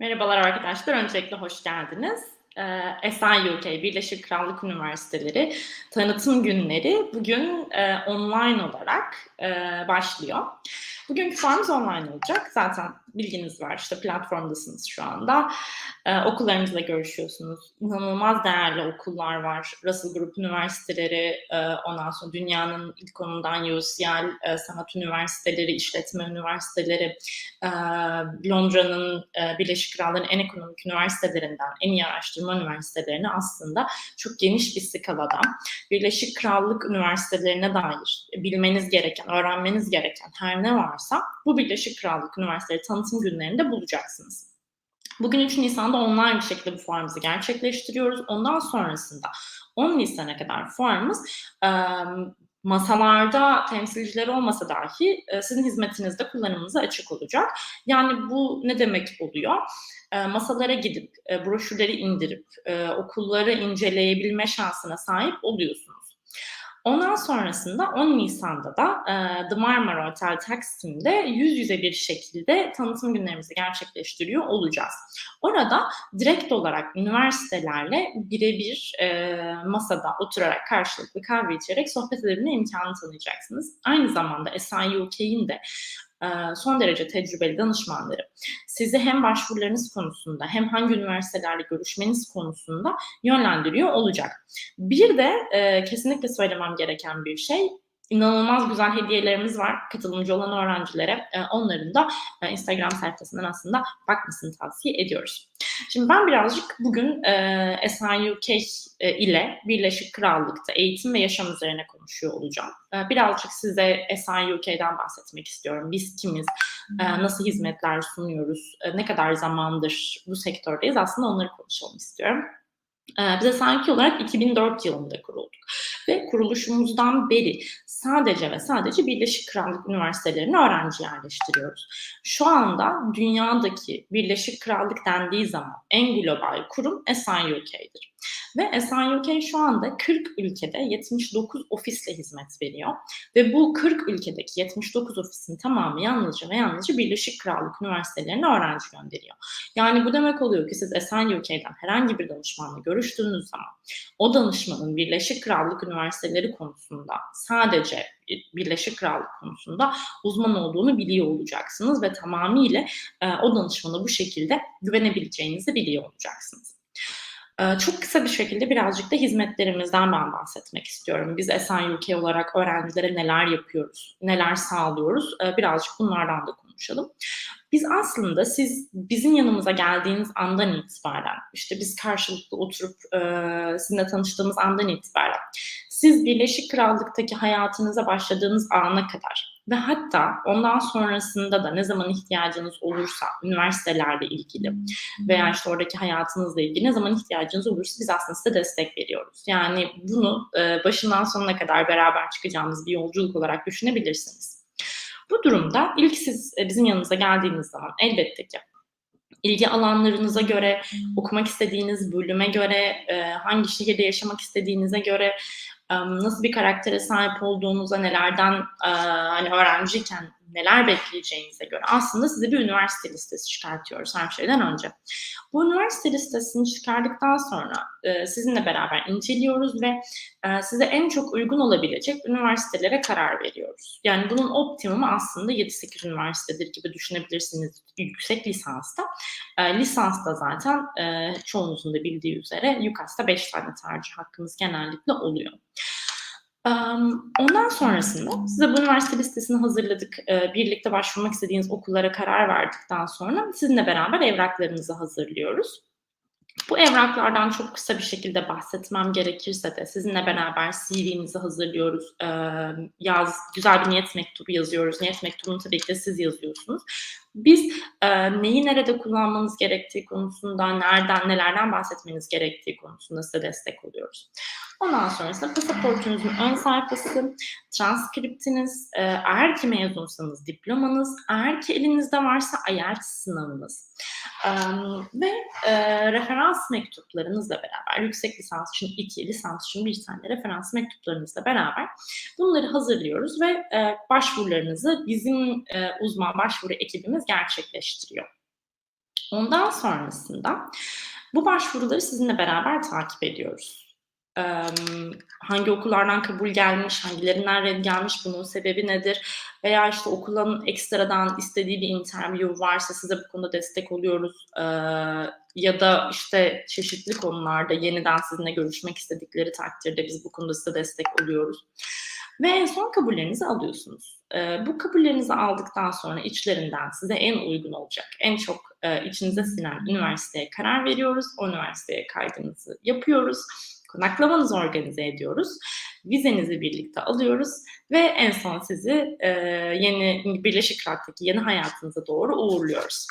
Merhabalar arkadaşlar, öncelikle hoş geldiniz. SIUK, Birleşik Krallık Üniversiteleri Tanıtım Günleri bugün online olarak başlıyor. Bugünkü forumumuz online olacak. Zaten bilginiz var, işte platformdasınız şu anda. Okullarınızla görüşüyorsunuz. İnanılmaz değerli okullar var. Russell Group üniversiteleri, ondan sonra dünyanın ilk onundan Ucl Sanat Üniversiteleri, işletme üniversiteleri, Londra'nın, Birleşik Krallığı'nın en ekonomik üniversitelerinden en iyi araştırma üniversitelerini aslında çok geniş bir skalada Birleşik Krallık üniversitelerine dair bilmeniz gereken, öğrenmeniz gereken her ne varsa bu Birleşik Krallık Üniversiteleri tanıtım günlerinde bulacaksınız. Bugün 3 Nisan'da online bir şekilde bu fuarımızı gerçekleştiriyoruz. Ondan sonrasında 10 Nisan'a kadar fuarımız masalarda temsilciler olmasa dahi sizin hizmetinizde kullanımınıza açık olacak. Yani bu ne demek oluyor? Masalara gidip, broşürleri indirip, okulları inceleyebilme şansına sahip oluyorsunuz. Ondan sonrasında 10 Nisan'da da The Marmara Hotel Taksim'de yüz yüze bir şekilde tanıtım günlerimizi gerçekleştiriyor olacağız. Orada direkt olarak üniversitelerle birebir masada oturarak karşılıklı kahve içerek sohbet edebilme imkanı tanıyacaksınız. Aynı zamanda SIUK'in de son derece tecrübeli danışmanları sizi hem başvurularınız konusunda hem hangi üniversitelerle görüşmeniz konusunda yönlendiriyor olacak. Bir de kesinlikle söylemem gereken bir şey, inanılmaz güzel hediyelerimiz var katılımcı olan öğrencilere. Onların da Instagram sayfasından aslında bakmasını tavsiye ediyoruz. Şimdi ben birazcık bugün SIUK ile Birleşik Krallık'ta eğitim ve yaşam üzerine konuşuyor olacağım. Birazcık size SIUK'den bahsetmek istiyorum. Biz kimiz, nasıl hizmetler sunuyoruz, ne kadar zamandır bu sektördeyiz, aslında onları konuşalım istiyorum. Biz SIUK olarak 2004 yılında kurulduk ve kuruluşumuzdan beri sadece ve sadece Birleşik Krallık üniversitelerine öğrenci yerleştiriyoruz. Şu anda dünyadaki Birleşik Krallık dendiği zaman en global kurum SIUK'dir. Ve SIUK şu anda 40 ülkede 79 ofisle hizmet veriyor. Ve bu 40 ülkedeki 79 ofisin tamamı yalnızca ve yalnızca Birleşik Krallık üniversitelerine öğrenci gönderiyor. Yani bu demek oluyor ki siz SIUK'den herhangi bir danışmanla görüştüğünüz zaman o danışmanın Birleşik Krallık üniversiteleri konusunda, sadece Birleşik Krallık konusunda uzman olduğunu biliyor olacaksınız ve tamamıyla o danışmana bu şekilde güvenebileceğinizi biliyor olacaksınız. Çok kısa bir şekilde birazcık da hizmetlerimizden ben bahsetmek istiyorum. Biz SIUK olarak öğrencilere neler yapıyoruz, neler sağlıyoruz, birazcık bunlardan da konuşalım. Biz aslında siz bizim yanımıza geldiğiniz andan itibaren, işte biz karşılıklı oturup sizinle tanıştığımız andan itibaren, siz Birleşik Krallık'taki hayatınıza başladığınız ana kadar ve hatta ondan sonrasında da ne zaman ihtiyacınız olursa üniversitelerle ilgili veya işte oradaki hayatınızla ilgili ne zaman ihtiyacınız olursa biz aslında size destek veriyoruz. Yani bunu başından sonuna kadar beraber çıkacağımız bir yolculuk olarak düşünebilirsiniz. Bu durumda ilk siz bizim yanımıza geldiğiniz zaman elbette ki ilgi alanlarınıza göre, okumak istediğiniz bölüme göre, hangi şehirde yaşamak istediğinize göre, nasıl bir karaktere sahip olduğunuza, nelerden hani öğrenciyken neler bekleyeceğinize göre aslında size bir üniversite listesi çıkartıyoruz her şeyden önce. Bu üniversite listesini çıkardıktan sonra sizinle beraber inceliyoruz ve size en çok uygun olabilecek üniversitelere karar veriyoruz. Yani bunun optimumu aslında 7-8 üniversitedir gibi düşünebilirsiniz yüksek lisansta. Lisansta zaten çoğunuzun da bildiği üzere UCAS'ta 5 tane tercih hakkınız genellikle oluyor. Ondan sonrasında size bu üniversite listesini hazırladık. Birlikte başvurmak istediğiniz okullara karar verdikten sonra sizinle beraber evraklarınızı hazırlıyoruz. Bu evraklardan çok kısa bir şekilde bahsetmem gerekirse de sizinle beraber CV'nizi hazırlıyoruz. Güzel bir niyet mektubu yazıyoruz. Niyet mektubunu tabii ki de siz yazıyorsunuz. Biz neyi nerede kullanmanız gerektiği konusunda, nelerden bahsetmeniz gerektiği konusunda size destek oluyoruz. Ondan sonrasında pasaportunuzun ön sayfası, transkriptiniz, eğer ki mezunsanız diplomanız, eğer ki elinizde varsa IELTS sınavınız ve referans mektuplarınızla beraber, yüksek lisans için 2, lisans için 1 tane referans mektuplarınızla beraber bunları hazırlıyoruz ve başvurularınızı bizim uzman başvuru ekibimiz gerçekleştiriyor. Ondan sonrasında bu başvuruları sizinle beraber takip ediyoruz. Hangi okullardan kabul gelmiş, hangilerinden red gelmiş, bunun sebebi nedir? Veya işte okulun ekstradan istediği bir interview varsa size bu konuda destek oluyoruz. Ya da işte çeşitli konularda yeniden sizinle görüşmek istedikleri takdirde biz bu konuda size destek oluyoruz. Ve en son kabullerinizi alıyorsunuz. Bu kabullerinizi aldıktan sonra içlerinden size en uygun olacak, en çok içinize sinen üniversiteye karar veriyoruz. O üniversiteye kaydınızı yapıyoruz. Konaklamanızı organize ediyoruz. Vizenizi birlikte alıyoruz ve en son sizi yeni Birleşik Krallık'taki yeni hayatınıza doğru uğurluyoruz.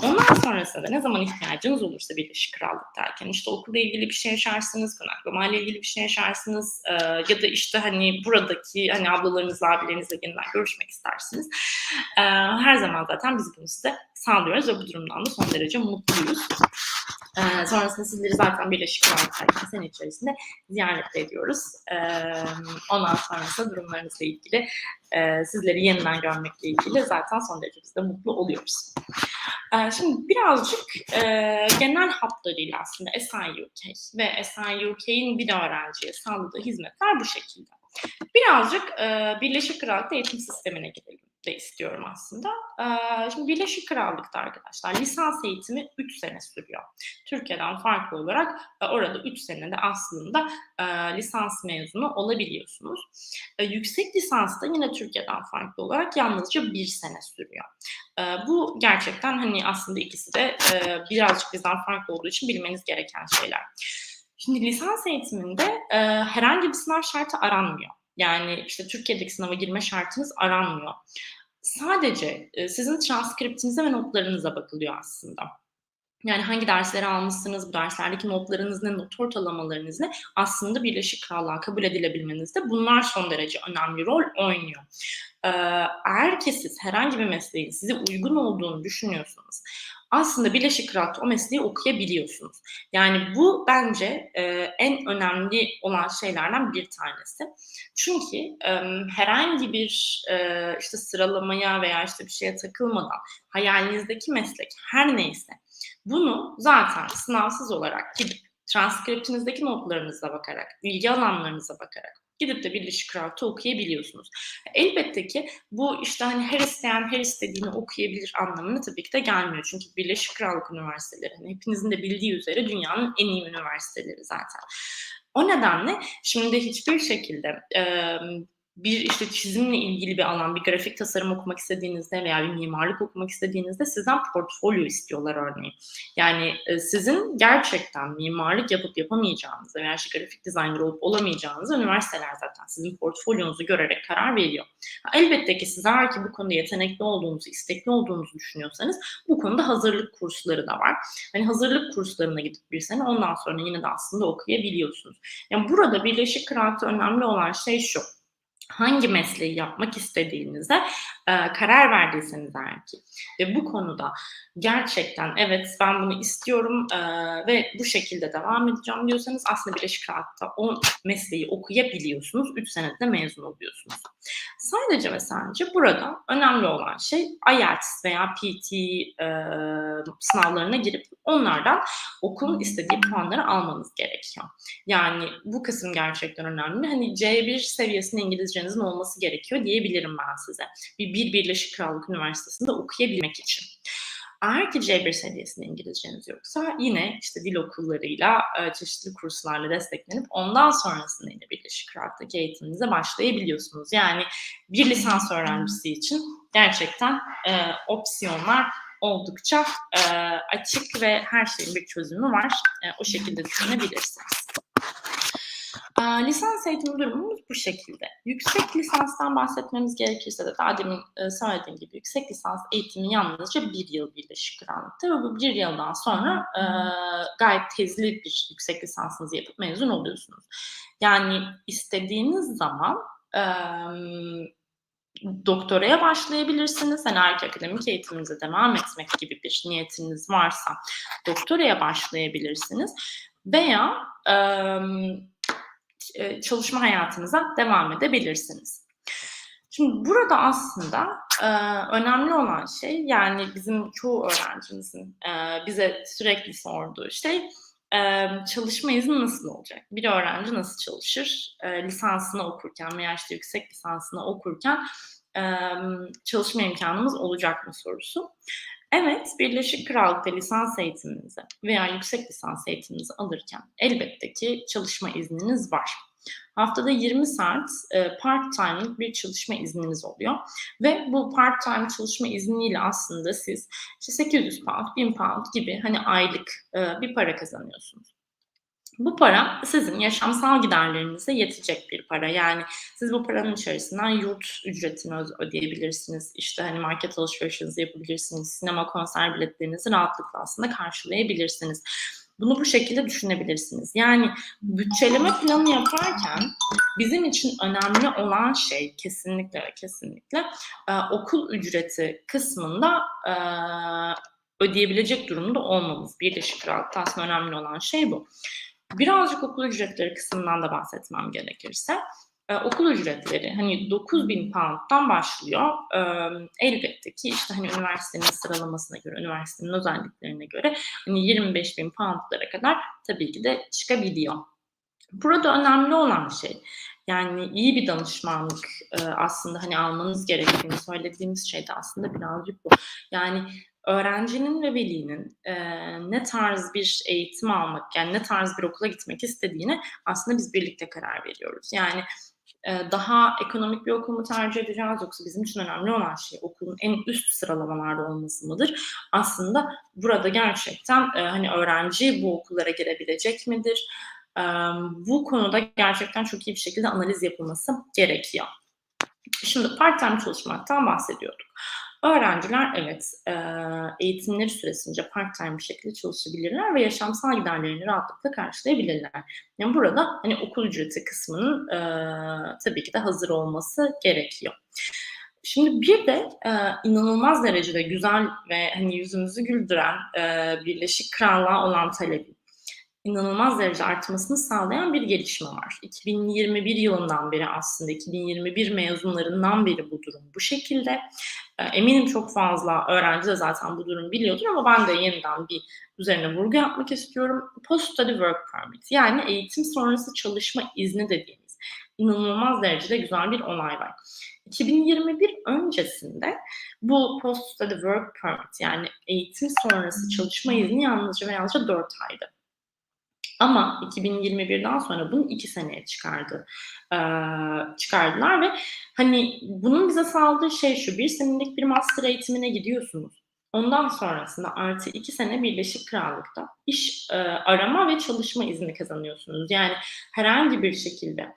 Ondan sonrasında ne zaman ihtiyacınız olursa Birleşik Krallık'tayken işte okulla ilgili bir şey yaşarsınız, konaklamayla ilgili bir şey yaşarsınız ya da işte hani buradaki hani ablalarınızla, abilerinizle yeniden görüşmek istersiniz. Her zaman zaten biz bunu size sağlıyoruz ve bu durumdan da son derece mutluyuz. Sonrasında sizleri zaten Birleşik Krallık'tayken sene içerisinde ziyaret ediyoruz. Ondan sonrasında durumlarınızla ilgili, sizleri yeniden görmekle ilgili zaten son derece biz de mutlu oluyoruz. Şimdi birazcık genel hatlarıyla aslında SIUK ve SIUK'in bir öğrenciye sağladığı hizmetler bu şekilde. Birazcık Birleşik Krallık'ta eğitim sistemine gidelim de istiyorum aslında. Şimdi Birleşik Krallık'ta arkadaşlar lisans eğitimi 3 sene sürüyor. Türkiye'den farklı olarak orada 3 senede aslında lisans mezunu olabiliyorsunuz. Yüksek lisansta yine Türkiye'den farklı olarak yalnızca 1 sene sürüyor. Bu gerçekten hani aslında ikisi de birazcık bizden farklı olduğu için bilmeniz gereken şeyler. Şimdi lisans eğitiminde herhangi bir sınav şartı aranmıyor. Yani işte Türkiye'deki sınava girme şartınız aranmıyor. Sadece sizin transkriptinize ve notlarınıza bakılıyor aslında. Yani hangi dersleri almışsınız, bu derslerdeki notlarınız ne, not ortalamalarınız ne, aslında Birleşik Krallığa kabul edilebilmenizde bunlar son derece önemli rol oynuyor. Eğer ki siz herhangi bir mesleğin size uygun olduğunu düşünüyorsanız aslında Birleşik Krallık'ta o mesleği okuyabiliyorsunuz. Yani bu bence en önemli olan şeylerden bir tanesi. Çünkü herhangi bir işte sıralamaya veya işte bir şeye takılmadan hayalinizdeki meslek her neyse bunu zaten sınavsız olarak gidip transkriptinizdeki notlarınıza bakarak, bilgi alanlarınıza bakarak gidip de Birleşik Krallık'ta okuyabiliyorsunuz. Elbette ki bu işte hani her isteyen her istediğini okuyabilir anlamına tabii ki de gelmiyor. Çünkü Birleşik Krallık üniversiteleri hani hepinizin de bildiği üzere dünyanın en iyi üniversiteleri zaten. O nedenle şimdi hiçbir şekilde bir işte çizimle ilgili bir alan, bir grafik tasarım okumak istediğinizde veya bir mimarlık okumak istediğinizde sizden portfolyo istiyorlar örneğin. Yani sizin gerçekten mimarlık yapıp yapamayacağınızı veya işte grafik designer olup olamayacağınızı üniversiteler zaten sizin portfolyonuzu görerek karar veriyor. Elbette ki siz eğer ki bu konuda yetenekli olduğunuzu, istekli olduğunuzu düşünüyorsanız bu konuda hazırlık kursları da var. Hani hazırlık kurslarına gidip bir sene ondan sonra yine de aslında okuyabiliyorsunuz. Yani burada Birleşik Krallık'ta önemli olan şey şu. Hangi mesleği yapmak istediğinize karar verdiyseniz eğer ki ve bu konuda gerçekten evet ben bunu istiyorum ve bu şekilde devam edeceğim diyorsanız aslında Birleşik Krallık'ta o mesleği okuyabiliyorsunuz. 3 senede de mezun oluyorsunuz. Sadece ve sadece burada önemli olan şey IELTS veya PT sınavlarına girip onlardan okulun istediği puanları almanız gerekiyor. Yani bu kısım gerçekten önemli. Hani C1 seviyesinde İngilizcenizin olması gerekiyor diyebilirim ben size. Bir Birleşik Krallık Üniversitesi'nde okuyabilmek için. Eğer ki C1 seviyesinde İngilizceniz yoksa yine işte dil okullarıyla, çeşitli kurslarla desteklenip ondan sonrasında yine Birleşik Krallık'taki eğitiminize başlayabiliyorsunuz. Yani bir lisans öğrencisi için gerçekten opsiyonlar oldukça açık ve her şeyin bir çözümü var. O şekilde düşünebilirsiniz. Lisans eğitimi durumumuz bu şekilde. Yüksek lisanstan bahsetmemiz gerekirse de daha demin söylediğim gibi yüksek lisans eğitimi yalnızca 1 yıl Birleşik Krallık'ta ve bu 1 yıldan sonra gayet tezli bir yüksek lisansınızı yapıp mezun oluyorsunuz. Yani istediğiniz zaman doktoraya başlayabilirsiniz. Yani eğer ki akademik eğitiminize devam etmek gibi bir niyetiniz varsa doktoraya başlayabilirsiniz veya çalışma hayatınıza devam edebilirsiniz. Şimdi burada aslında önemli olan şey, yani bizim çoğu öğrencimizin bize sürekli sorduğu şey, çalışma izni nasıl olacak? Bir öğrenci nasıl çalışır? Lisansını okurken veya işte yüksek lisansını okurken çalışma imkanımız olacak mı sorusu. Evet, Birleşik Krallık'ta lisans eğitiminizi veya yüksek lisans eğitiminizi alırken elbette ki çalışma izniniz var. Haftada 20 saat part-time bir çalışma izniniz oluyor ve bu part-time çalışma izniyle aslında siz işte 800 pound, 1000 pound gibi hani aylık bir para kazanıyorsunuz. Bu para sizin yaşamsal giderlerinize yetecek bir para. Yani siz bu paranın içerisinden yurt ücretini ödeyebilirsiniz. İşte hani market alışverişinizi yapabilirsiniz. Sinema, konser biletlerinizi rahatlıkla aslında karşılayabilirsiniz. Bunu bu şekilde düşünebilirsiniz. Yani bütçeleme planı yaparken bizim için önemli olan şey kesinlikle ve kesinlikle okul ücreti kısmında ödeyebilecek durumda olmamız. Birleşik Krallık'ta aslında önemli olan şey bu. Birazcık okul ücretleri kısmından da bahsetmem gerekirse, okul ücretleri hani 9.000 pound'dan başlıyor. Elbette ki işte hani üniversitenin sıralamasına göre, üniversitenin özelliklerine göre hani 25.000 pound'lara kadar tabii ki de çıkabiliyor. Burada önemli olan şey, yani iyi bir danışmanlık aslında hani almanız gerektiğini söylediğimiz şey de aslında birazcık bu. Yani öğrencinin ve velinin ne tarz bir eğitim almak, yani ne tarz bir okula gitmek istediğine aslında biz birlikte karar veriyoruz. Yani daha ekonomik bir okul mu tercih edeceğiz, yoksa bizim için önemli olan şey okulun en üst sıralamalarda olması mıdır? Aslında burada gerçekten hani öğrenci bu okullara girebilecek midir? Bu konuda gerçekten çok iyi bir şekilde analiz yapılması gerekiyor. Şimdi part-time çalışmaktan bahsediyorduk. Öğrenciler evet eğitimleri süresince part-time bir şekilde çalışabilirler ve yaşamsal giderlerini rahatlıkla karşılayabilirler. Yani burada hani okul ücreti kısmının tabii ki de hazır olması gerekiyor. Şimdi bir de inanılmaz derecede güzel ve hani yüzümüzü güldüren Birleşik Krallığa olan talebi inanılmaz derecede artmasını sağlayan bir gelişme var. 2021 yılından beri aslında 2021 mezunlarından beri bu durum bu şekilde. Eminim çok fazla öğrenci de zaten bu durumu biliyordur ama ben de yeniden bir üzerine vurgu yapmak istiyorum. Post-study work permit, yani eğitim sonrası çalışma izni dediğimiz inanılmaz derecede güzel bir olay var. 2021 öncesinde bu post-study work permit, yani eğitim sonrası çalışma izni yalnızca ve yalnızca 4 aydı. Ama 2021'den sonra bunu 2 seneye çıkardılar ve hani bunun bize sağladığı şey şu: 1 senelik bir master eğitimine gidiyorsunuz. Ondan sonrasında artı 2 sene Birleşik Krallık'ta iş arama ve çalışma izni kazanıyorsunuz. Yani herhangi bir şekilde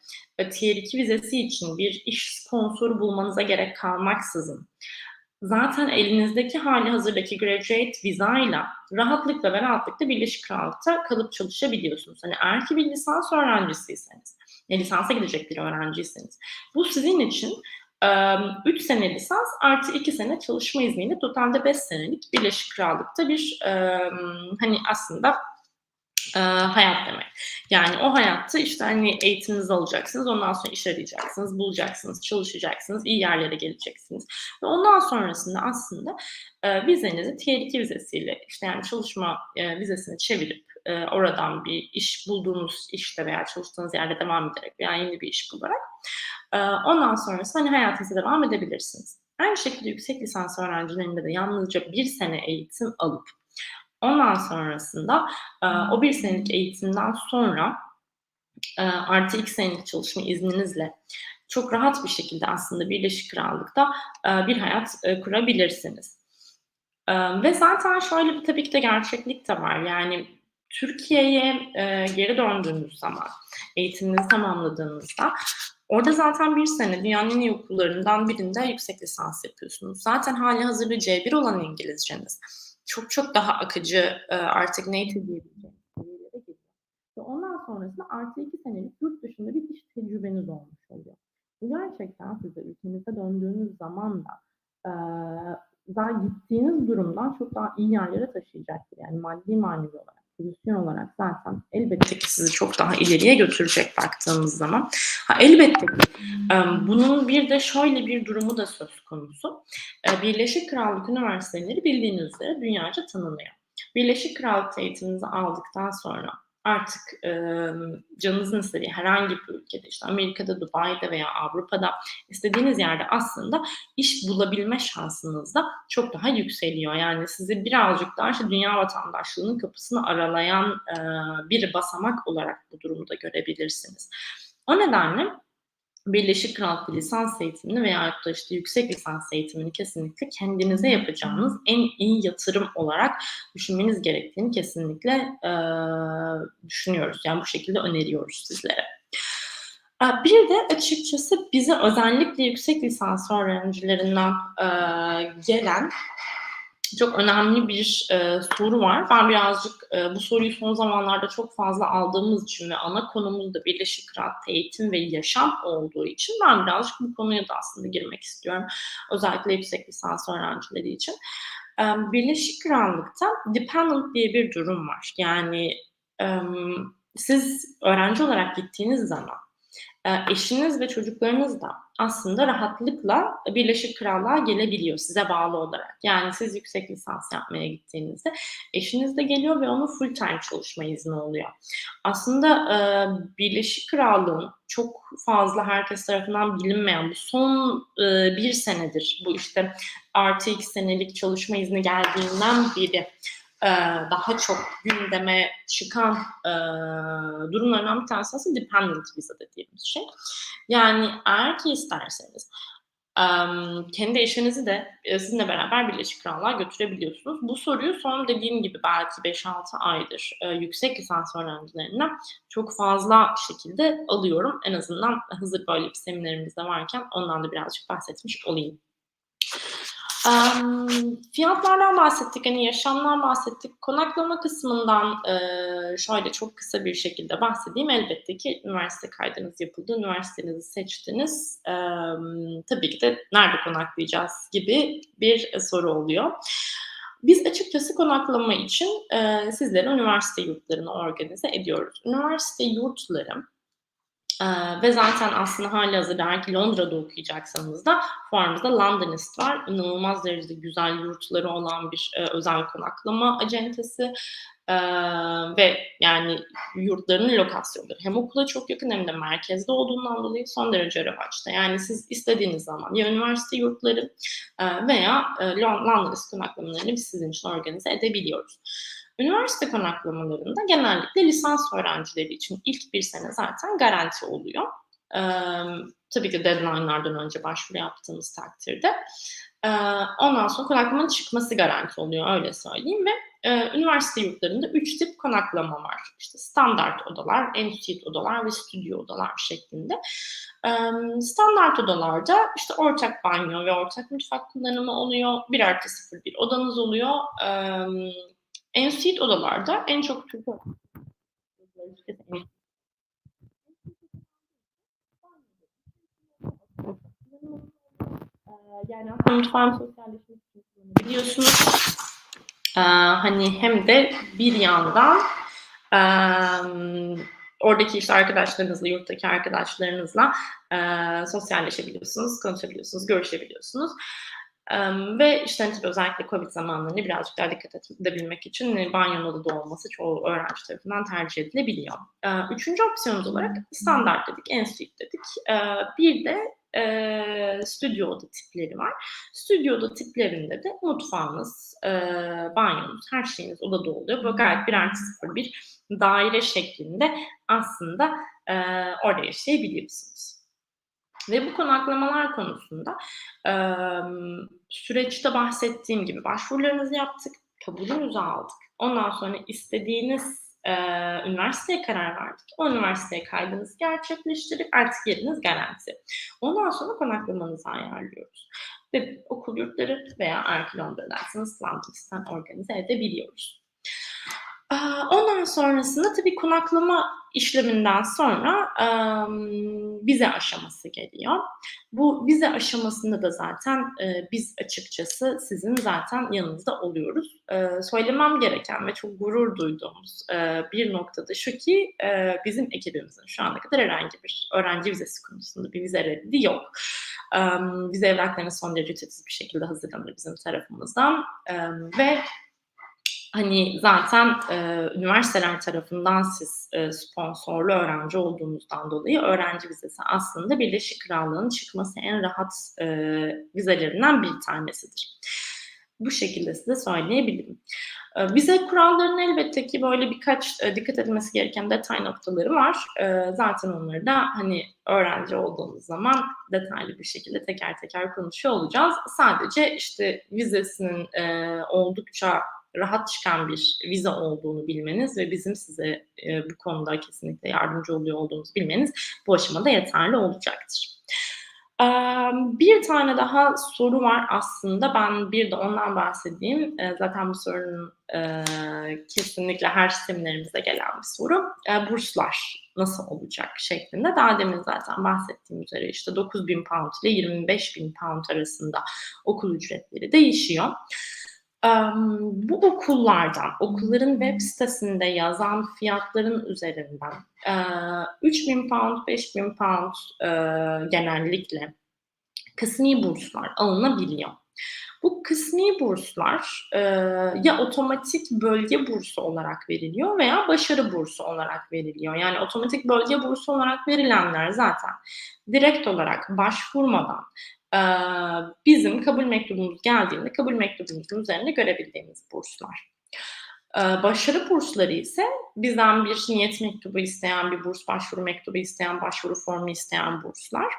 Tier 2 vizesi için bir iş sponsoru bulmanıza gerek kalmaksızın zaten elinizdeki halihazırdaki graduate vizayla rahatlıkla Birleşik Krallık'ta kalıp çalışabiliyorsunuz. Hani eğer ki bir lisans öğrencisiyseniz, lisansa gidecek bir öğrenciyseniz, bu sizin için 3 sene lisans artı 2 sene çalışma izniyle totalde 5 senelik Birleşik Krallık'ta bir hani aslında hayat demek. Yani o hayatta işte hani eğitiminizi alacaksınız, ondan sonra iş arayacaksınız, bulacaksınız, çalışacaksınız, iyi yerlere geleceksiniz. Ve ondan sonrasında aslında vizenizi Tier 2 vizesiyle, işte yani çalışma vizesini çevirip oradan bir iş bulduğunuz işte veya çalıştığınız yerde devam ederek veya yeni bir iş bularak ondan sonrasında hani hayatınıza devam edebilirsiniz. Aynı şekilde yüksek lisans öğrencilerinde de yalnızca 1 sene eğitim alıp ondan sonrasında o 1 senelik eğitimden sonra artı 2 senelik çalışma izninizle çok rahat bir şekilde aslında Birleşik Krallık'ta bir hayat kurabilirsiniz. Ve zaten şöyle bir tabii ki de gerçeklik de var. Yani Türkiye'ye geri döndüğünüz zaman, eğitiminizi tamamladığınızda orada zaten 1 sene dünyanın en iyi okullarından birinde yüksek lisans yapıyorsunuz. Zaten halihazırda C1 olan İngilizceniz çok daha akıcı, artık native diyebileceğimiz seviyelere geliyor. Ve ondan sonrasında artı 2 senelik yurt dışında bir iş tecrübeniz olmuş oluyor. Bu gerçekten size ülkenize döndüğünüz zaman da daha gittiğiniz durumdan çok daha iyi yerlere taşıyacaktır. Yani maddi manevi olarak. pozisyon olarak zaten elbette ki sizi çok daha ileriye götürecek baktığımız zaman. Elbette ki bunun bir de şöyle bir durumu da söz konusu. Birleşik Krallık üniversiteleri bildiğiniz üzere dünyaca tanınıyor. Birleşik Krallık'ta eğitiminizi aldıktan sonra artık canınızın istediği herhangi bir ülkede, işte Amerika'da, Dubai'de veya Avrupa'da istediğiniz yerde aslında iş bulabilme şansınız da çok daha yükseliyor. Yani sizi birazcık daha işte dünya vatandaşlığının kapısını aralayan bir basamak olarak bu durumu da görebilirsiniz. O nedenle Birleşik Krallık'ta lisans eğitimini veya da işte yüksek lisans eğitimini kesinlikle kendinize yapacağınız en iyi yatırım olarak düşünmeniz gerektiğini kesinlikle düşünüyoruz. Yani bu şekilde öneriyoruz sizlere. Bir de açıkçası bize özellikle yüksek lisans öğrencilerinden gelen çok önemli bir soru var. Ben birazcık bu soruyu son zamanlarda çok fazla aldığımız için ve ana konumuz da Birleşik Krallık'ta eğitim ve yaşam olduğu için ben birazcık bu konuya da aslında girmek istiyorum. Özellikle yüksek lisans öğrencileri için. Birleşik Krallık'ta dependent diye bir durum var. Yani siz öğrenci olarak gittiğiniz zaman eşiniz ve çocuklarınız da aslında rahatlıkla Birleşik Krallığa gelebiliyor size bağlı olarak. Yani siz yüksek lisans yapmaya gittiğinizde eşiniz de geliyor ve onun full time çalışma izni oluyor. Aslında Birleşik Krallığın çok fazla herkes tarafından bilinmeyen bu son bir senedir bu işte artı 2 senelik çalışma izni geldiğinden beri daha çok gündeme çıkan durumlardan bir tanesi aslında dependent visa dediğimiz şey. Yani eğer ki isterseniz kendi eşinizi de sizinle beraber Birleşik Krallığa götürebiliyorsunuz. Bu soruyu son dediğim gibi belki 5-6 aydır yüksek lisans öğrencilerinden çok fazla şekilde alıyorum. En azından hazır böyle bir seminerimizde varken ondan da birazcık bahsetmiş olayım. Fiyatlardan bahsettik, hani yaşamdan bahsettik. Konaklama kısmından şöyle çok kısa bir şekilde bahsedeyim. Elbette ki üniversite kaydınız yapıldı, üniversitenizi seçtiniz. Tabii ki de nerede konaklayacağız gibi bir soru oluyor. Biz açıkçası konaklama için sizlere üniversite yurtlarını organize ediyoruz. Üniversite yurtları ve zaten aslında halihazırda eğer ki Londra'da okuyacaksanız da fuarımızda Londonist var. İnanılmaz derecede güzel yurtları olan bir özel konaklama acentesi ve yani yurtlarının lokasyonları hem okula çok yakın hem de merkezde olduğundan dolayı son derece revaçta. Yani siz istediğiniz zaman ya üniversite yurtları veya Londonist konaklamalarını biz sizin için organize edebiliyoruz. Üniversite konaklamalarında genellikle lisans öğrencileri için ilk bir sene zaten garanti oluyor. Tabii ki deadline'lardan önce başvuru yaptığınız takdirde. Ondan sonra konaklamanın çıkması garanti oluyor, öyle söyleyeyim ve üniversite yurtlarında 3 tip konaklama var. İşte standart odalar, en-suite odalar ve stüdyo odalar şeklinde. Standart odalarda işte ortak banyo ve ortak mutfak kullanımı oluyor. 1+0 odanız oluyor. En-suite odalarda en çok Türk yani aslında mutfağın sosyalleşmesi için kullanabiliyorsunuz. Hani hem de bir yandan oradaki işte arkadaşlarınızla, yurttaki arkadaşlarınızla sosyalleşebiliyorsunuz, konuşabiliyorsunuz, görüşebiliyorsunuz. Ve işte tabii özellikle Covid zamanlarında birazcık daha dikkat edebilmek için banyonun odada olması çoğu öğrenci tarafından tercih edilebiliyor. Üçüncü opsiyonumuz olarak standart dedik, en-suite dedik. Bir de stüdyo oda tipleri var. Stüdyo oda tiplerinde de mutfağınız, banyonuz, her şeyiniz odada oluyor. Böyle gayet 1+0 bir daire şeklinde aslında orada yaşayabiliyorsunuz. Ve bu konaklamalar konusunda süreçte bahsettiğim gibi başvurularınızı yaptık, kabulünüzü aldık. Ondan sonra istediğiniz üniversiteye karar verdik. O üniversiteye kaydınızı gerçekleştirdik. Artık yeriniz garanti. Ondan sonra konaklamanızı ayarlıyoruz. Ve okul yurtları veya eğer ki Londra'daysanız London'dan organize edebiliyoruz. Ondan sonrasında tabii konaklama işleminden sonra vize aşaması geliyor. Bu vize aşamasında da zaten biz açıkçası sizin zaten yanınızda oluyoruz. Söylemem gereken ve çok gurur duyduğumuz bir noktada şu ki bizim ekibimizin şu ana kadar herhangi bir öğrenci vizesi konusunda bir vize reddi yok. Vize evraklarını son derece titiz bir şekilde hazırlanır bizim tarafımızdan ve hani zaten üniversiteler tarafından siz sponsorlu öğrenci olduğunuzdan dolayı öğrenci vizesi aslında Birleşik Krallığın çıkması en rahat vizelerinden bir tanesidir. Bu şekilde size söyleyebilirim. Vize kurallarının elbette ki böyle birkaç dikkat edilmesi gereken detay noktaları var. Zaten onları da hani öğrenci olduğunuz zaman detaylı bir şekilde teker teker konuşuyor olacağız. Sadece işte vizesinin oldukça rahat çıkan bir vize olduğunu bilmeniz ve bizim size bu konuda kesinlikle yardımcı oluyor olduğumuzu bilmeniz bu aşamada yeterli olacaktır. Bir tane daha soru var aslında. Ben bir de ondan bahsedeyim. Zaten bu sorunun kesinlikle her seminerimize gelen bir soru. Burslar nasıl olacak şeklinde. Daha demin zaten bahsettiğim üzere işte 9.000 pound ile 25.000 pound arasında okul ücretleri değişiyor. Bu okulların web sitesinde yazan fiyatların üzerinden 3.000 pound, 5.000 pound genellikle kısmi burslar alınabiliyor. Bu kısmi burslar ya otomatik bölge bursu olarak veriliyor veya başarı bursu olarak veriliyor. Yani otomatik bölge bursu olarak verilenler zaten direkt olarak başvurmadan bizim kabul mektubumuz geldiğinde kabul mektubumuzun üzerinde görebildiğimiz burslar. Başarı bursları ise bizden bir niyet mektubu isteyen, bir burs başvuru mektubu isteyen, başvuru formu isteyen burslar.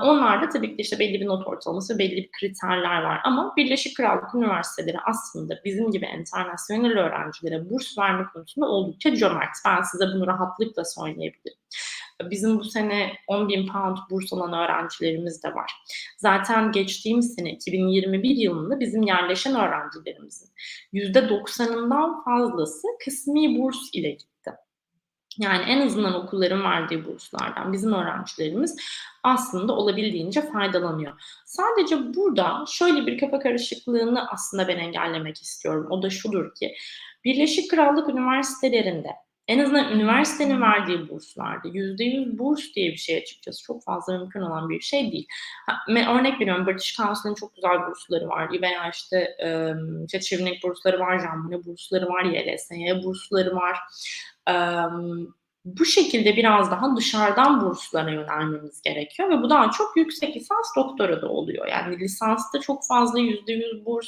Onlarda tabii ki işte belli bir not ortalaması, belli bir kriterler var ama Birleşik Krallık Üniversiteleri aslında bizim gibi internasyonel öğrencilere burs verme konusunda oldukça cömert. Ben size bunu rahatlıkla söyleyebilirim. Bizim bu sene 10.000 pound burs alan öğrencilerimiz de var. Zaten geçtiğimiz sene 2021 yılında bizim yerleşen öğrencilerimizin %90'ından fazlası kısmi burs ile gitti. Yani en azından okulların verdiği burslardan bizim öğrencilerimiz aslında olabildiğince faydalanıyor. Sadece burada şöyle bir kafa karışıklığını aslında ben engellemek istiyorum. O da şudur ki Birleşik Krallık üniversitelerinde en azından üniversitenin verdiği burslarda %100 burs diye bir şey açıkçası çok fazla mümkün olan bir şey değil. Örnek veriyorum British Council'ın çok güzel bursları var veya işte Çeçevnik bursları var, Jambone bursları var, YLS'ye bursları var. Bu şekilde biraz daha dışarıdan burslara yönelmemiz gerekiyor ve bu daha çok yüksek lisans doktora da oluyor. Yani lisansta çok fazla %100 burs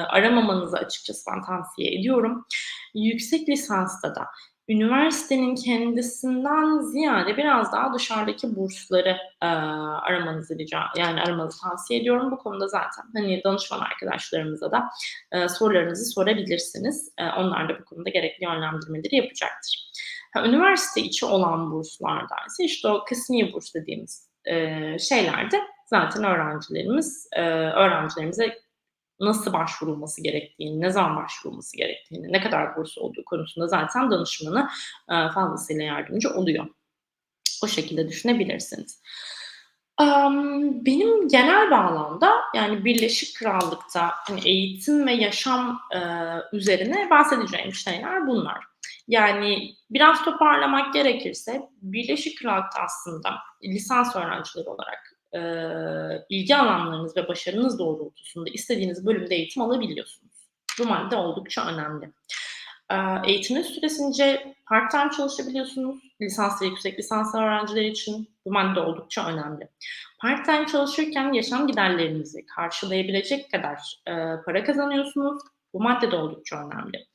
aramamanızı açıkçası ben tavsiye ediyorum. Yüksek lisansta da üniversitenin kendisinden ziyade biraz daha dışarıdaki bursları aramanızı tavsiye ediyorum. Bu konuda zaten hani danışman arkadaşlarımıza da sorularınızı sorabilirsiniz. Onlar da bu konuda gerekli yönlendirmeleri yapacaktır. Üniversite içi olan burslarda ise işte o kısmi burs dediğimiz şeylerde zaten öğrencilerimize nasıl başvurulması gerektiğini, ne zaman başvurulması gerektiğini, ne kadar burs olduğu konusunda zaten danışmanı fazlasıyla yardımcı oluyor. O şekilde düşünebilirsiniz. Benim genel bağlamda yani Birleşik Krallık'ta hani eğitim ve yaşam üzerine bahsedeceğim şeyler bunlar. Yani biraz toparlamak gerekirse Birleşik Krallık'ta aslında lisans öğrencileri olarak ilgi alanlarınız ve başarınız doğrultusunda istediğiniz bölümde eğitim alabiliyorsunuz. Bu madde oldukça önemli. Eğitiminiz süresince part-time çalışabiliyorsunuz. Lisans ve yüksek lisans öğrencileri için bu madde oldukça önemli. Part-time çalışırken yaşam giderlerinizi karşılayabilecek kadar para kazanıyorsunuz. Bu madde de oldukça önemli.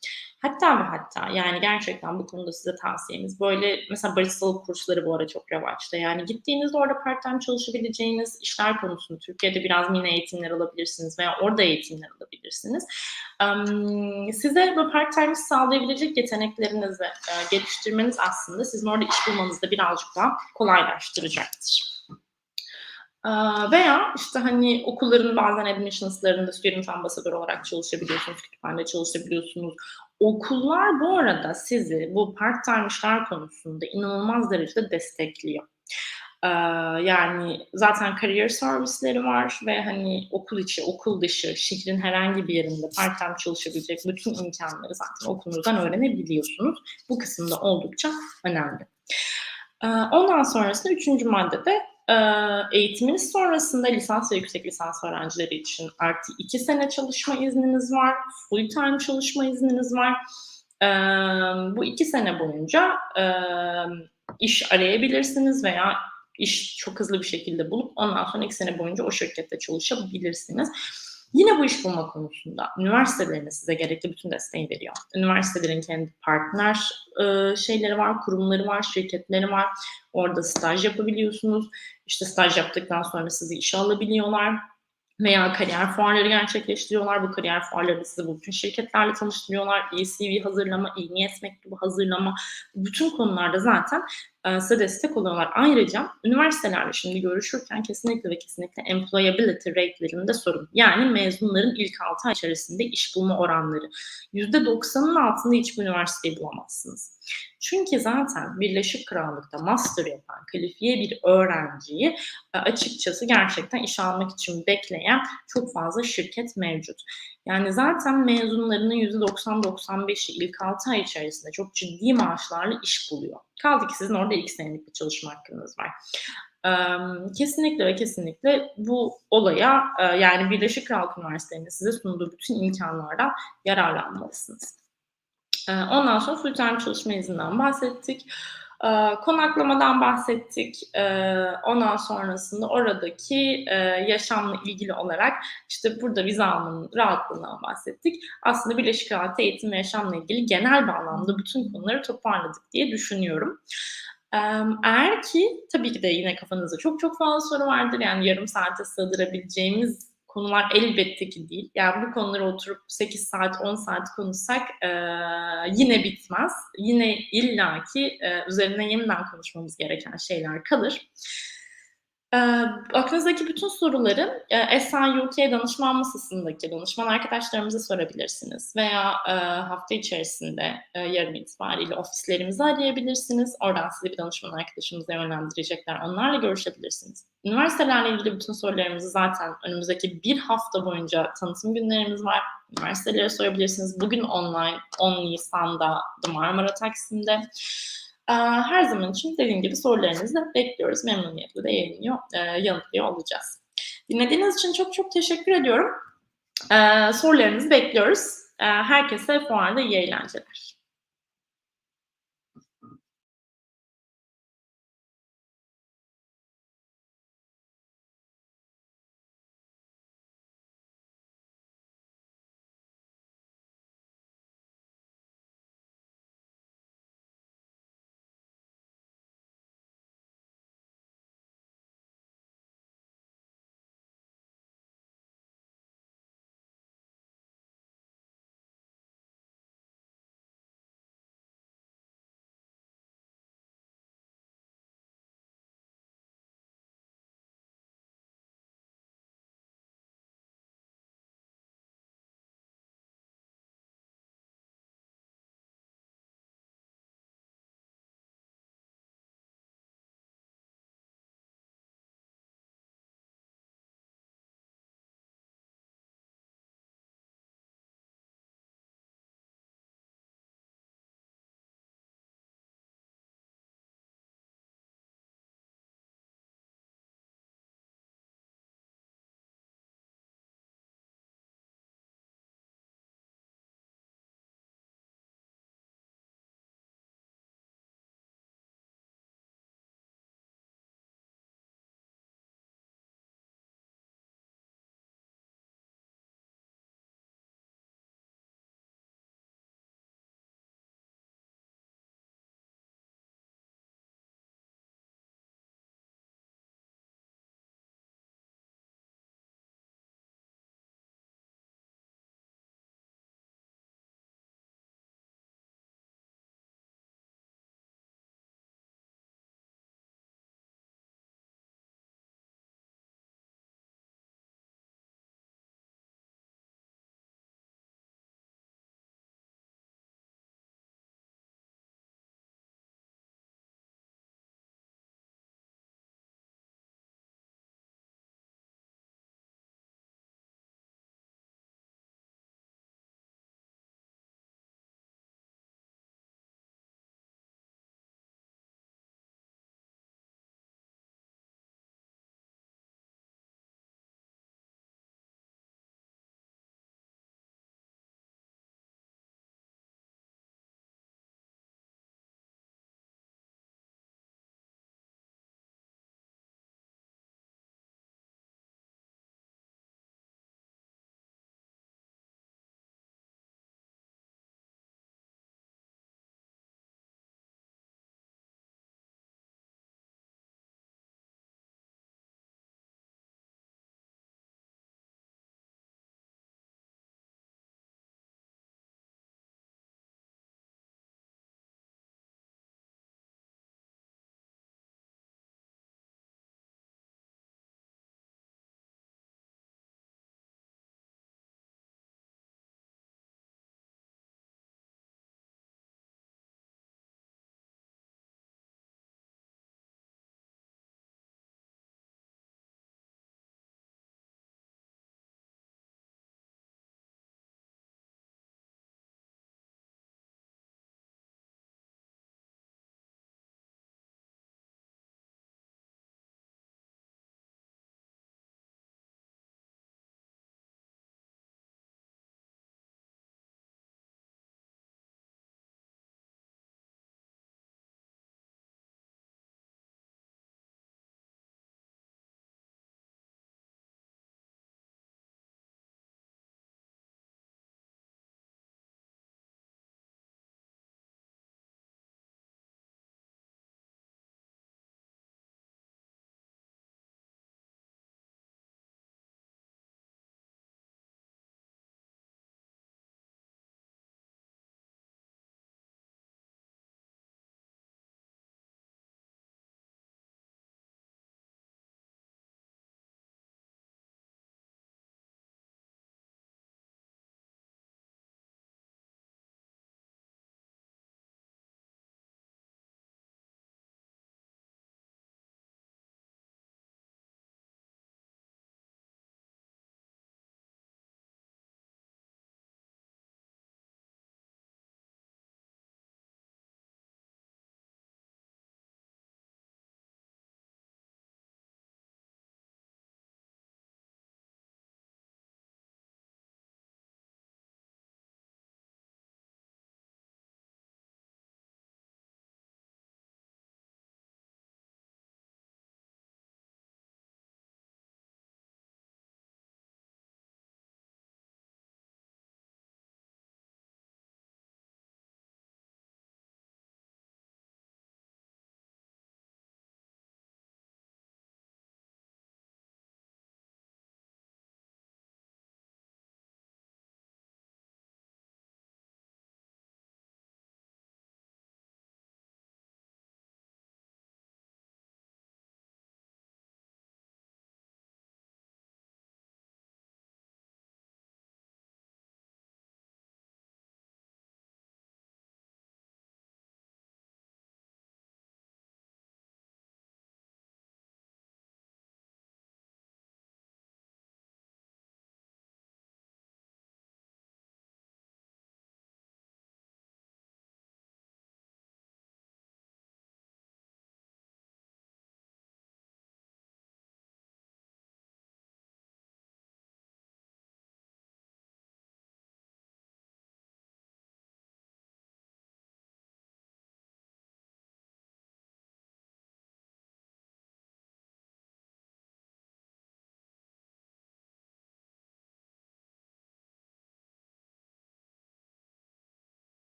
Hatta yani gerçekten bu konuda size tavsiyemiz böyle mesela baristalık kursları bu ara çok revaçta. Yani gittiğinizde orada part-time çalışabileceğiniz işler konusunda Türkiye'de biraz mini eğitimler alabilirsiniz veya orada eğitimler alabilirsiniz. Size bu part-time sağlayabilecek yeteneklerinizi geliştirmeniz aslında sizin orada iş bulmanızda birazcık daha kolaylaştıracaktır. Veya işte hani okulların bazen admissions'larında student ambassador olarak çalışabiliyorsunuz, kütüphanede çalışabiliyorsunuz. Okullar bu arada sizi bu part-time işler konusunda inanılmaz derecede destekliyor. Yani zaten kariyer servisleri var ve hani okul içi, okul dışı, şehrin herhangi bir yerinde part-time çalışabilecek bütün imkanları zaten okulunuzdan öğrenebiliyorsunuz. Bu kısımda oldukça önemli. Ondan sonrasında 3. maddede eğitiminiz sonrasında lisans ve yüksek lisans öğrencileri için artı 2 sene çalışma izniniz var, full time çalışma izniniz var. Bu 2 sene boyunca iş arayabilirsiniz veya iş çok hızlı bir şekilde bulup ondan sonra 2 sene boyunca o şirkette çalışabilirsiniz. Yine bu iş bulma konusunda üniversiteleriniz size gerekli bütün desteği veriyor. Üniversitelerin kendi partner şeyleri var, kurumları var, şirketleri var. Orada staj yapabiliyorsunuz. İşte staj yaptıktan sonra sizi işe alabiliyorlar. Veya kariyer fuarları gerçekleştiriyorlar. Bu kariyer fuarlarında sizi bu bütün şirketlerle tanıştırıyorlar. İyi CV hazırlama, iyi niyet mektubu hazırlama. Bütün konularda zaten size destek oluyorlar. Ayrıca üniversitelerle şimdi görüşürken kesinlikle ve kesinlikle employability rate'lerinde sorun. Yani mezunların ilk 6 ay içerisinde iş bulma oranları. %90'ın altında hiçbir üniversiteyi bulamazsınız. Çünkü zaten Birleşik Krallık'ta master yapan kalifiye bir öğrenciyi açıkçası gerçekten iş almak için bekleyen çok fazla şirket mevcut. Yani zaten mezunlarının %90-95'i ilk 6 ay içerisinde çok ciddi maaşlarla iş buluyor. Kaldı ki sizin orada 2 senelik bir çalışma hakkınız var. Kesinlikle ve kesinlikle bu olaya yani Birleşik Krallık Üniversiteleri'nin size sunduğu bütün imkanlardan yararlanmalısınız. Ondan sonra full time çalışma izninden bahsettik. Konaklamadan bahsettik. Ondan sonrasında oradaki yaşamla ilgili olarak işte burada vize almanın rahatlığından bahsettik. Aslında Birleşik Krallık'ta eğitim ve yaşamla ilgili genel bağlamda bütün konuları toparladık diye düşünüyorum. Eğer ki tabii ki de yine kafanızda çok çok fazla soru vardır. Yani yarım saate sığdırabileceğimiz konular elbette ki değil. Yani bu konuları oturup 8 saat, 10 saat konuşsak yine bitmez. Yine illaki üzerine yeniden konuşmamız gereken şeyler kalır. Aklınızdaki bütün soruları SI UK danışman masasındaki danışman arkadaşlarımıza sorabilirsiniz. Veya hafta içerisinde yarın itibariyle ofislerimizi arayabilirsiniz. Oradan sizi bir danışman arkadaşımıza yönlendirecekler. Onlarla görüşebilirsiniz. Üniversitelerle ilgili bütün sorularımızı zaten önümüzdeki bir hafta boyunca tanıtım günlerimiz var. Üniversitelere sorabilirsiniz. Bugün online, 10 Nisan'da The Marmara Taksim'de. Her zaman için dediğim gibi sorularınızı bekliyoruz. Memnuniyetle de yanıtlıyor olacağız. Dinlediğiniz için çok çok teşekkür ediyorum. Sorularınızı bekliyoruz. Herkese fuarda iyi eğlenceler.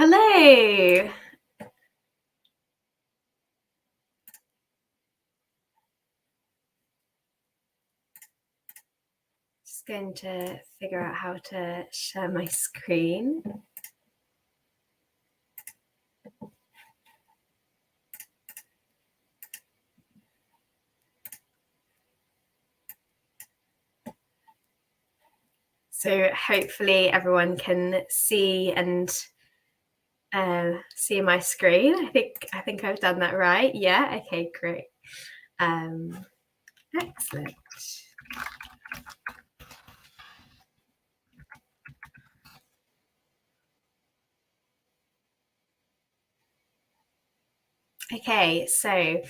Hello. Just going to figure out how to share my screen. So hopefully everyone can see and see my screen. I think I've done that right. Yeah. Okay. Great. Excellent. Okay. So,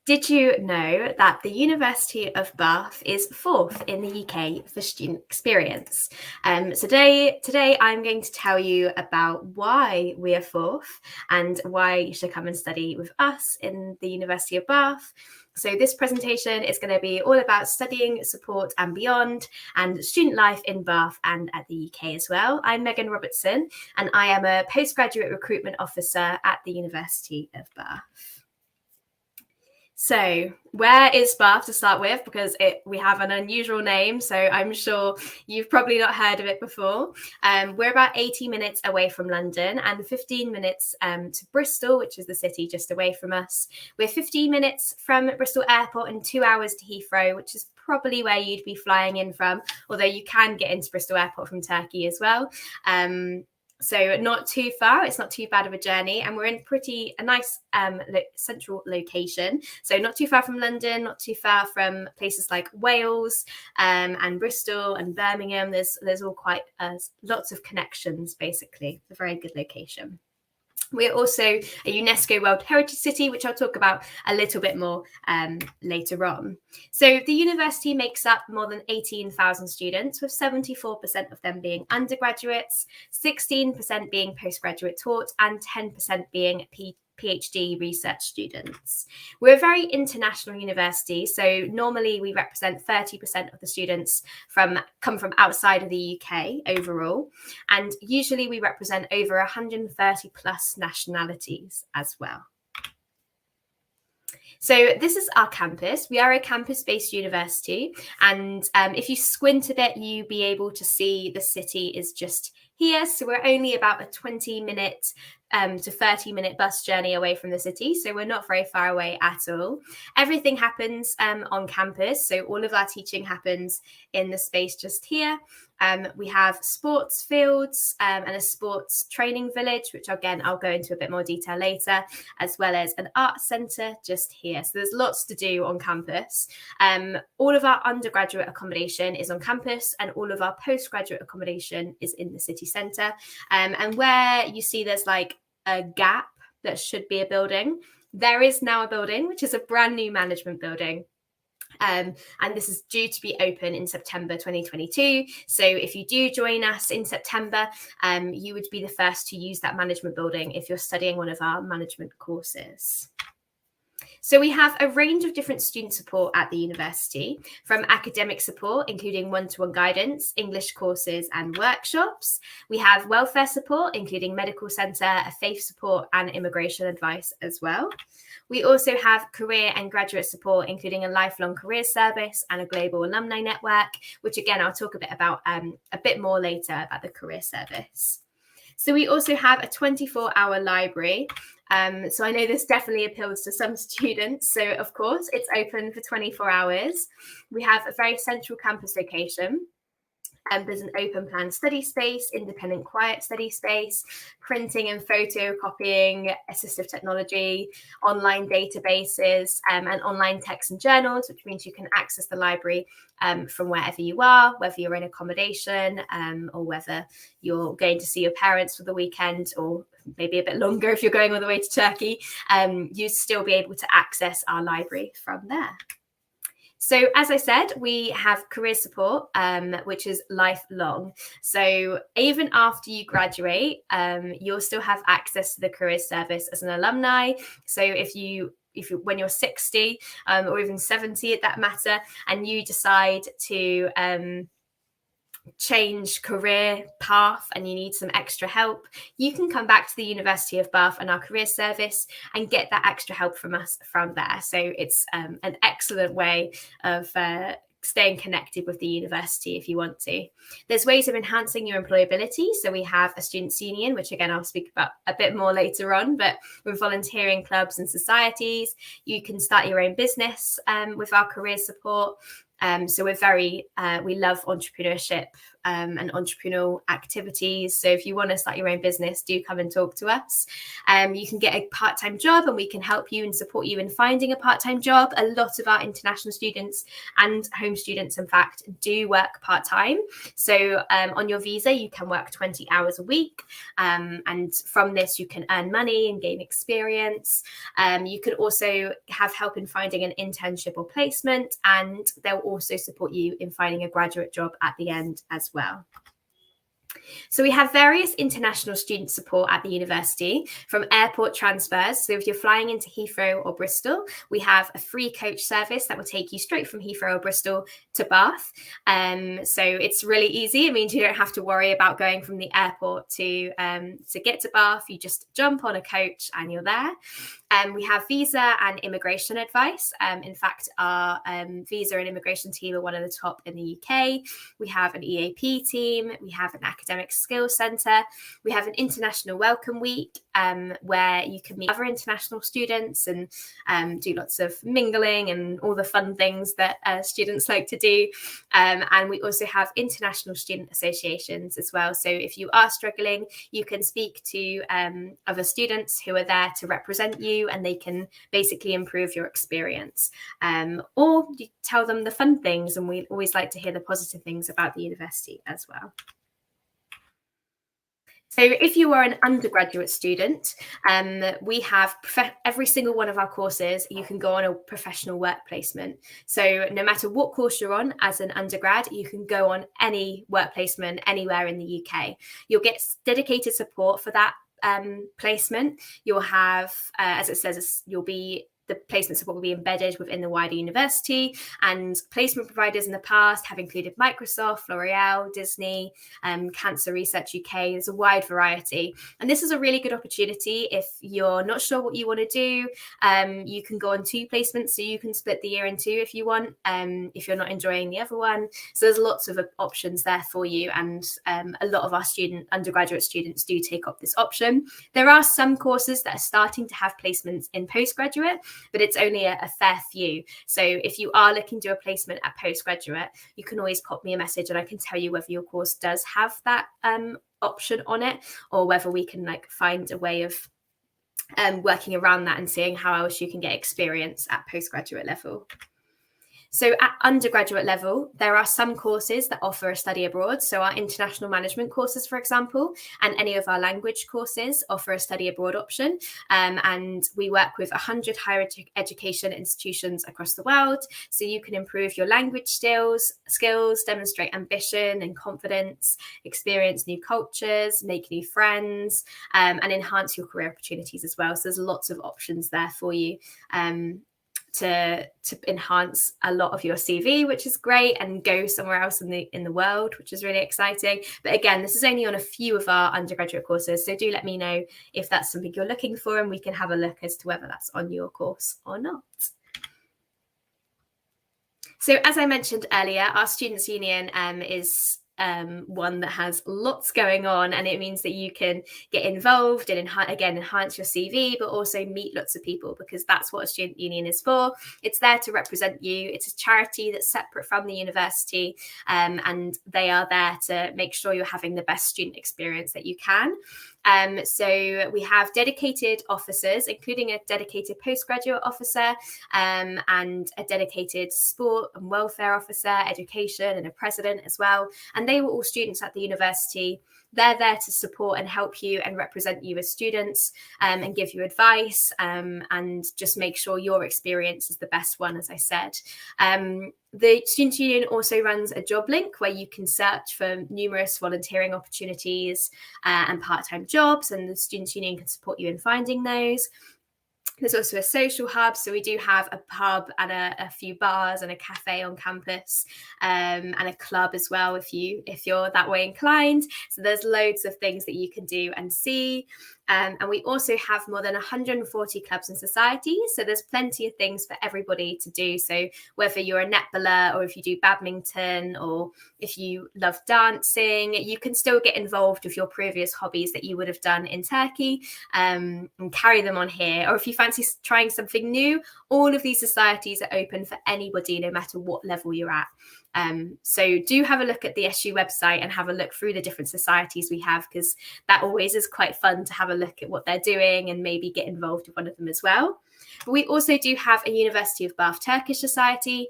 did you know that the University of Bath is 4th in the UK for student experience? So today I'm going to tell you about why we are 4th and why you should come and study with us in the University of Bath. So this presentation is going to be all about studying, support and beyond, and student life in Bath and at the UK as well. I'm Megan Robertson and I am a postgraduate recruitment officer at the University of Bath. So where is Bath to start with? Because we have an unusual name, so I'm sure you've probably not heard of it before. We're about 80 minutes away from London and 15 minutes to Bristol, which is the city just away from us. We're 15 minutes from Bristol Airport and 2 hours to Heathrow, which is probably where you'd be flying in from, although you can get into Bristol Airport from Turkey as well. So not too far, it's not too bad of a journey, and we're in a nice central location. So not too far from London, not too far from places like Wales and Bristol and Birmingham. There's all quite lots of connections, basically. A very good location. We're also a UNESCO World Heritage City, which I'll talk about a little bit more later on. So the university makes up more than 18,000 students, with 74% of them being undergraduates, 16% being postgraduate taught, and 10% being PhD research students. We're a very international university, so normally we represent 30% of the students come from outside of the UK overall, and usually we represent over 130 plus nationalities as well. So this is our campus. We are a campus-based university, and if you squint a bit, you'll be able to see the city is just here. So we're only about a 20-minute to 30-minute bus journey away from the city. So we're not very far away at all. Everything happens on campus. So all of our teaching happens in the space just here. We have sports fields and a sports training village, which again, I'll go into a bit more detail later, as well as an art centre just here. So there's lots to do on campus. All of our undergraduate accommodation is on campus, and all of our postgraduate accommodation is in the city centre. And where you see there's like a gap that should be a building, there is now a building, which is a brand new management building. And this is due to be open in September 2022. So if you do join us in September, you would be the first to use that management building if you're studying one of our management courses. So we have a range of different student support at the university, from academic support, including one-to-one guidance, English courses and workshops. We have welfare support, including medical centre, faith support and immigration advice as well. We also have career and graduate support, including a lifelong career service and a global alumni network, which again, I'll talk a bit more later about the career service. So we also have a 24-hour library. So I know this definitely appeals to some students. So of course, it's open for 24 hours. We have a very central campus location. There's an open plan study space, independent quiet study space, printing and photocopying, assistive technology, online databases, and online texts and journals, which means you can access the library from wherever you are, whether you're in accommodation or whether you're going to see your parents for the weekend, or maybe a bit longer if you're going all the way to Turkey. You'd still be able to access our library from there. So as I said, we have career support, which is lifelong. So even after you graduate, you'll still have access to the career service as an alumni. So when you're 60 or even 70 at that matter, and you decide to change career path and you need some extra help, you can come back to the University of Bath and our career service and get that extra help from us from there. So it's an excellent way of staying connected with the university if you want to. There's ways of enhancing your employability. So we have a students' union, which again, I'll speak about a bit more later on, but with volunteering clubs and societies, you can start your own business with our career support. So we love entrepreneurship and entrepreneurial activities. So if you want to start your own business, do come and talk to us. You can get a part-time job and we can help you and support you in finding a part-time job. A lot of our international students and home students, in fact, do work part-time. So on your visa, you can work 20 hours a week. And from this, you can earn money and gain experience. You could also have help in finding an internship or placement, and they'll also support you in finding a graduate job at the end as well. So we have various international student support at the university, from airport transfers. So if you're flying into Heathrow or Bristol, we have a free coach service that will take you straight from Heathrow or Bristol to Bath. So it's really easy. It means you don't have to worry about going from the airport to get to Bath. You just jump on a coach and you're there. We have visa and immigration advice. In fact, our visa and immigration team are one of the top in the UK. We have an EAP team. We have an academic skills centre. We have an international welcome week where you can meet other international students and do lots of mingling and all the fun things that students like to do. And we also have international student associations as well. So if you are struggling, you can speak to other students who are there to represent you, and they can basically improve your experience. Or you tell them the fun things, and we always like to hear the positive things about the university as well. So if you are an undergraduate student, we have every single one of our courses, you can go on a professional work placement. So no matter what course you're on as an undergrad, you can go on any work placement anywhere in the UK. You'll get dedicated support for that placement. You'll have, as it says, the placement support will be embedded within the wider university, and placement providers in the past have included Microsoft, L'Oreal, Disney, Cancer Research UK. There's a wide variety, and this is a really good opportunity if you're not sure what you want to do. You can go on 2 placements, so you can split the year in 2 if you want, if you're not enjoying the other one. So there's lots of options there for you, and a lot of our undergraduate students do take up this option. There are some courses that are starting to have placements in postgraduate, but it's only a fair few. So if you are looking to do a placement at postgraduate, you can always pop me a message and I can tell you whether your course does have that option on it, or whether we can find a way of working around that and seeing how else you can get experience at postgraduate level. So at undergraduate level, there are some courses that offer a study abroad. So our international management courses, for example, and any of our language courses offer a study abroad option. And we work with 100 higher education institutions across the world. So you can improve your language skills, demonstrate ambition and confidence, experience new cultures, make new friends, and enhance your career opportunities as well. So there's lots of options there for you. To enhance a lot of your CV, which is great, and go somewhere else in the world, which is really exciting. But again, this is only on a few of our undergraduate courses, so do let me know if that's something you're looking for, and we can have a look as to whether that's on your course or not. So as I mentioned earlier, our Students' Union is one that has lots going on, and it means that you can get involved and enhance your CV, but also meet lots of people, because that's what a student union is for. It's there to represent you. It's a charity that's separate from the university, and they are there to make sure you're having the best student experience that you can. So we have dedicated officers, including a dedicated postgraduate officer, and a dedicated sport and welfare officer, education, and a president as well. And they were all students at the university. They're there to support and help you and represent you as students, and give you advice, and just make sure your experience is the best one, as I said. The Students' Union also runs a job link where you can search for numerous volunteering opportunities and part-time jobs, and the Students' Union can support you in finding those. There's also a social hub, so we do have a pub and a few bars and a cafe on campus, and a club as well if you're that way inclined. So there's loads of things that you can do and see. And we also have more than 140 clubs and societies, so there's plenty of things for everybody to do. So whether you're a netballer or if you do badminton or if you love dancing, you can still get involved with your previous hobbies that you would have done in Turkey, and carry them on here. Or if you fancy trying something new, all of these societies are open for anybody, no matter what level you're at. So do have a look at the SU website and have a look through the different societies we have, because that always is quite fun to have a look at what they're doing and maybe get involved with one of them as well. But we also do have a University of Bath Turkish Society.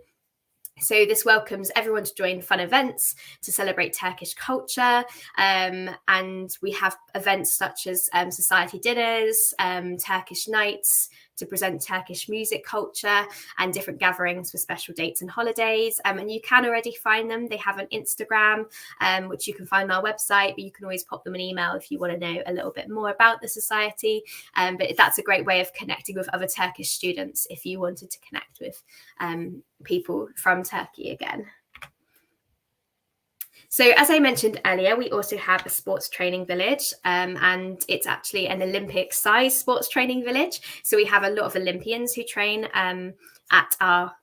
So this welcomes everyone to join fun events to celebrate Turkish culture, and we have events such as society dinners, Turkish nights to present Turkish music culture, and different gatherings for special dates and holidays. And you can already find them. They have an Instagram, which you can find on our website, but you can always pop them an email if you want to know a little bit more about the society. But that's a great way of connecting with other Turkish students if you wanted to connect with people from Turkey again. So as I mentioned earlier, we also have a sports training village, and it's actually an Olympic size sports training village. So we have a lot of Olympians who train at our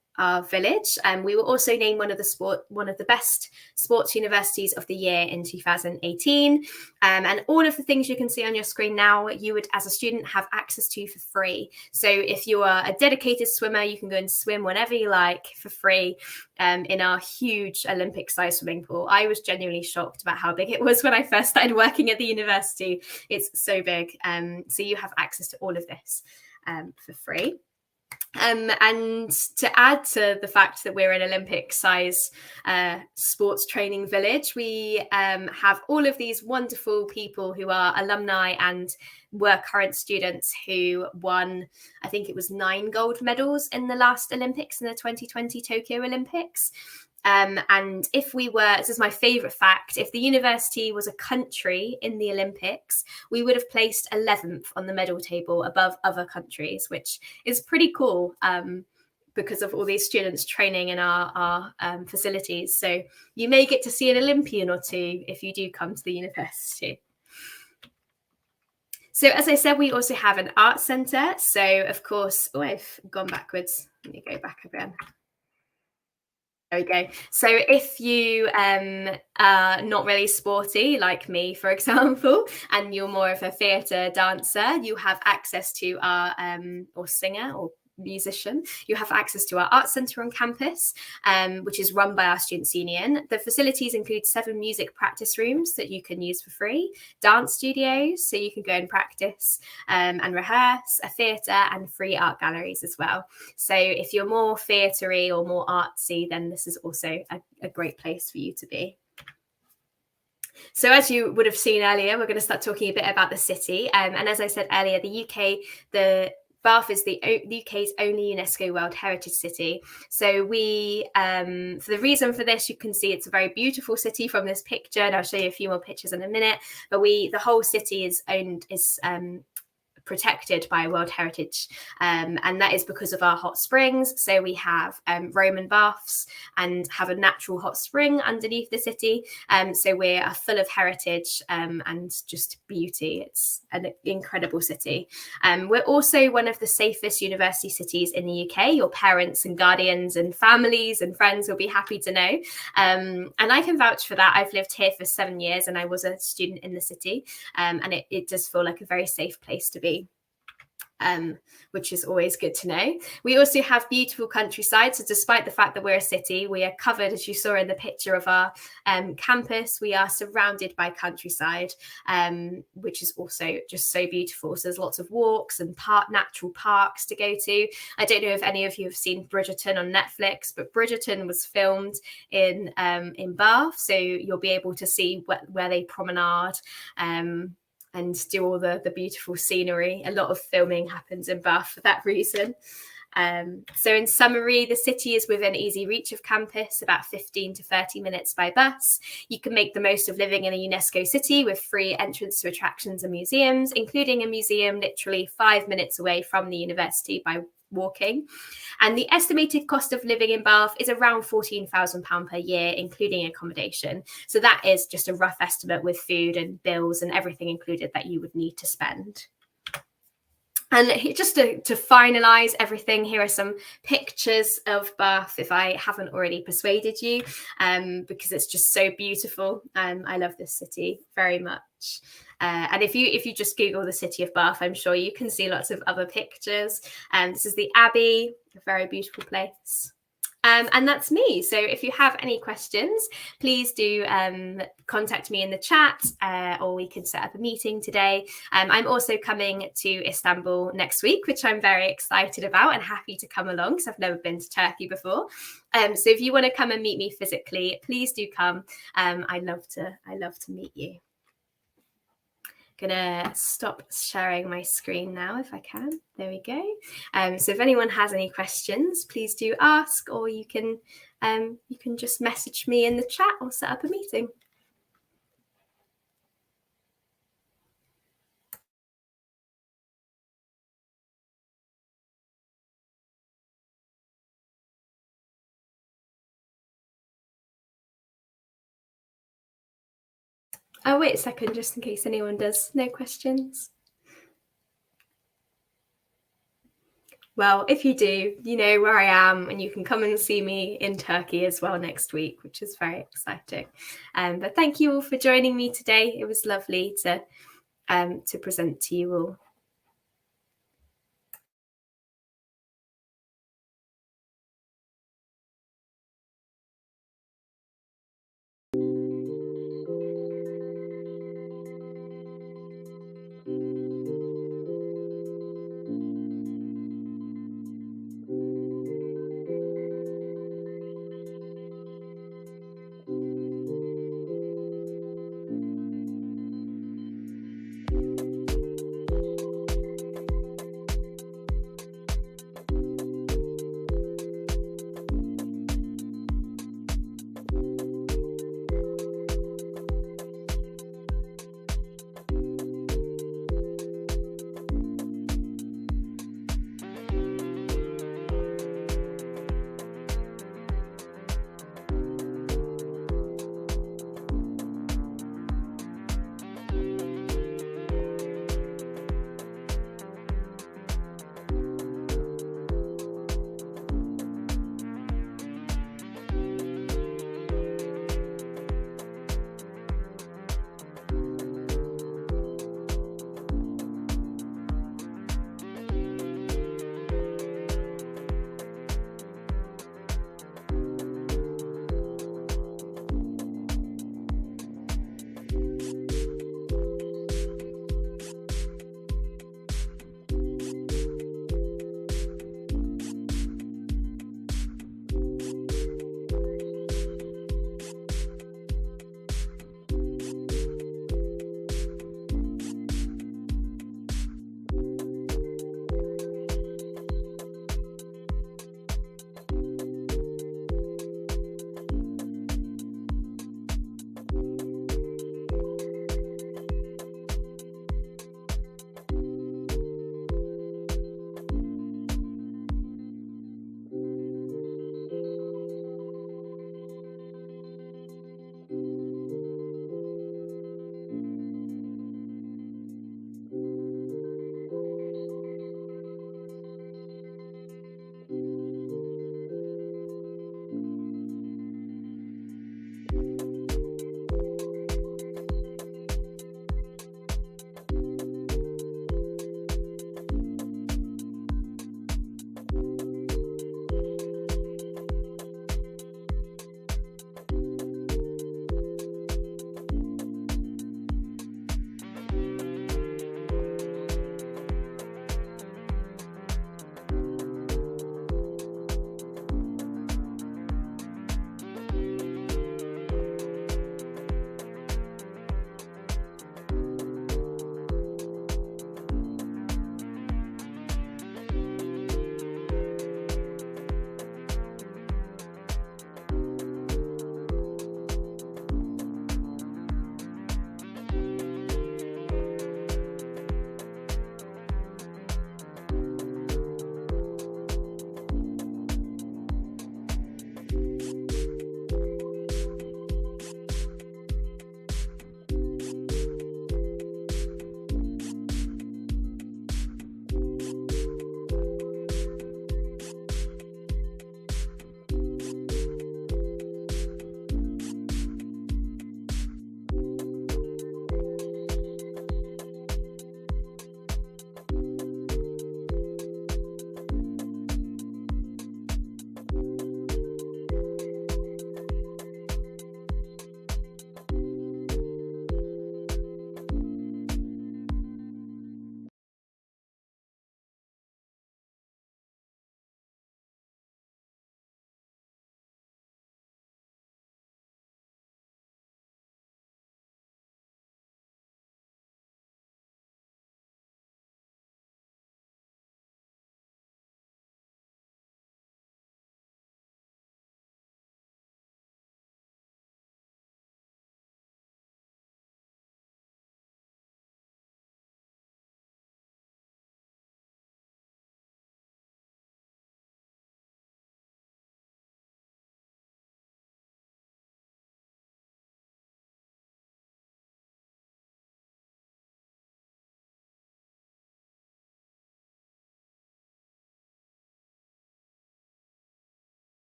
village. And we were also named one of the best sports universities of the year in 2018. And all of the things you can see on your screen now, you would, as a student, have access to for free. So if you are a dedicated swimmer, you can go and swim whenever you like for free in our huge Olympic-sized swimming pool. I was genuinely shocked about how big it was when I first started working at the university. It's so big. So you have access to all of this for free. And to add to the fact that we're an Olympic size sports training village, we have all of these wonderful people who are alumni and were current students who won, I think it was 9 gold medals in the last Olympics, in the 2020 Tokyo Olympics. And if we were, this is my favourite fact, if the university was a country in the Olympics, we would have placed 11th on the medal table above other countries, which is pretty cool because of all these students training in our facilities. So you may get to see an Olympian or two if you do come to the university. So as I said, we also have an art centre. So of course, I've gone backwards. Let me go back again. There we go. So if you are not really sporty, like me, for example, and you're more of a theatre dancer, you have access to our, or singer or musician, you have access to our art centre on campus, which is run by our Students' Union. The facilities include 7 music practice rooms that you can use for free, dance studios, so you can go and practice and rehearse, a theatre, and free art galleries as well. So if you're more theatre-y or more artsy, then this is also a great place for you to be. So as you would have seen earlier, we're going to start talking a bit about the city. And as I said earlier, the Bath is the UK's only UNESCO World Heritage City. So we, for the reason for this, you can see it's a very beautiful city from this picture, and I'll show you a few more pictures in a minute. But the whole city is protected by World Heritage, and that is because of our hot springs. So we have Roman baths and have a natural hot spring underneath the city. So we are full of heritage and just beauty. It's an incredible city. We're also one of the safest university cities in the UK. Your parents and guardians and families and friends will be happy to know. And I can vouch for that. I've lived here for 7 years and I was a student in the city, and it does feel like a very safe place to be. Which is always good to know. We also have beautiful countryside. So despite the fact that we're a city, we are covered, as you saw in the picture of our campus, we are surrounded by countryside, which is also just so beautiful. So there's lots of walks and natural parks to go to. I don't know if any of you have seen Bridgerton on Netflix, but Bridgerton was filmed in Bath. So you'll be able to see where they promenade, and do all the beautiful scenery. A lot of filming happens in Bath for that reason. So in summary, the city is within easy reach of campus, about 15 to 30 minutes by bus. You can make the most of living in a UNESCO city with free entrance to attractions and museums, including a museum literally 5 minutes away from the university by walking. And the estimated cost of living in Bath is around £14,000 per year, including accommodation. So that is just a rough estimate with food and bills and everything included that you would need to spend. And just to finalise everything, here are some pictures of Bath, if I haven't already persuaded you, because it's just so beautiful. I love this city very much. And if you just Google the city of Bath, I'm sure you can see lots of other pictures. This is the Abbey, a very beautiful place. And that's me. So if you have any questions, please do contact me in the chat, or we can set up a meeting today. I'm also coming to Istanbul next week, which I'm very excited about and happy to come along because I've never been to Turkey before. So if you want to come and meet me physically, please do come. I love to meet you. Gonna stop sharing my screen now if I can. There we go. So if anyone has any questions, please do ask, or you can just message me in the chat or set up a meeting. Oh, wait a second, just in case anyone does. No questions? Well, if you do, you know where I am, and you can come and see me in Turkey as well next week, which is very exciting. But thank you all for joining me today. It was lovely to present to you all.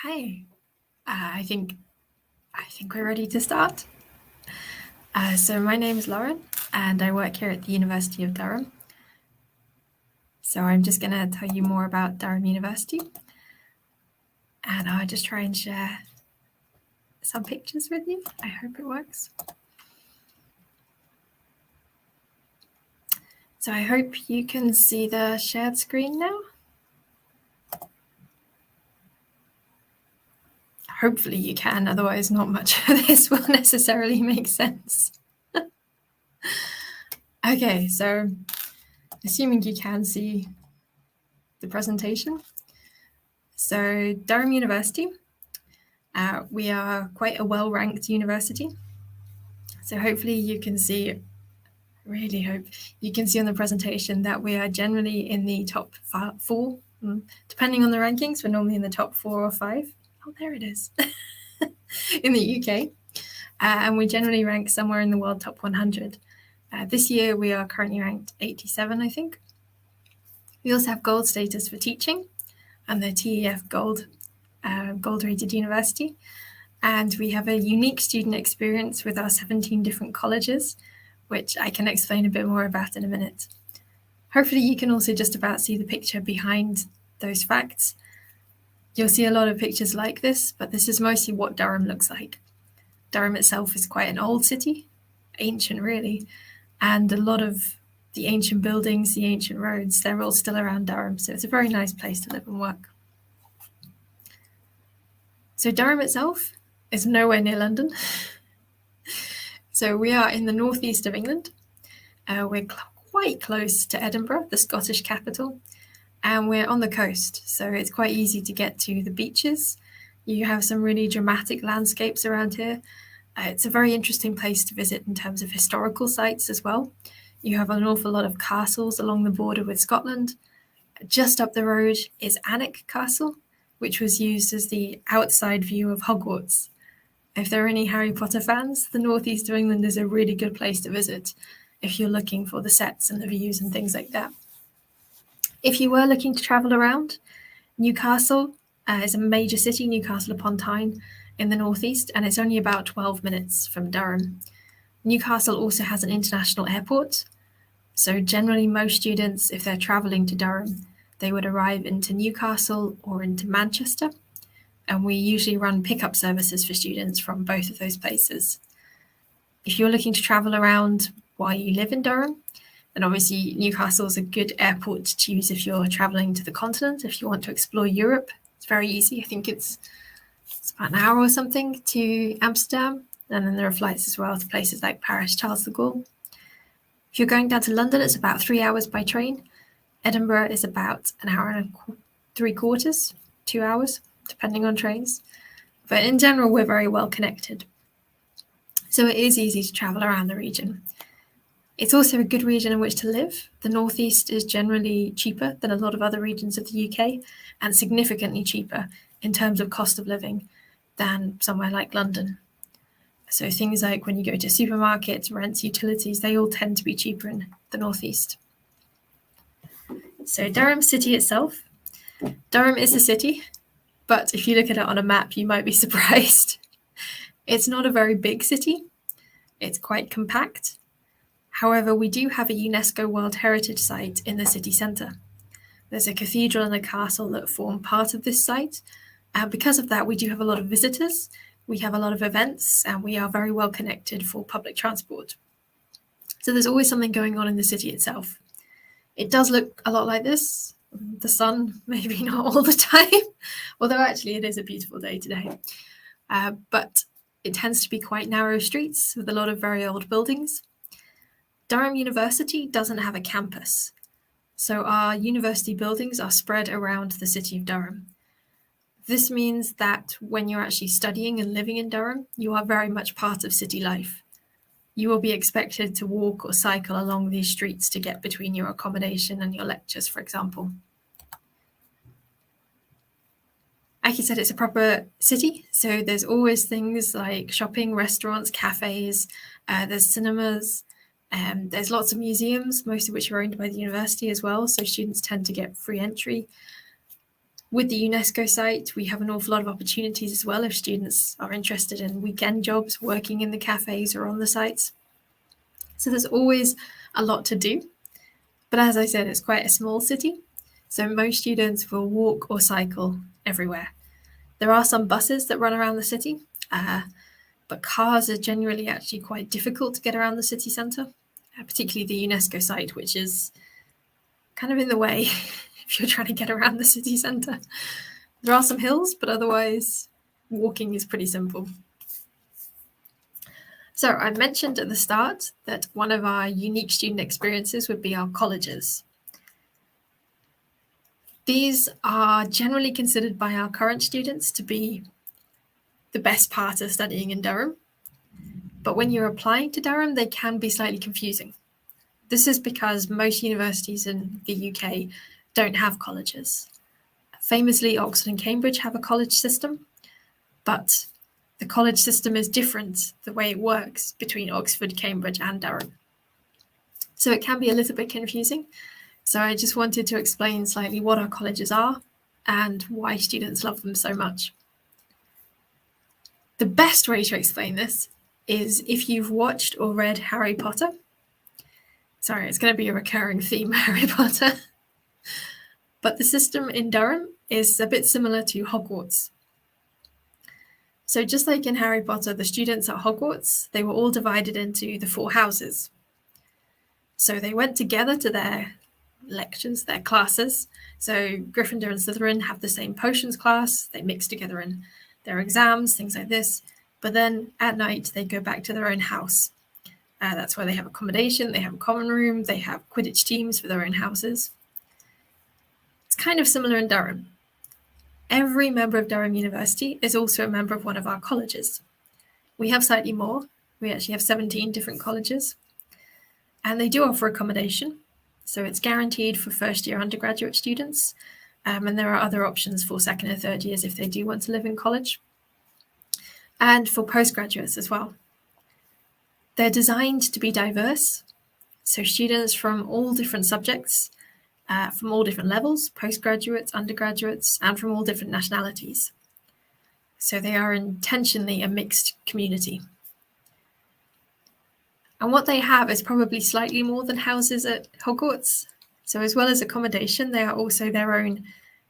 Hi, I think we're ready to start. So my name is Lauren, and I work here at the University of Durham. So I'm just going to tell you more about Durham University, and I'll just try and share some pictures with you. I hope it works. So I hope you can see the shared screen now. Hopefully you can, otherwise not much of this will necessarily make sense. Okay, so assuming you can see the presentation. So Durham University, we are quite a well-ranked university. So hopefully you can see, really hope you can see on the presentation that we are generally in the top 4, depending on the rankings, we're normally in the top 4 or 5. Oh, there it is, in the UK. And we generally rank somewhere in the world top 100. This year we are currently ranked 87, I think. We also have gold status for teaching and the TEF gold rated university. And we have a unique student experience with our 17 different colleges, which I can explain a bit more about in a minute. Hopefully you can also just about see the picture behind those facts. You'll see a lot of pictures like this, but this is mostly what Durham looks like. Durham itself is quite an old city, ancient really, and a lot of the ancient buildings, the ancient roads, they're all still around Durham, so it's a very nice place to live and work. So Durham itself is nowhere near London. So we are in the northeast of England. We're quite close to Edinburgh, the Scottish capital, and we're on the coast, so it's quite easy to get to the beaches. You have some really dramatic landscapes around here. It's a very interesting place to visit in terms of historical sites as well. You have an awful lot of castles along the border with Scotland. Just up the road is Alnwick Castle, which was used as the outside view of Hogwarts. If there are any Harry Potter fans, the northeast of England is a really good place to visit if you're looking for the sets and the views and things like that. If you were looking to travel around, Newcastle is a major city, Newcastle upon Tyne, in the northeast, and it's only about 12 minutes from Durham. Newcastle also has an international airport, so generally most students, if they're travelling to Durham, they would arrive into Newcastle or into Manchester, and we usually run pickup services for students from both of those places. If you're looking to travel around while you live in Durham, then obviously Newcastle is a good airport to choose if you're travelling to the continent. If you want to explore Europe, it's very easy. I think it's about an hour or something to Amsterdam, and then there are flights as well to places like Paris, Charles de Gaulle. If you're going down to London, it's about 3 hours by train. Edinburgh is about an hour and 3/4, 2 hours, depending on trains. But in general, we're very well connected. So it is easy to travel around the region. It's also a good region in which to live. The northeast is generally cheaper than a lot of other regions of the UK, and significantly cheaper in terms of cost of living than somewhere like London. So things like when you go to supermarkets, rents, utilities, they all tend to be cheaper in the northeast. So Durham city itself. Durham is a city, but if you look at it on a map, you might be surprised. It's not a very big city. It's quite compact. However, we do have a UNESCO World Heritage Site in the city centre. There's a cathedral and a castle that form part of this site. And because of that, we do have a lot of visitors. We have a lot of events, and we are very well connected for public transport. So there's always something going on in the city itself. It does look a lot like this. The sun, maybe not all the time, although actually it is a beautiful day today. But it tends to be quite narrow streets with a lot of very old buildings. Durham University doesn't have a campus, so our university buildings are spread around the city of Durham. This means that when you're actually studying and living in Durham, you are very much part of city life. You will be expected to walk or cycle along these streets to get between your accommodation and your lectures, for example. Like I said, it's a proper city, so there's always things like shopping, restaurants, cafes, there's cinemas, there's lots of museums, most of which are owned by the university as well, so students tend to get free entry. With the Unesco site, we have an awful lot of opportunities as well if students are interested in weekend jobs, working in the cafes or on the sites. So there's always a lot to do. But as I said, it's quite a small city, so most students will walk or cycle everywhere. There are some buses that run around the city, but cars are generally actually quite difficult to get around the city centre, particularly the Unesco site, which is kind of in the way if you're trying to get around the city centre. There are some hills, but otherwise walking is pretty simple. So I mentioned at the start that one of our unique student experiences would be our colleges. These are generally considered by our current students to be the best part of studying in Durham. But when you're applying to Durham, they can be slightly confusing. This is because most universities in the UK don't have colleges. Famously, Oxford and Cambridge have a college system, but the college system is different the way it works between Oxford, Cambridge, and Durham. So it can be a little bit confusing. So I just wanted to explain slightly what our colleges are and why students love them so much. The best way to explain this is if you've watched or read Harry Potter. Sorry, it's going to be a recurring theme, Harry Potter. But the system in Durham is a bit similar to Hogwarts. So just like in Harry Potter, the students at Hogwarts, they were all divided into the 4 houses. So they went together to their lectures, their classes. So Gryffindor and Slytherin have the same potions class. They mix together in their exams, things like this. But then at night, they go back to their own house. That's where they have accommodation, they have a common room, they have Quidditch teams for their own houses. It's kind of similar in Durham. Every member of Durham University is also a member of one of our colleges. We have slightly more. We actually have 17 different colleges. And they do offer accommodation. So it's guaranteed for first-year undergraduate students. And there are other options for second and third years if they do want to live in college. And for postgraduates as well. They're designed to be diverse. So students from all different subjects, from all different levels, postgraduates, undergraduates, and from all different nationalities. So they are intentionally a mixed community. And what they have is probably slightly more than houses at Hogwarts. So as well as accommodation, they are also their own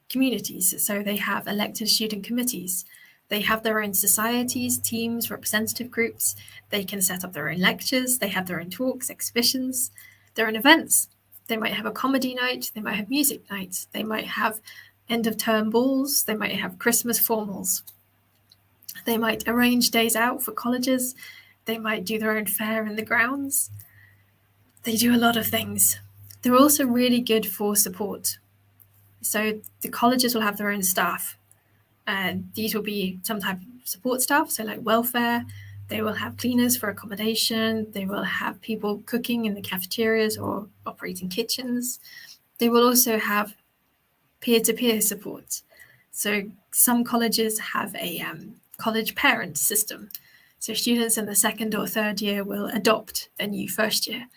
communities. So they have elected student committees. They have their own societies, teams, representative groups. They can set up their own lectures. They have their own talks, exhibitions, their own events. They might have a comedy night. They might have music nights. They might have end-of-term balls. They might have Christmas formals. They might arrange days out for colleges. They might do their own fair in the grounds. They do a lot of things. They're also really good for support. So the colleges will have their own staff. These will be some type of support staff, so like welfare. They will have cleaners for accommodation. They will have people cooking in the cafeterias or operating kitchens. They will also have peer-to-peer support. So some colleges have a college parent system. So students in the second or third year will adopt a new first year,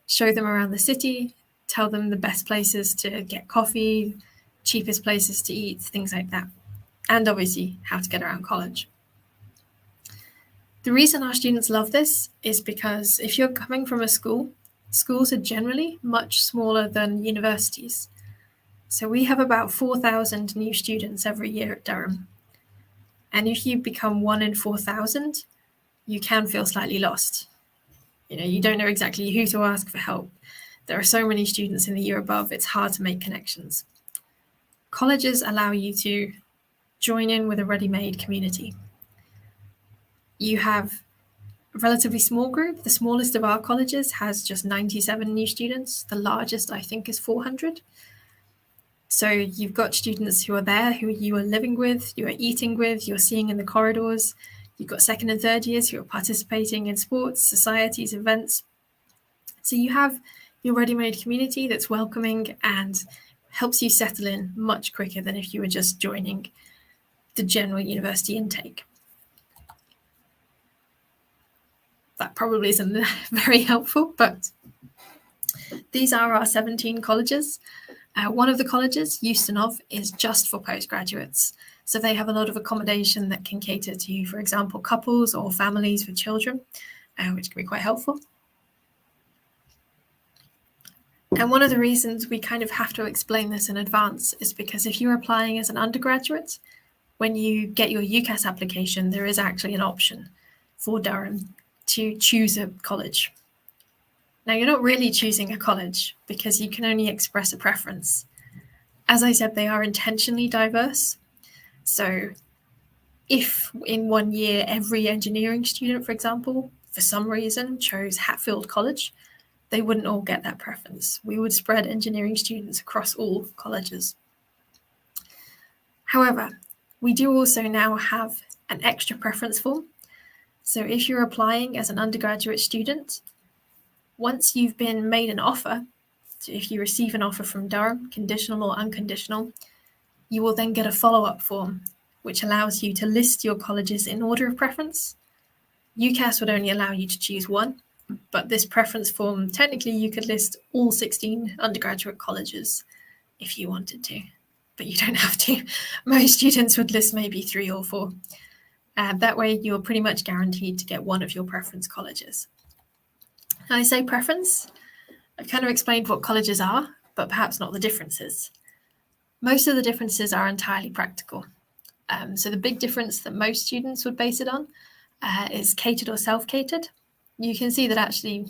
show them around the city, tell them the best places to get coffee, cheapest places to eat, things like that. And obviously how to get around college. The reason our students love this is because if you're coming from a school, schools are generally much smaller than universities. So we have about 4,000 new students every year at Durham. And if you become 1 in 4,000, you can feel slightly lost. You don't know exactly who to ask for help. There are so many students in the year above, it's hard to make connections. Colleges allow you to join in with a ready-made community. You have a relatively small group. The smallest of our colleges has just 97 new students. The largest, I think, is 400. So you've got students who are there, who you are living with, you are eating with, you're seeing in the corridors. You've got second and third years who are participating in sports, societies, events. So you have your ready-made community that's welcoming and helps you settle in much quicker than if you were just joining the general university intake. That probably isn't very helpful, but these are our 17 colleges. One of the colleges, Ustanov, is just for postgraduates. So they have a lot of accommodation that can cater to, for example, couples or families with children, which can be quite helpful. And one of the reasons we kind of have to explain this in advance is because if you're applying as an undergraduate, when you get your UCAS application, there is actually an option for Durham to choose a college. Now, you're not really choosing a college because you can only express a preference. As I said, they are intentionally diverse. So if in 1 year, every engineering student, for example, for some reason chose Hatfield College, they wouldn't all get that preference. We would spread engineering students across all colleges. However, we do also now have an extra preference form. So if you're applying as an undergraduate student, once you've been made an offer, so if you receive an offer from Durham, conditional or unconditional, you will then get a follow-up form, which allows you to list your colleges in order of preference. UCAS would only allow you to choose one, but this preference form, technically you could list all 16 undergraduate colleges if you wanted to, but you don't have to. Most students would list maybe 3 or 4. That way you're pretty much guaranteed to get one of your preference colleges. I say preference, I've kind of explained what colleges are, but perhaps not the differences. Most of the differences are entirely practical. So the big difference that most students would base it on is catered or self-catered. You can see that actually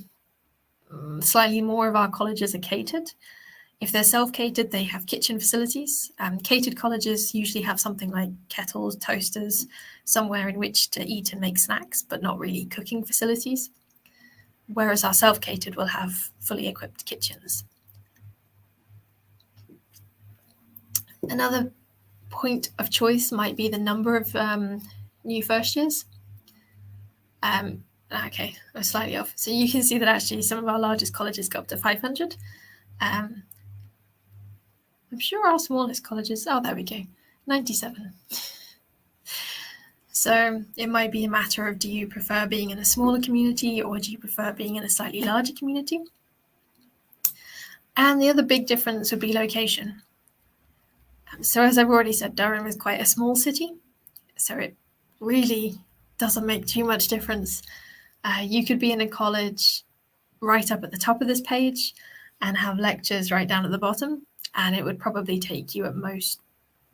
slightly more of our colleges are catered. If they're self-catered, they have kitchen facilities. Catered colleges usually have something like kettles, toasters, somewhere in which to eat and make snacks, but not really cooking facilities. Whereas our self-catered will have fully equipped kitchens. Another point of choice might be the number of new first years. Okay, I'm slightly off. So you can see that actually some of our largest colleges go up to 500. I'm sure our smallest colleges, oh, there we go, 97. So it might be a matter of, do you prefer being in a smaller community or do you prefer being in a slightly larger community? And the other big difference would be location. So as I've already said, Durham is quite a small city, so it really doesn't make too much difference. You could be in a college right up at the top of this page and have lectures right down at the bottom, and it would probably take you at most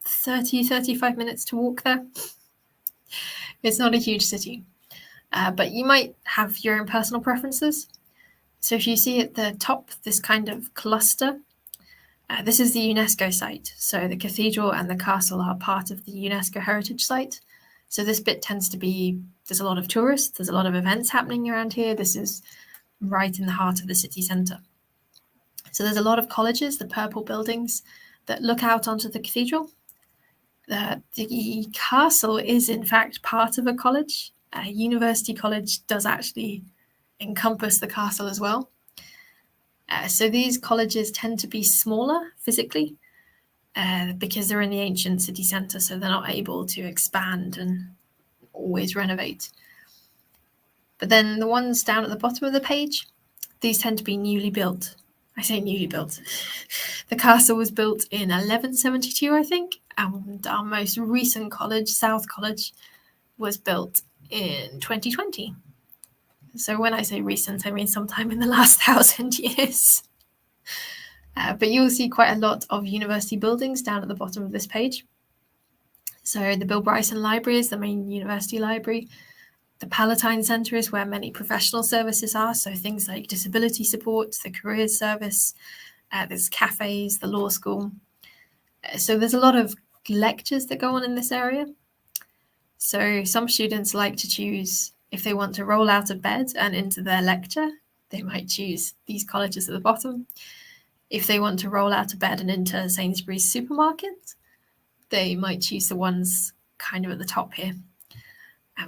30-35 minutes to walk there. It's not a huge city, but you might have your own personal preferences. So if you see at the top this kind of cluster, this is the Unesco site. So the cathedral and the castle are part of the UNESCO Heritage Site. So this bit tends to be, there's a lot of tourists, there's a lot of events happening around here. This is right in the heart of the city centre. So there's a lot of colleges, the purple buildings, that look out onto the cathedral. The castle is in fact part of a college. University College does actually encompass the castle as well. So these colleges tend to be smaller physically because they're in the ancient city centre, so they're not able to expand and always renovate. But then the ones down at the bottom of the page, these tend to be newly built. I say newly built. The castle was built in 1172, I think, and our most recent college, South College, was built in 2020. So when I say recent, I mean sometime in the last 1,000 years. But you'll see quite a lot of university buildings down at the bottom of this page. So the Bill Bryson Library is the main university library. The Palatine Centre is where many professional services are, so things like disability support, the careers service, there's cafes, the law school. So there's a lot of lectures that go on in this area. So some students like to choose, if they want to roll out of bed and into their lecture, they might choose these colleges at the bottom. If they want to roll out of bed and into Sainsbury's supermarket, they might choose the ones kind of at the top here.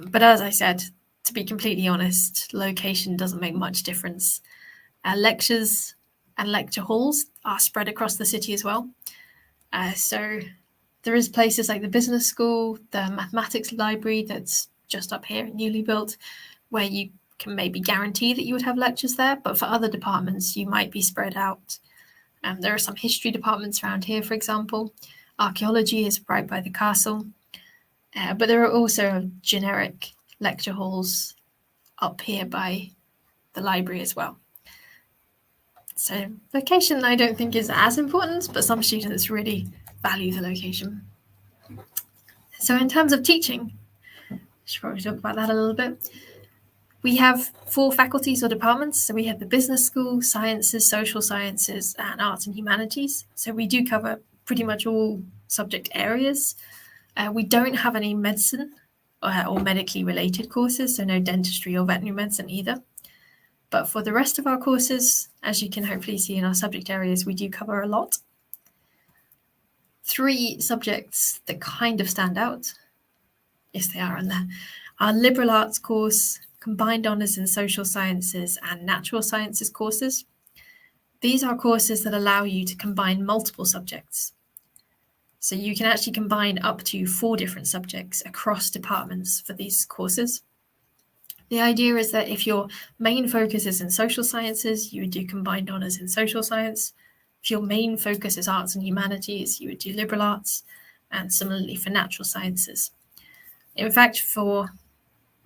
But as I said, to be completely honest, location doesn't make much difference. Lectures and lecture halls are spread across the city as well. So there is places like the business school, the mathematics library that's just up here, newly built, where you can maybe guarantee that you would have lectures there. But for other departments, you might be spread out There are some history departments around here, for example. Archaeology is right by the castle. But there are also generic lecture halls up here by the library as well. So location I don't think is as important, but some students really value the location. So in terms of teaching, I should probably talk about that a little bit. We have 4 faculties or departments. So we have the business school, sciences, social sciences, and arts and humanities. So we do cover pretty much all subject areas. We don't have any medicine or medically related courses, so no dentistry or veterinary medicine either. But for the rest of our courses, as you can hopefully see in our subject areas, we do cover a lot. 3 subjects that kind of stand out, yes they are in there, our liberal arts course, combined honours in social sciences and natural sciences courses. These are courses that allow you to combine multiple subjects. So you can actually combine up to 4 different subjects across departments for these courses. The idea is that if your main focus is in social sciences, you would do combined honours in social science. If your main focus is arts and humanities, you would do liberal arts, and similarly for natural sciences. In fact, for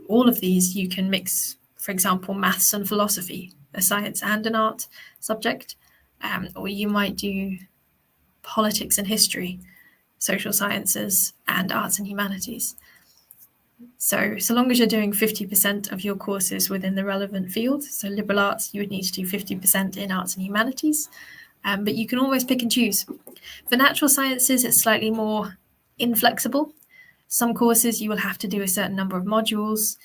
all of these, you can mix, for example, maths and philosophy, a science and an art subject, or you might do politics and history, social sciences, and arts and humanities. So long as you're doing 50% of your courses within the relevant field, so liberal arts, you would need to do 50% in arts and humanities, but you can almost pick and choose. For natural sciences, it's slightly more inflexible. Some courses you will have to do a certain number of modules,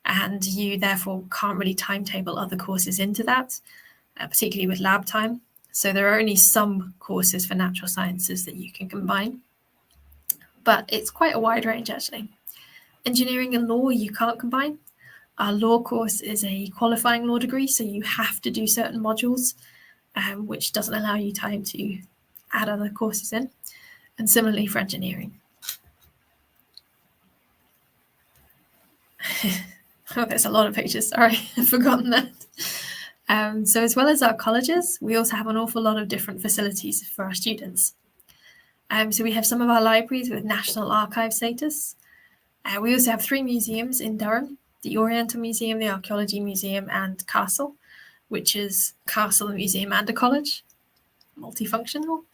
and you therefore can't really timetable other courses into that, particularly with lab time. So there are only some courses for natural sciences that you can combine, but it's quite a wide range actually. Engineering and law you can't combine. Our law course is a qualifying law degree, so you have to do certain modules, which doesn't allow you time to add other courses in. And similarly for engineering. Oh, there's a lot of pages, sorry, I've forgotten that. So as well as our colleges, we also have an awful lot of different facilities for our students. So we have some of our libraries with National Archive status. We also have 3 museums in Durham, the Oriental Museum, the Archaeology Museum, and Castle, which is Castle, Museum and a college, multifunctional.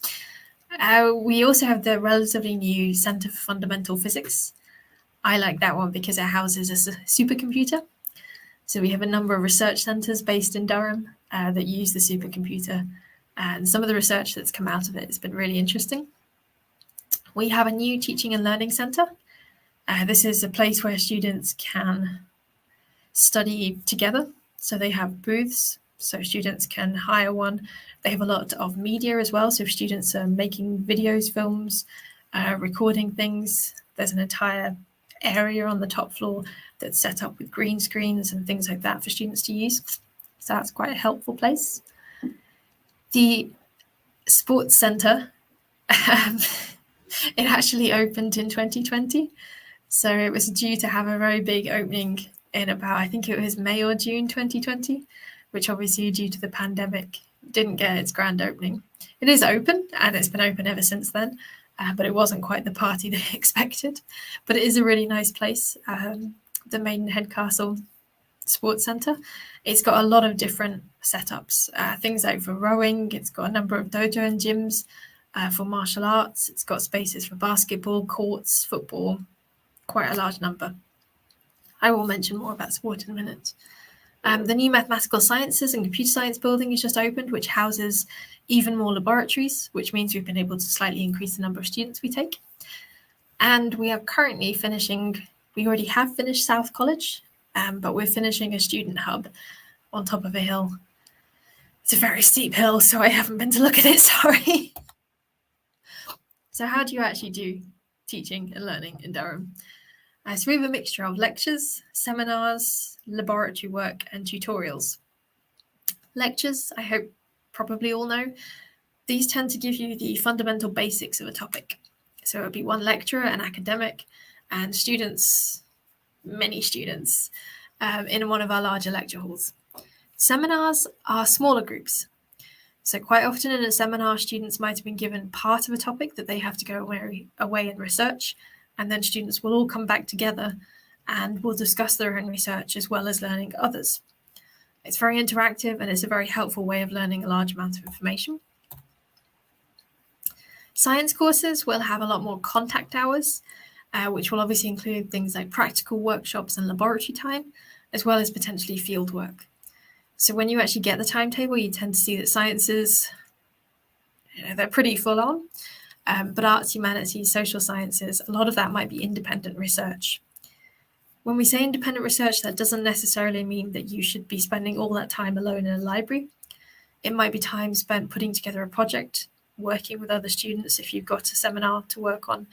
We also have the relatively new Centre for Fundamental Physics. I like that one because it houses a supercomputer. So we have a number of research centres based in Durham that use the supercomputer, and some of the research that's come out of it has been really interesting. We have a new teaching and learning centre. This is a place where students can study together. So they have booths, so students can hire one. They have a lot of media as well. So if students are making videos, films, recording things, there's an entire area on the top floor that's set up with green screens and things like that for students to use. So that's quite a helpful place. The sports centre, it actually opened in 2020. So it was due to have a very big opening in about, I think it was May or June 2020, which obviously due to the pandemic didn't get its grand opening. It is open and it's been open ever since then, but it wasn't quite the party they expected. But it is a really nice place, the Maidenhead Castle Sports Centre. It's got a lot of different setups, things like for rowing, it's got a number of dojo and gyms for martial arts, it's got spaces for basketball, courts, football, quite a large number. I will mention more about sport in a minute. The new Mathematical Sciences and Computer Science building is just opened, which houses even more laboratories, which means we've been able to slightly increase the number of students we take. And we are currently finishing, we already have finished South College, but we're finishing a student hub on top of a hill. It's a very steep hill, so I haven't been to look at it, sorry. So how do you actually do teaching and learning in Durham? So we have a mixture of lectures, seminars, laboratory work, and tutorials. Lectures, I hope probably all know, these tend to give you the fundamental basics of a topic. So it would be one lecturer, an academic, and students, many students, in one of our larger lecture halls. Seminars are smaller groups. So quite often in a seminar, students might have been given part of a topic that they have to go away and research, and then students will all come back together and will discuss their own research as well as learning others. It's very interactive and it's a very helpful way of learning a large amount of information. Science courses will have a lot more contact hours, which will obviously include things like practical workshops and laboratory time, as well as potentially field work. So when you actually get the timetable, you tend to see that sciences, they're pretty full on, but arts, humanities, social sciences, a lot of that might be independent research. When we say independent research, that doesn't necessarily mean that you should be spending all that time alone in a library. It might be time spent putting together a project, working with other students if you've got a seminar to work on,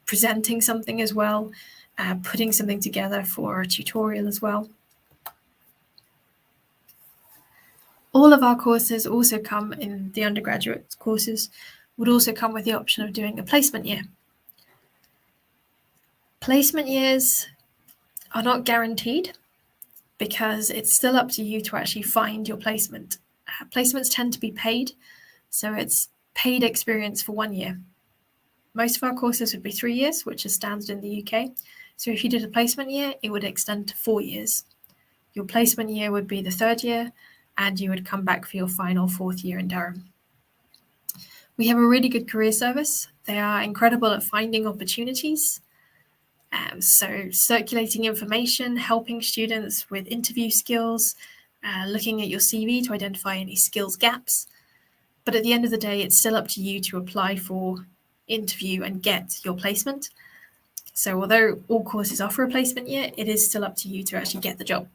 presenting something as well, putting something together for a tutorial as well. All of our courses also come in the undergraduate courses, would also come with the option of doing a placement year. Placement years are not guaranteed because it's still up to you to actually find your placement. Placements tend to be paid, so it's paid experience for 1 year. Most of our courses would be 3 years, which is standard in the UK. So if you did a placement year, it would extend to 4 years. Your placement year would be the 3rd year, and you would come back for your final 4th year in Durham. We have a really good career service. They are incredible at finding opportunities. So circulating information, helping students with interview skills, looking at your CV to identify any skills gaps. But at the end of the day, it's still up to you to apply for, interview, and get your placement. So although all courses offer a placement year, it is still up to you to actually get the job.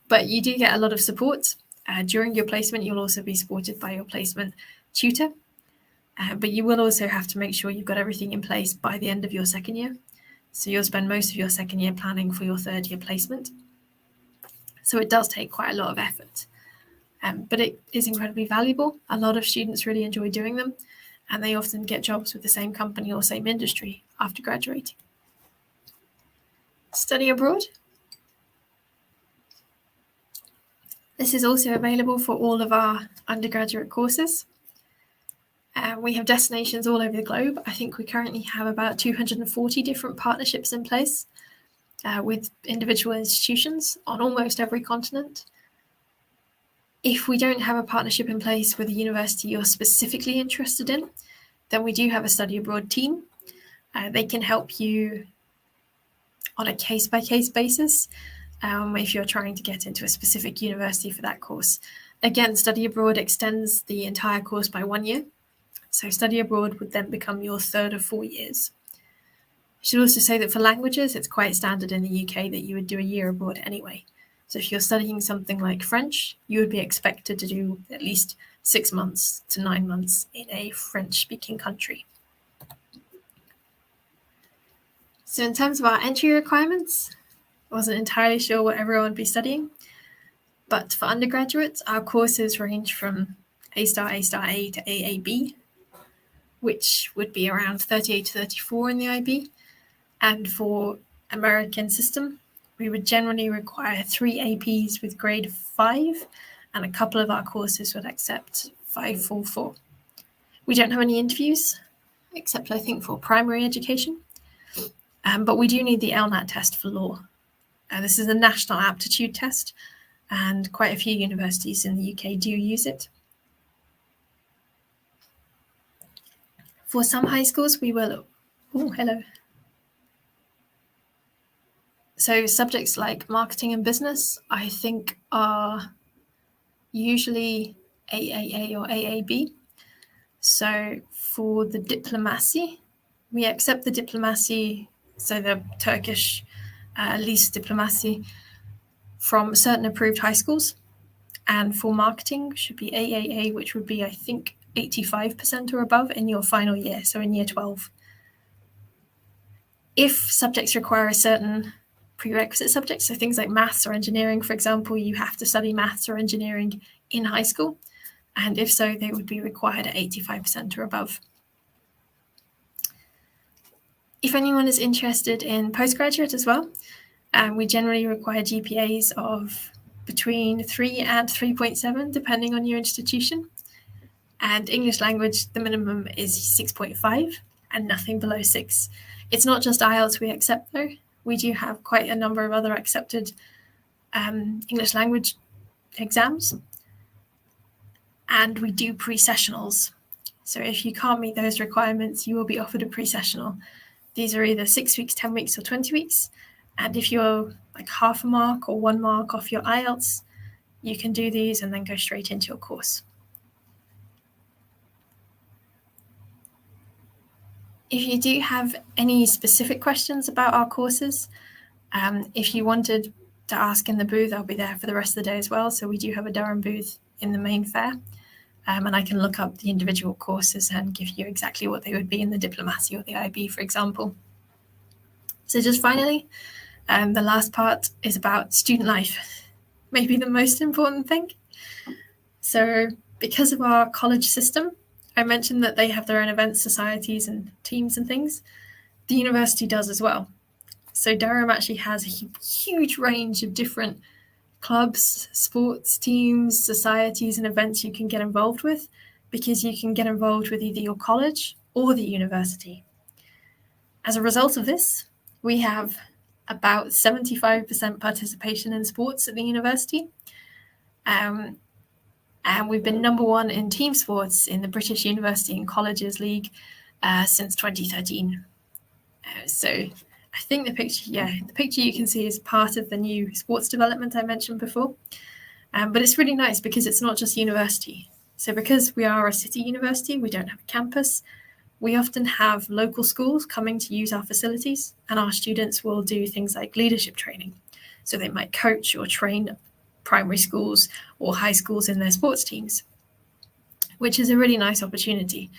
But you do get a lot of support. During your placement, you'll also be supported by your placement tutor. But you will also have to make sure you've got everything in place by the end of your 2nd year. So you'll spend most of your 2nd year planning for your 3rd year placement. So it does take quite a lot of effort. But it is incredibly valuable. A lot of students really enjoy doing them, and they often get jobs with the same company or same industry after graduating. Study abroad. This is also available for all of our undergraduate courses. We have destinations all over the globe. I think we currently have about 240 different partnerships in place with individual institutions on almost every continent. If we don't have a partnership in place with a university you're specifically interested in, then we do have a study abroad team. They can help you on a case-by-case basis if you're trying to get into a specific university for that course. Again, study abroad extends the entire course by 1 year. So study abroad would then become your 3rd of 4 years. I should also say that for languages, it's quite standard in the UK that you would do a year abroad anyway. So if you're studying something like French, you would be expected to do at least 6 months to 9 months in a French-speaking country. So in terms of our entry requirements, I wasn't entirely sure what everyone would be studying, but for undergraduates, our courses range from A star, A star A to AAB, which would be around 38 to 34 in the IB. And for American system, we would generally require 3 APs with grade 5, and a couple of our courses would accept 544. We don't have any interviews, except I think for primary education, but we do need the Lmat Test for law. This is a national aptitude test, and quite a few universities in the UK do use it. For some high schools, we will... Oh, hello. So subjects like marketing and business, I think, are usually AAA or AAB. So for the diplomacy, we accept the diplomacy, so the Turkish least diplomacy, from certain approved high schools. And for marketing should be AAA, which would be, I think, 85% or above in your final year, so in year 12. If subjects require a certain prerequisite subject, so things like maths or engineering, for example, you have to study maths or engineering in high school. And if so, they would be required at 85% or above. If anyone is interested in postgraduate as well, we generally require GPAs of between 3 and 3.7, depending on your institution. And English language, the minimum is 6.5 and nothing below 6. It's not just IELTS we accept, though. We do have quite a number of other accepted English language exams. And we do pre-sessionals. So if you can't meet those requirements, you will be offered a pre-sessional. These are either 6 weeks, 10 weeks, or 20 weeks. And if you're like half a mark or 1 mark off your IELTS, you can do these and then go straight into your course. If you do have any specific questions about our courses, if you wanted to ask in the booth, I'll be there for the rest of the day as well. So we do have a Durham booth in the main fair, and I can look up the individual courses and give you exactly what they would be in the Diplomacy or the IB, for example. So just finally, the last part is about student life, maybe the most important thing. So because of our college system, I mentioned that they have their own events, societies and teams and things. The university does as well. So Durham actually has a huge range of different clubs, sports teams, societies and events you can get involved with, because you can get involved with either your college or the university. As a result of this, we have about 75% participation in sports at the university. And we've been number 1 in team sports in the British University and Colleges League since 2013. So I think the picture you can see is part of the new sports development I mentioned before. But it's really nice because it's not just university. So because we are a city university, we don't have a campus. We often have local schools coming to use our facilities, and our students will do things like leadership training. So they might coach or train primary schools or high schools in their sports teams, which is a really nice opportunity.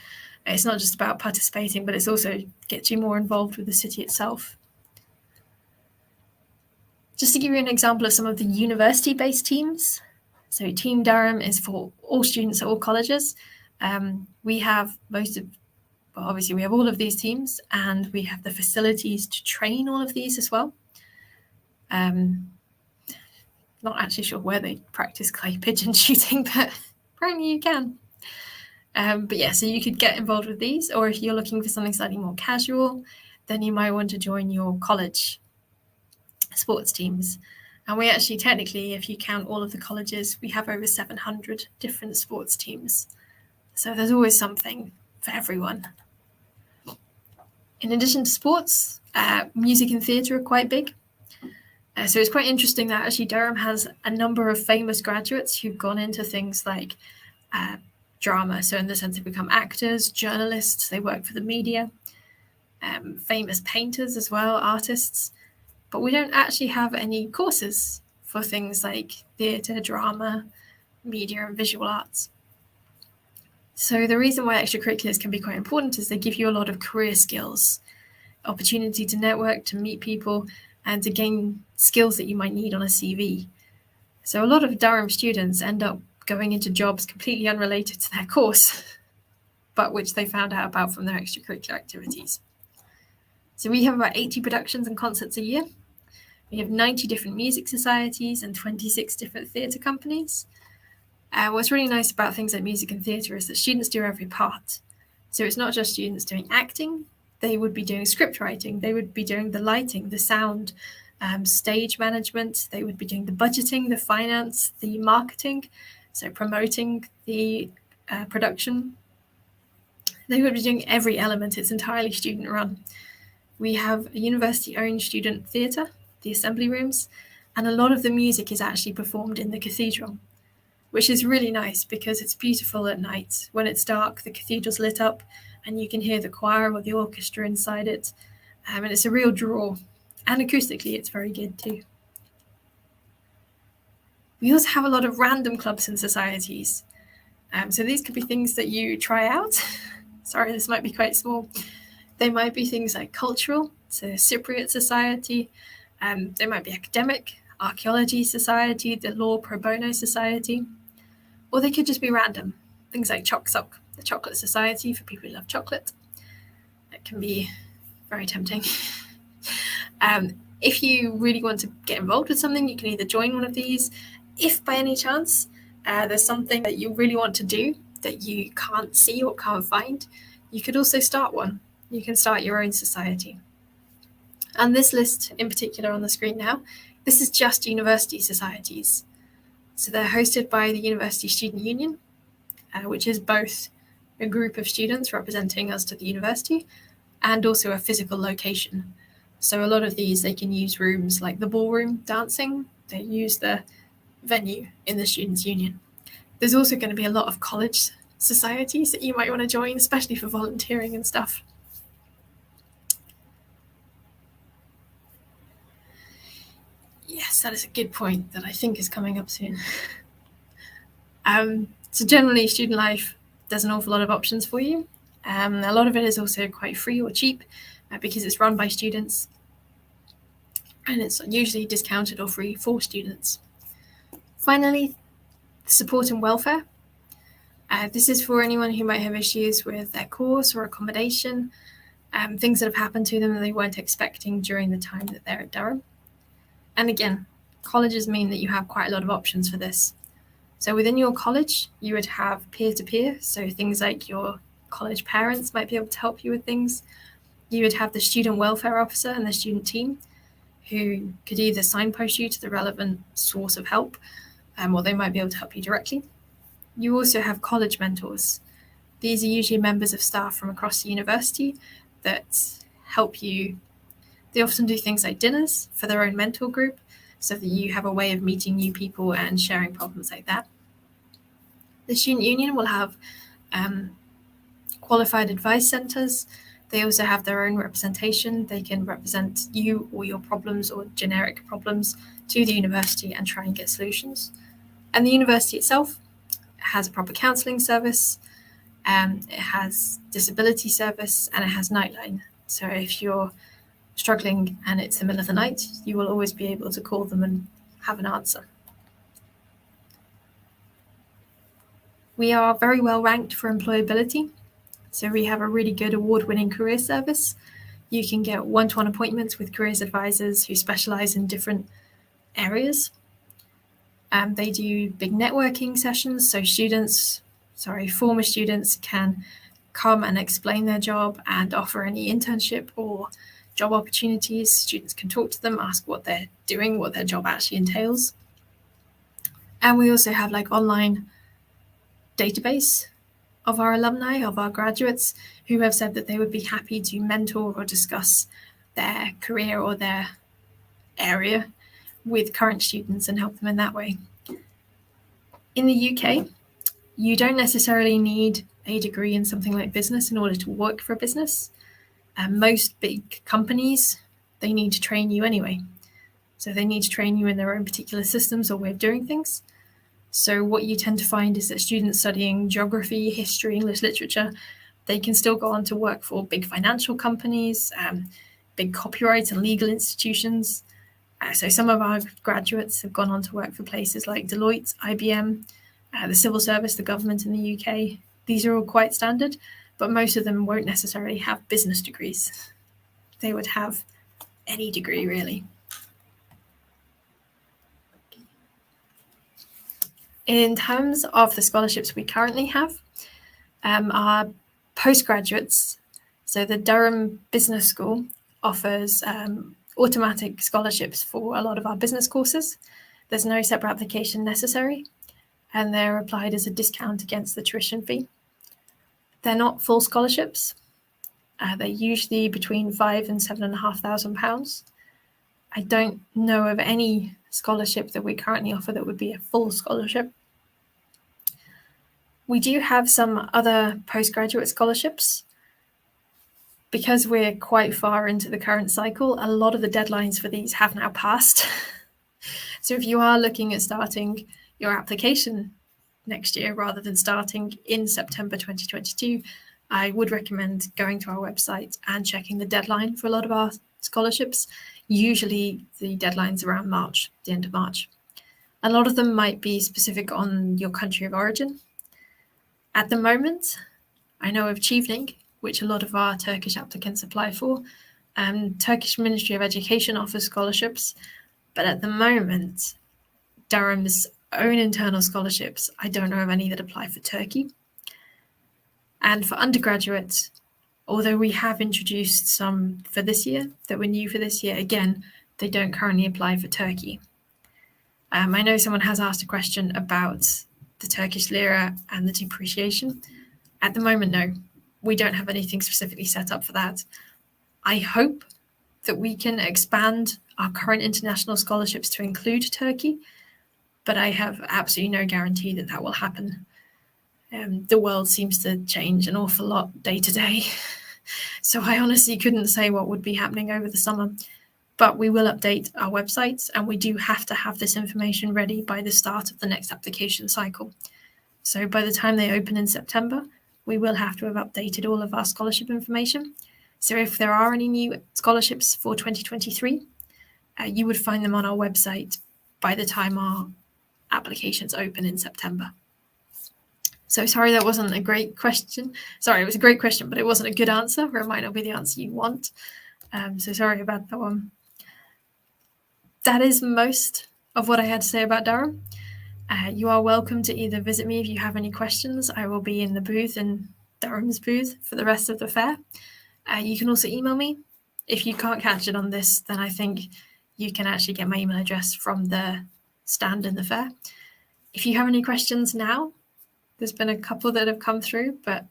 It's not just about participating, but it's also gets you more involved with the city itself. Just to give you an example of some of the university-based teams. So Team Durham is for all students at all colleges. We have obviously we have all of these teams, and we have the facilities to train all of these as well. Not actually sure where they practice clay pigeon shooting, but apparently you can. But yeah, so you could get involved with these, or if you're looking for something slightly more casual, then you might want to join your college sports teams. And we actually, technically, if you count all of the colleges, we have over 700 different sports teams. So there's always something for everyone. In addition to sports, music and theatre are quite big. So it's quite interesting that actually Durham has a number of famous graduates who've gone into things like drama. So in the sense they become actors, journalists, they work for the media, famous painters as well, artists. But we don't actually have any courses for things like theatre, drama, media and visual arts. So the reason why extracurriculars can be quite important is they give you a lot of career skills, opportunity to network, to meet people, and to gain skills that you might need on a CV. So a lot of Durham students end up going into jobs completely unrelated to their course, but which they found out about from their extracurricular activities. So we have about 80 productions and concerts a year. We have 90 different music societies and 26 different theatre companies. What's really nice about things like music and theatre is that students do every part. So it's not just students doing acting, they would be doing script writing, they would be doing the lighting, the sound, stage management, they would be doing the budgeting, the finance, the marketing, so promoting the production. They would be doing every element. It's entirely student run. We have a university-owned student theatre, the assembly rooms, and a lot of the music is actually performed in the cathedral, which is really nice because it's beautiful at night. When it's dark, the cathedral's lit up and you can hear the choir or the orchestra inside it. And it's a real draw. And acoustically, it's very good too. We also have a lot of random clubs and societies. So these could be things that you try out. Sorry, this might be quite small. They might be things like cultural, so Cypriot Society. They might be academic, Archaeology Society, the Law Pro Bono Society. Or they could just be random. Things like Choc Soc, the Chocolate Society for people who love chocolate. That can be very tempting. If you really want to get involved with something, you can either join one of these. if by any chance there's something that you really want to do that you can't see or can't find, you could also start one. You can start your own society. And this list in particular on the screen now, this is just university societies. So they're hosted by the University Student Union, which is both a group of students representing us to the university and also a physical location. So a lot of these, they can use rooms like the ballroom dancing. They use the venue in the Students' Union. There's also going to be a lot of college societies that you might want to join, especially for volunteering and stuff. Yes, that is a good point that I think is coming up soon. So generally, student life, there's an awful lot of options for you. A lot of it is also quite free or cheap because it's run by students, and it's usually discounted or free for students. Finally, support and welfare. This is for anyone who might have issues with their course or accommodation, things that have happened to them that they weren't expecting during the time that they're at Durham. And again, colleges mean that you have quite a lot of options for this. So within your college, you would have peer-to-peer, so things like your college parents might be able to help you with things. You would have the student welfare officer and the student team who could either signpost you to the relevant source of help, or they might be able to help you directly. You also have college mentors. These are usually members of staff from across the university that help you. They often do things like dinners for their own mentor group, so that you have a way of meeting new people and sharing problems like that. The Student Union will have qualified advice centres. They also have their own representation. They can represent you or your problems or generic problems to the university and try and get solutions. And the university itself has a proper counselling service, it has disability service, and it has Nightline. So if you're struggling and it's the middle of the night, you will always be able to call them and have an answer. We are very well ranked for employability. So we have a really good award-winning career service. You can get one-to-one appointments with careers advisors who specialise in different areas. They do big networking sessions, so former students can come and explain their job and offer any internship or job opportunities. Students can talk to them, ask what they're doing, what their job actually entails. And we also have like online database of our alumni, of our graduates, who have said that they would be happy to mentor or discuss their career or their area with current students and help them in that way. In the UK, you don't necessarily need a degree in something like business in order to work for a business. Most big companies, they need to train you anyway. So they need to train you in their own particular systems or way of doing things. So what you tend to find is that students studying geography, history, English literature, they can still go on to work for big financial companies, big copyright and legal institutions. So some of our graduates have gone on to work for places like Deloitte, IBM, the civil service, the government in the UK. These are all quite standard, but most of them won't necessarily have business degrees. They would have any degree, really. In terms of the scholarships we currently have, our postgraduates, so the Durham Business School offers automatic scholarships for a lot of our business courses. There's no separate application necessary, and they're applied as a discount against the tuition fee. They're not full scholarships. They're usually between £5,000 and £7,500. I don't know of any scholarship that we currently offer that would be a full scholarship. We do have some other postgraduate scholarships. Because we're quite far into the current cycle, a lot of the deadlines for these have now passed. So if you are looking at starting your application next year rather than starting in September 2022, I would recommend going to our website and checking the deadline for a lot of our scholarships. Usually the deadline's around March, the end of March. A lot of them might be specific on your country of origin. At the moment, I know of Chevening, which a lot of our Turkish applicants apply for. Turkish Ministry of Education offers scholarships, but at the moment, Durham's own internal scholarships, I don't know of any that apply for Turkey. And for undergraduates, although we have introduced some for this year that were new for this year, again, they don't currently apply for Turkey. I know someone has asked a question about the Turkish lira and the depreciation. At the moment, no, we don't have anything specifically set up for that. I hope that we can expand our current international scholarships to include Turkey, but I have absolutely no guarantee that that will happen. The world seems to change an awful lot day to day, so I honestly couldn't say what would be happening over the summer. But we will update our websites, and we do have to have this information ready by the start of the next application cycle. So by the time they open in September, we will have to have updated all of our scholarship information. So if there are any new scholarships for 2023, you would find them on our website by the time our applications open in September. So sorry that wasn't a great question. Sorry, it was a great question, but it wasn't a good answer, or it might not be the answer you want. So sorry about that one. That is most of what I had to say about Durham. You are welcome to either visit me if you have any questions. I will be in the booth, in Durham's booth, for the rest of the fair. You can also email me. If you can't catch it on this, then I think you can actually get my email address from the stand in the fair. If you have any questions now, there's been a couple that have come through, but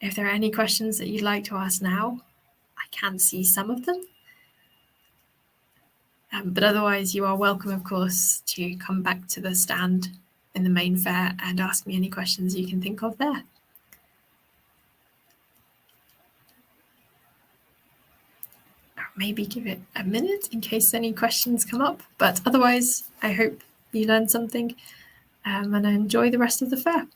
if there are any questions that you'd like to ask now, I can see some of them. But otherwise, you are welcome, of course, to come back to the stand in the main fair and ask me any questions you can think of there. Maybe give it a minute in case any questions come up. But otherwise, I hope you learned something and enjoy the rest of the fair.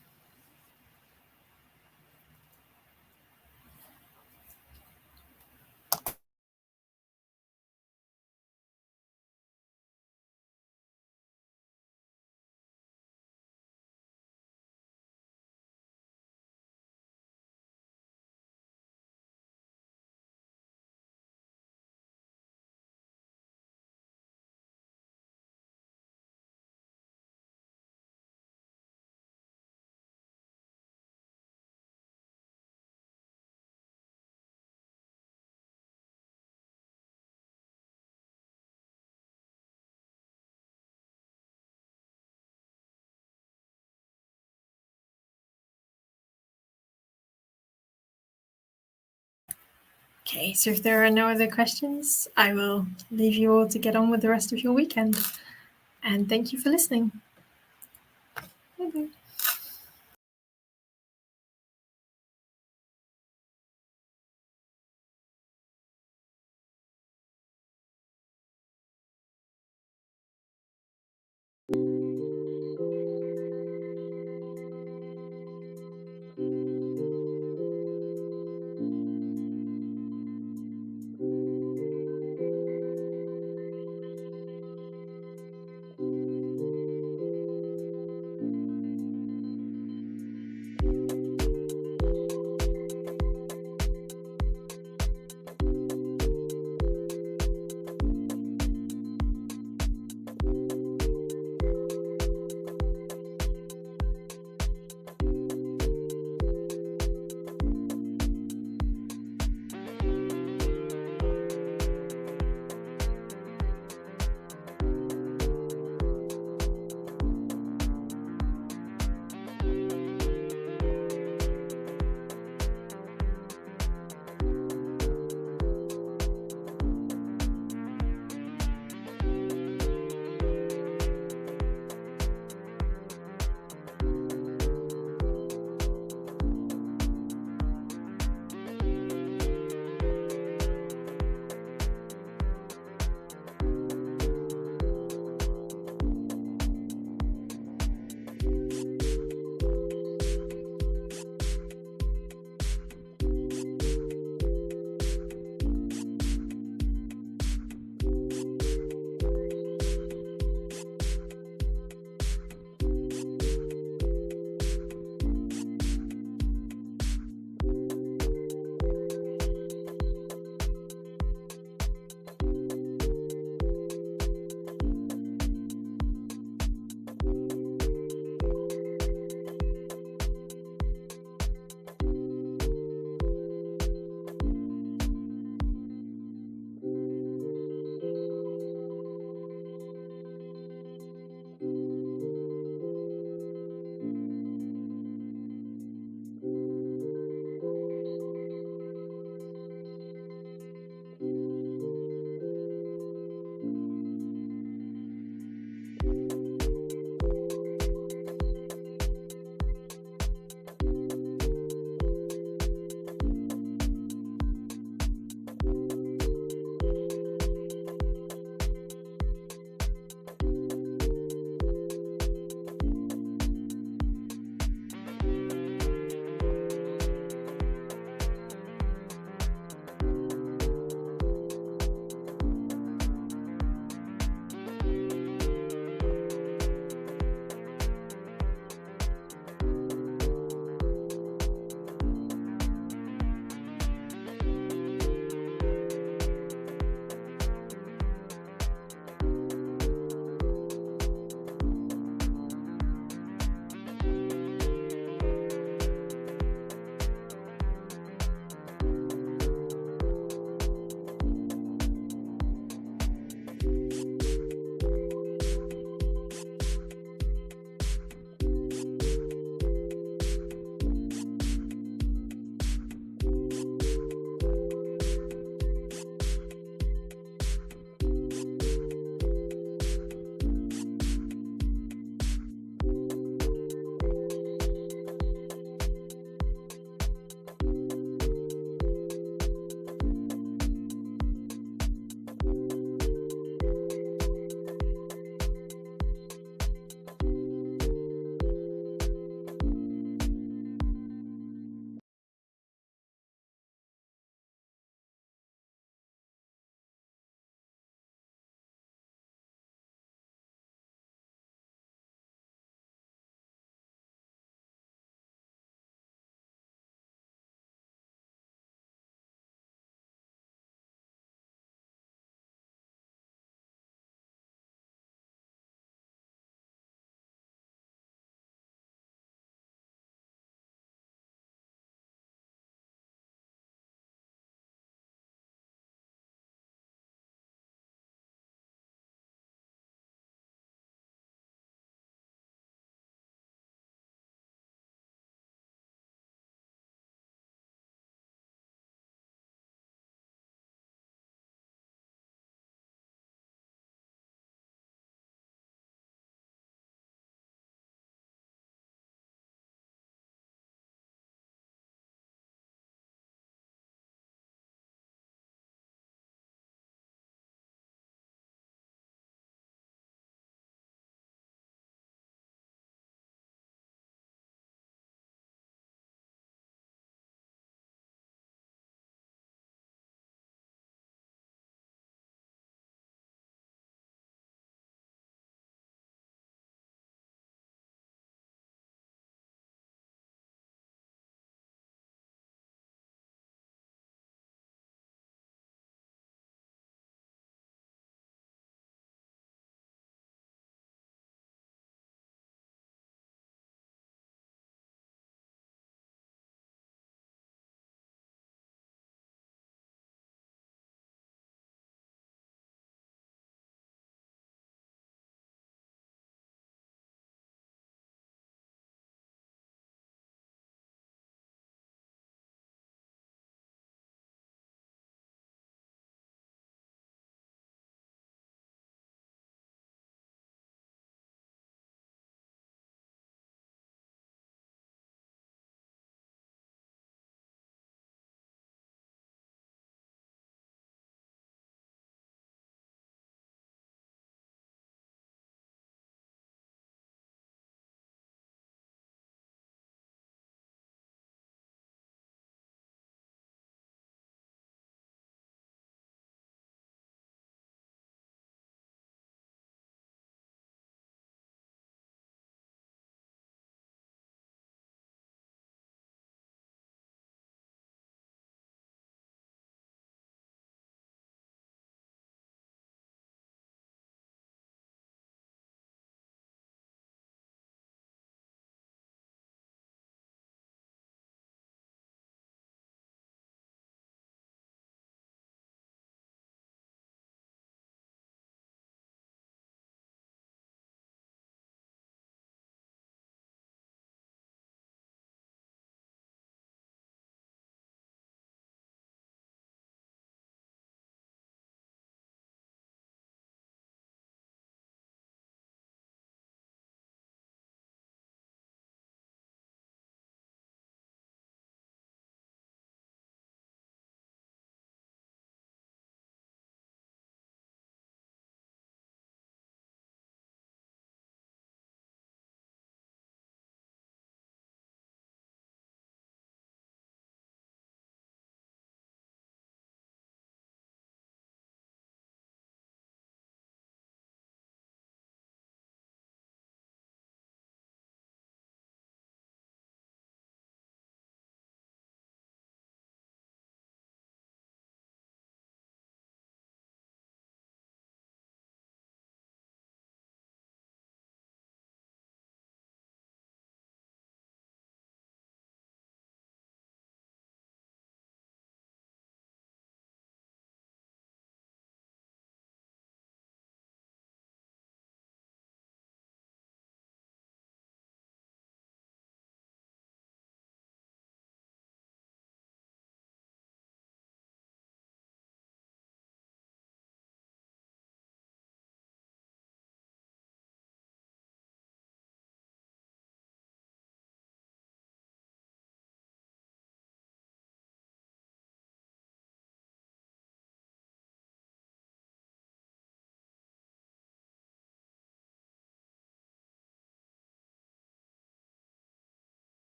Okay, so if there are no other questions, I will leave you all to get on with the rest of your weekend. And thank you for listening. Bye-bye.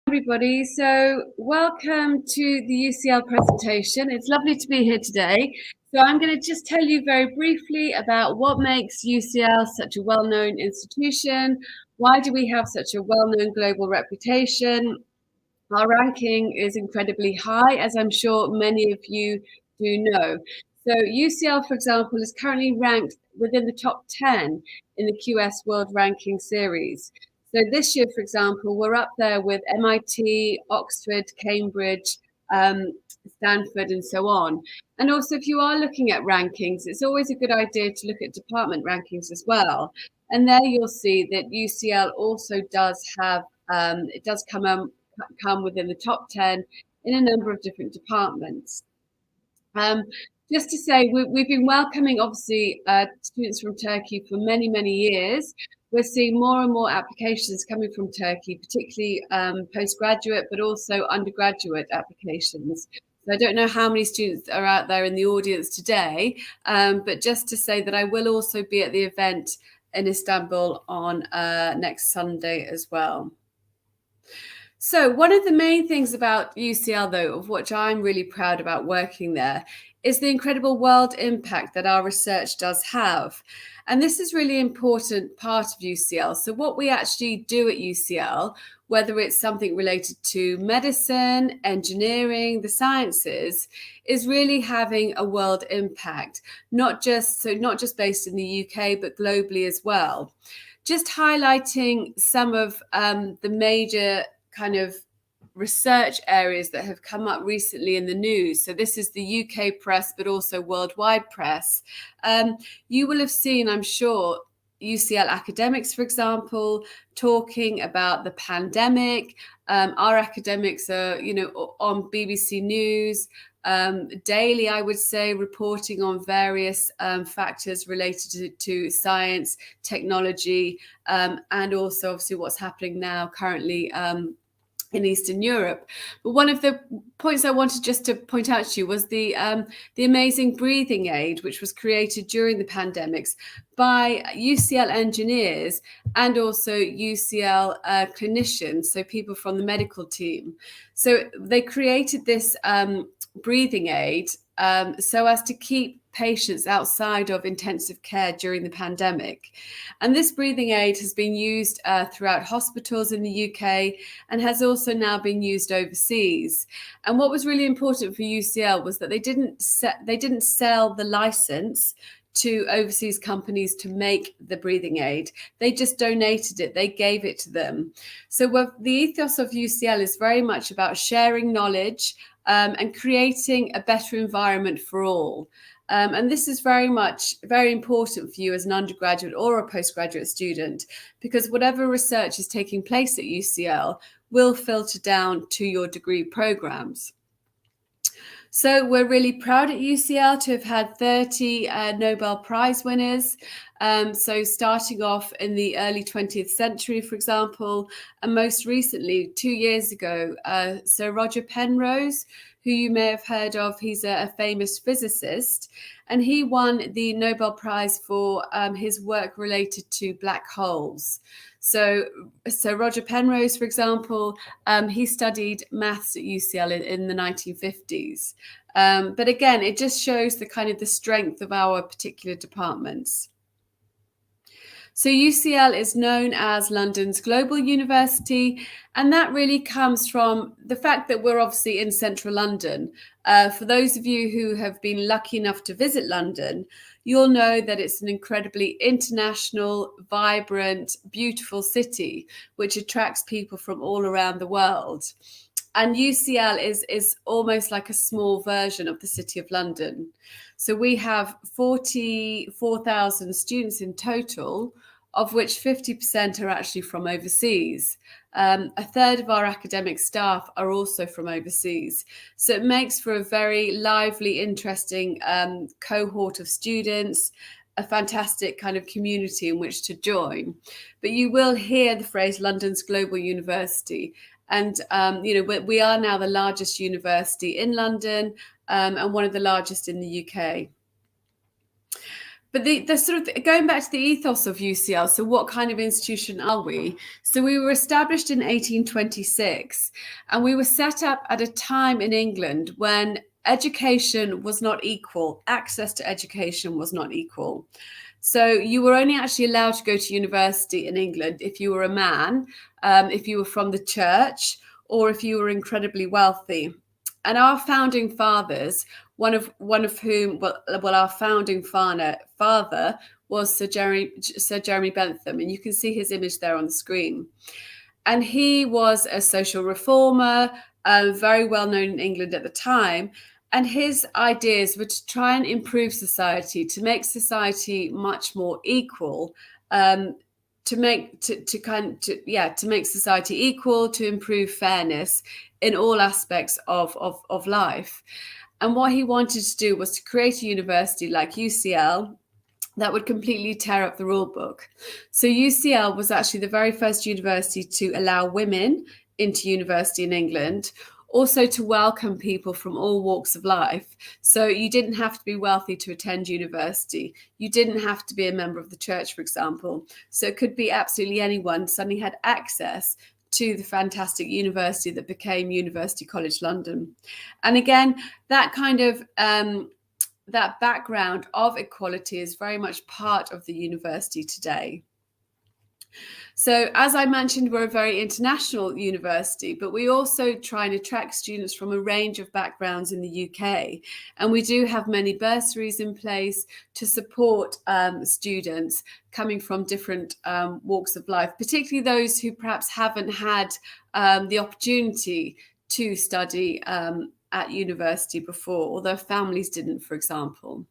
Everybody, so welcome to the UCL presentation. It's lovely to be here today. So I'm going to just tell you very briefly about what makes UCL such a well-known institution. Why do we have such a well-known global reputation? Our ranking is incredibly high, as I'm sure many of you do know. So UCL, for example, is currently ranked within the top 10 in the QS World Ranking Series. So this year, for example, we're up there with MIT, Oxford, Cambridge, Stanford, and so on. And also, if you are looking at rankings, it's always a good idea to look at department rankings as well. And there you'll see that UCL also does have, it does come within the top 10 in a number of different departments. Just to say, we've been welcoming, obviously, students from Turkey for many, many years. We're seeing more and more applications coming from Turkey, particularly postgraduate, but also undergraduate applications. So I don't know how many students are out there in the audience today, but just to say that I will also be at the event in Istanbul on next Sunday as well. So one of the main things about UCL, though, of which I'm really proud about working there, is the incredible world impact that our research does have. And this is really important part of UCL. So what we actually do at UCL, whether it's something related to medicine, engineering, the sciences, is really having a world impact, not just based in the UK, but globally as well. Just highlighting some of the major kind of research areas that have come up recently in the news. So this is the UK press, but also worldwide press. You will have seen, I'm sure, UCL academics, for example, talking about the pandemic. Our academics are, on BBC News daily, I would say, reporting on various factors related to science, technology, and also obviously what's happening now currently in Eastern Europe. But one of the points I wanted just to point out to you was the amazing breathing aid, which was created during the pandemics by UCL engineers and also UCL clinicians, so people from the medical team. So they created this breathing aid so as to keep patients outside of intensive care during the pandemic. And this breathing aid has been used throughout hospitals in the UK and has also now been used overseas. And what was really important for UCL was that they didn't sell the license to overseas companies to make the breathing aid. They just donated it. They gave it to them. So the ethos of UCL is very much about sharing knowledge and creating a better environment for all. And this is very important for you as an undergraduate or a postgraduate student, because whatever research is taking place at UCL will filter down to your degree programs. So we're really proud at UCL to have had 30 Nobel Prize winners. So starting off in the early 20th century, for example, and most recently, 2 years ago, Sir Roger Penrose, who you may have heard of, he's a famous physicist, and he won the Nobel Prize for his work related to black holes. So Roger Penrose, for example, he studied maths at UCL in the 1950s. But again, it just shows the strength of our particular departments. So UCL is known as London's global university, and that really comes from the fact that we're obviously in central London. For those of you who have been lucky enough to visit London, you'll know that it's an incredibly international, vibrant, beautiful city, which attracts people from all around the world. And UCL is almost like a small version of the City of London. So we have 44,000 students in total, of which 50% are actually from overseas. A third of our academic staff are also from overseas. So it makes for a very lively, interesting cohort of students, a fantastic kind of community in which to join. But you will hear the phrase London's global university. And, we are now the largest university in London and one of the largest in the UK. But the sort of going back to the ethos of UCL, so what kind of institution are we? So we were established in 1826, and we were set up at a time in England when education was not equal, access to education was not equal. So you were only actually allowed to go to university in England if you were a man, if you were from the church, or if you were incredibly wealthy. And our founding fathers, one of whom, our founding father was Sir Jeremy Bentham, and you can see his image there on the screen. And he was a social reformer, very well known in England at the time. And his ideas were to try and improve society, to make society much more equal, to make society equal, to improve fairness in all aspects of life. And what he wanted to do was to create a university like UCL that would completely tear up the rule book. So UCL was actually the very first university to allow women into university in England, also to welcome people from all walks of life. So you didn't have to be wealthy to attend university. You didn't have to be a member of the church, for example. So it could be absolutely anyone suddenly had access to the fantastic university that became University College London. And again, that kind of that background of equality is very much part of the university today. So as I mentioned, we're a very international university, but we also try and attract students from a range of backgrounds in the UK. And we do have many bursaries in place to support students coming from different walks of life, particularly those who perhaps haven't had the opportunity to study at university before, or their families didn't, for example.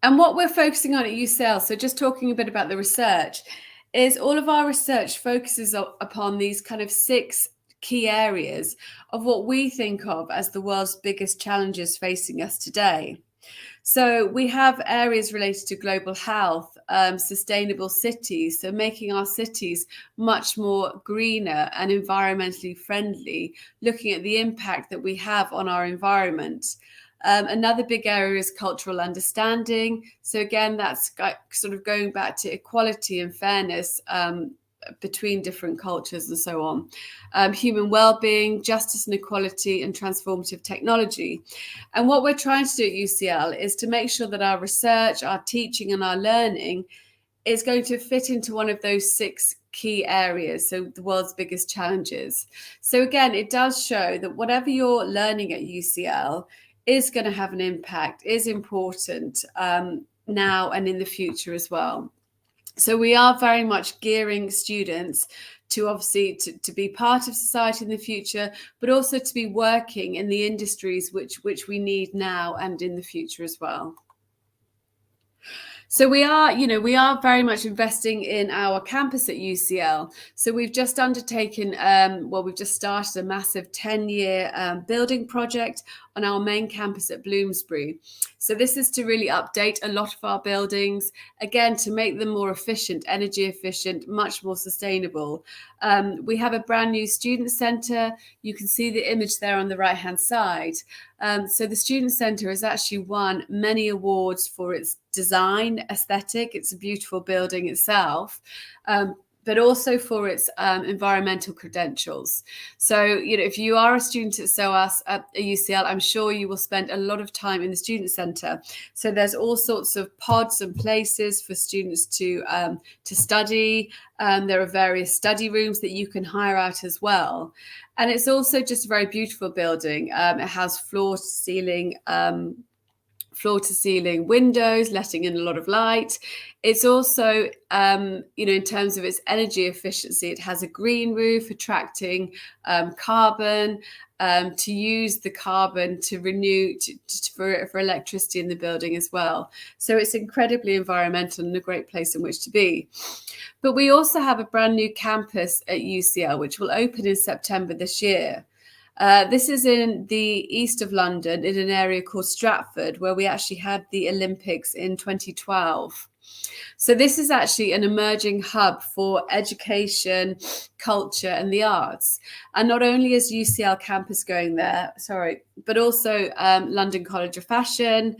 And what we're focusing on at UCL, so just talking a bit about the research, is all of our research focuses upon these kind of 6 key areas of what we think of as the world's biggest challenges facing us today. So we have areas related to global health, sustainable cities, so making our cities much more greener and environmentally friendly, looking at the impact that we have on our environment. Another big area is cultural understanding. So again, that's sort of going back to equality and fairness between different cultures and so on. Human well-being, justice and equality, and transformative technology. And what we're trying to do at UCL is to make sure that our research, our teaching and our learning is going to fit into one of those 6 key areas, so the world's biggest challenges. So again, it does show that whatever you're learning at UCL is going to have an impact, is important now and in the future as well. So we are very much gearing students to obviously to be part of society in the future, but also to be working in the industries which we need now and in the future as well. So we are very much investing in our campus at UCL. So we've just undertaken, we've just started a massive 10-year building project on our main campus at Bloomsbury. So this is to really update a lot of our buildings, again, to make them more efficient, energy efficient, much more sustainable. We have a brand new student centre. You can see the image there on the right-hand side. So the student centre has actually won many awards for its design aesthetic. It's a beautiful building itself. But also for its environmental credentials. So, if you are a student at SOAS at UCL, I'm sure you will spend a lot of time in the student centre. So there's all sorts of pods and places for students to study. There are various study rooms that you can hire out as well. And it's also just a very beautiful building. It has floor to ceiling windows, letting in a lot of light. It's also, in terms of its energy efficiency, it has a green roof attracting carbon, to use the carbon to renew for electricity in the building as well. So it's incredibly environmental and a great place in which to be. But we also have a brand new campus at UCL, which will open in September this year. This is in the east of London, in an area called Stratford, where we actually had the Olympics in 2012. So this is actually an emerging hub for education, culture, and the arts. And not only is UCL campus going there, but also London College of Fashion,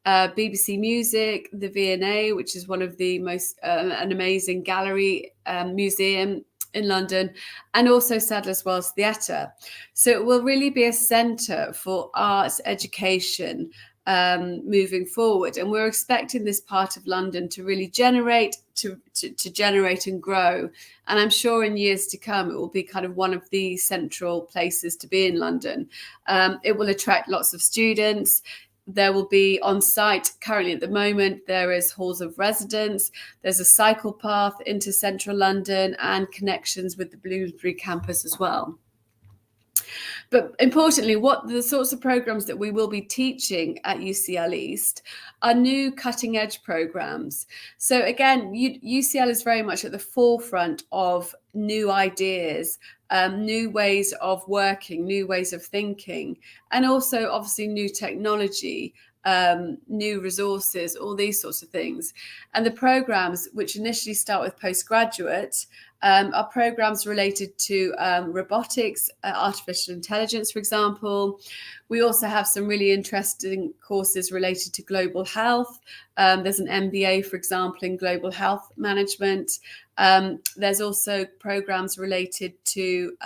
BBC Music, the V&A, which is one of the most an amazing gallery museum in London, and also Sadler's Wells Theatre. So it will really be a centre for arts education moving forward. And we're expecting this part of London to really generate and grow. And I'm sure in years to come, it will be kind of one of the central places to be in London. It will attract lots of students. There will be on site currently at the moment, there is halls of residence, there's a cycle path into central London and connections with the Bloomsbury campus as well. But importantly, what the sorts of programs that we will be teaching at UCL East are new cutting edge programs. So again, UCL is very much at the forefront of new ideas, new ways of working, new ways of thinking, and also obviously new technology, new resources, all these sorts of things. And the programs, which initially start with postgraduate, are programs related to robotics, artificial intelligence, for example. We also have some really interesting courses related to global health. There's an MBA, for example, in global health management. There's also programs related to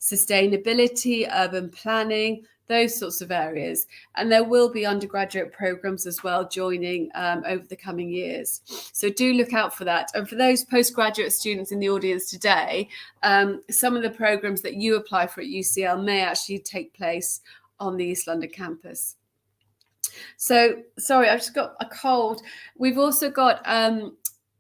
sustainability, urban planning, those sorts of areas. And there will be undergraduate programs as well joining over the coming years. So do look out for that. And for those postgraduate students in the audience today, some of the programs that you apply for at UCL may actually take place on the East London campus. So, sorry, I've just got a cold. We've also got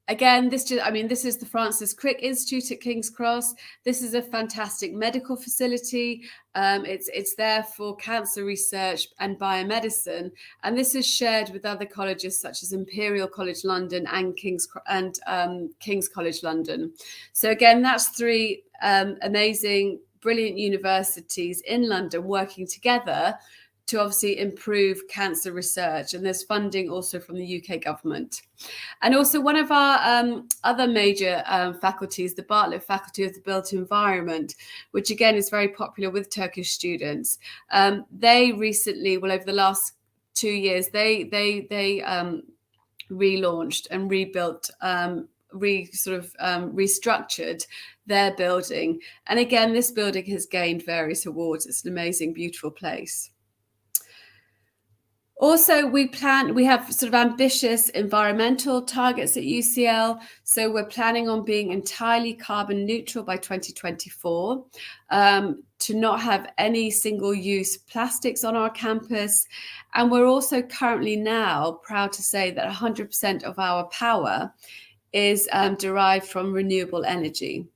again, this is the Francis Crick Institute at King's Cross. This is a fantastic medical facility. It's there for cancer research and biomedicine, and this is shared with other colleges such as Imperial College London and King's College London. So again, that's three amazing, brilliant universities in London working together to obviously improve cancer research, and there's funding also from the UK government. And also one of our other major faculties, the Bartlett Faculty of the Built Environment, which again is very popular with Turkish students. They recently, well, over the last 2 years, they relaunched and rebuilt, restructured their building. And again, this building has gained various awards. It's an amazing, beautiful place. Also, we have sort of ambitious environmental targets at UCL. So we're planning on being entirely carbon neutral by 2024, to not have any single-use plastics on our campus. And we're also currently now proud to say that 100% of our power is derived from renewable energy.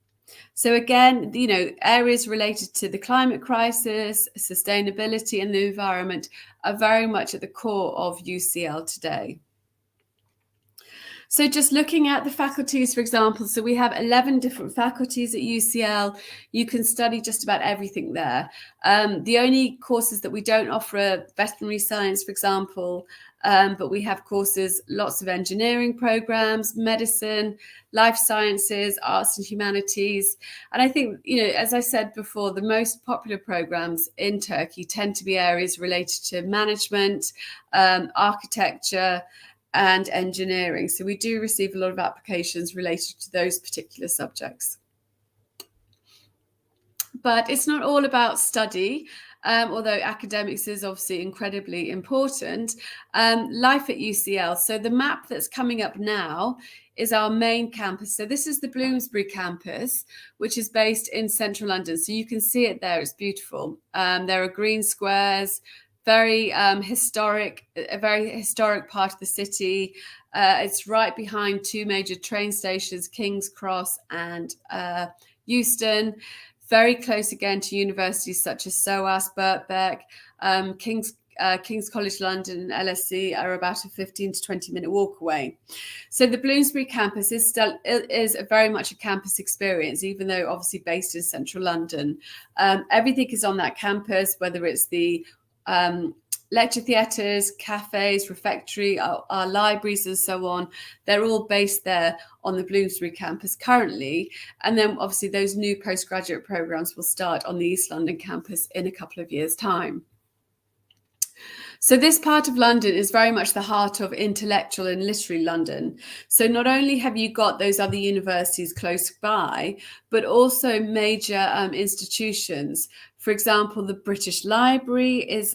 So again, you know, areas related to the climate crisis, sustainability and the environment are very much at the core of UCL today. So just looking at the faculties, for example, so we have 11 different faculties at UCL. You can study just about everything there. The only courses that we don't offer are veterinary science, for example, but we have courses, lots of engineering programs, medicine, life sciences, arts and humanities. And I think, you know, as I said before, the most popular programs in Turkey tend to be areas related to management, architecture, and engineering. So we do receive a lot of applications related to those particular subjects. But it's not all about study. Although academics is obviously incredibly important, life at UCL. So the map that's coming up now is our main campus. So this is the Bloomsbury Campus, which is based in central London. So you can see it there, it's beautiful. There are green squares, very historic, a very historic part of the city. It's right behind two major train stations, King's Cross and Euston. Very close again to universities such as SOAS, Birkbeck, King's College London and LSE are about a 15 to 20 minute walk away. So the Bloomsbury campus is very much a campus experience, even though obviously based in central London. Everything is on that campus, whether it's the lecture theatres, cafes, refectory, our libraries and so on. They're all based there on the Bloomsbury campus currently. And then obviously those new postgraduate programmes will start on the East London campus in a couple of years' time. So this part of London is very much the heart of intellectual and literary London. So not only have you got those other universities close by, but also major institutions. For example, the British Library is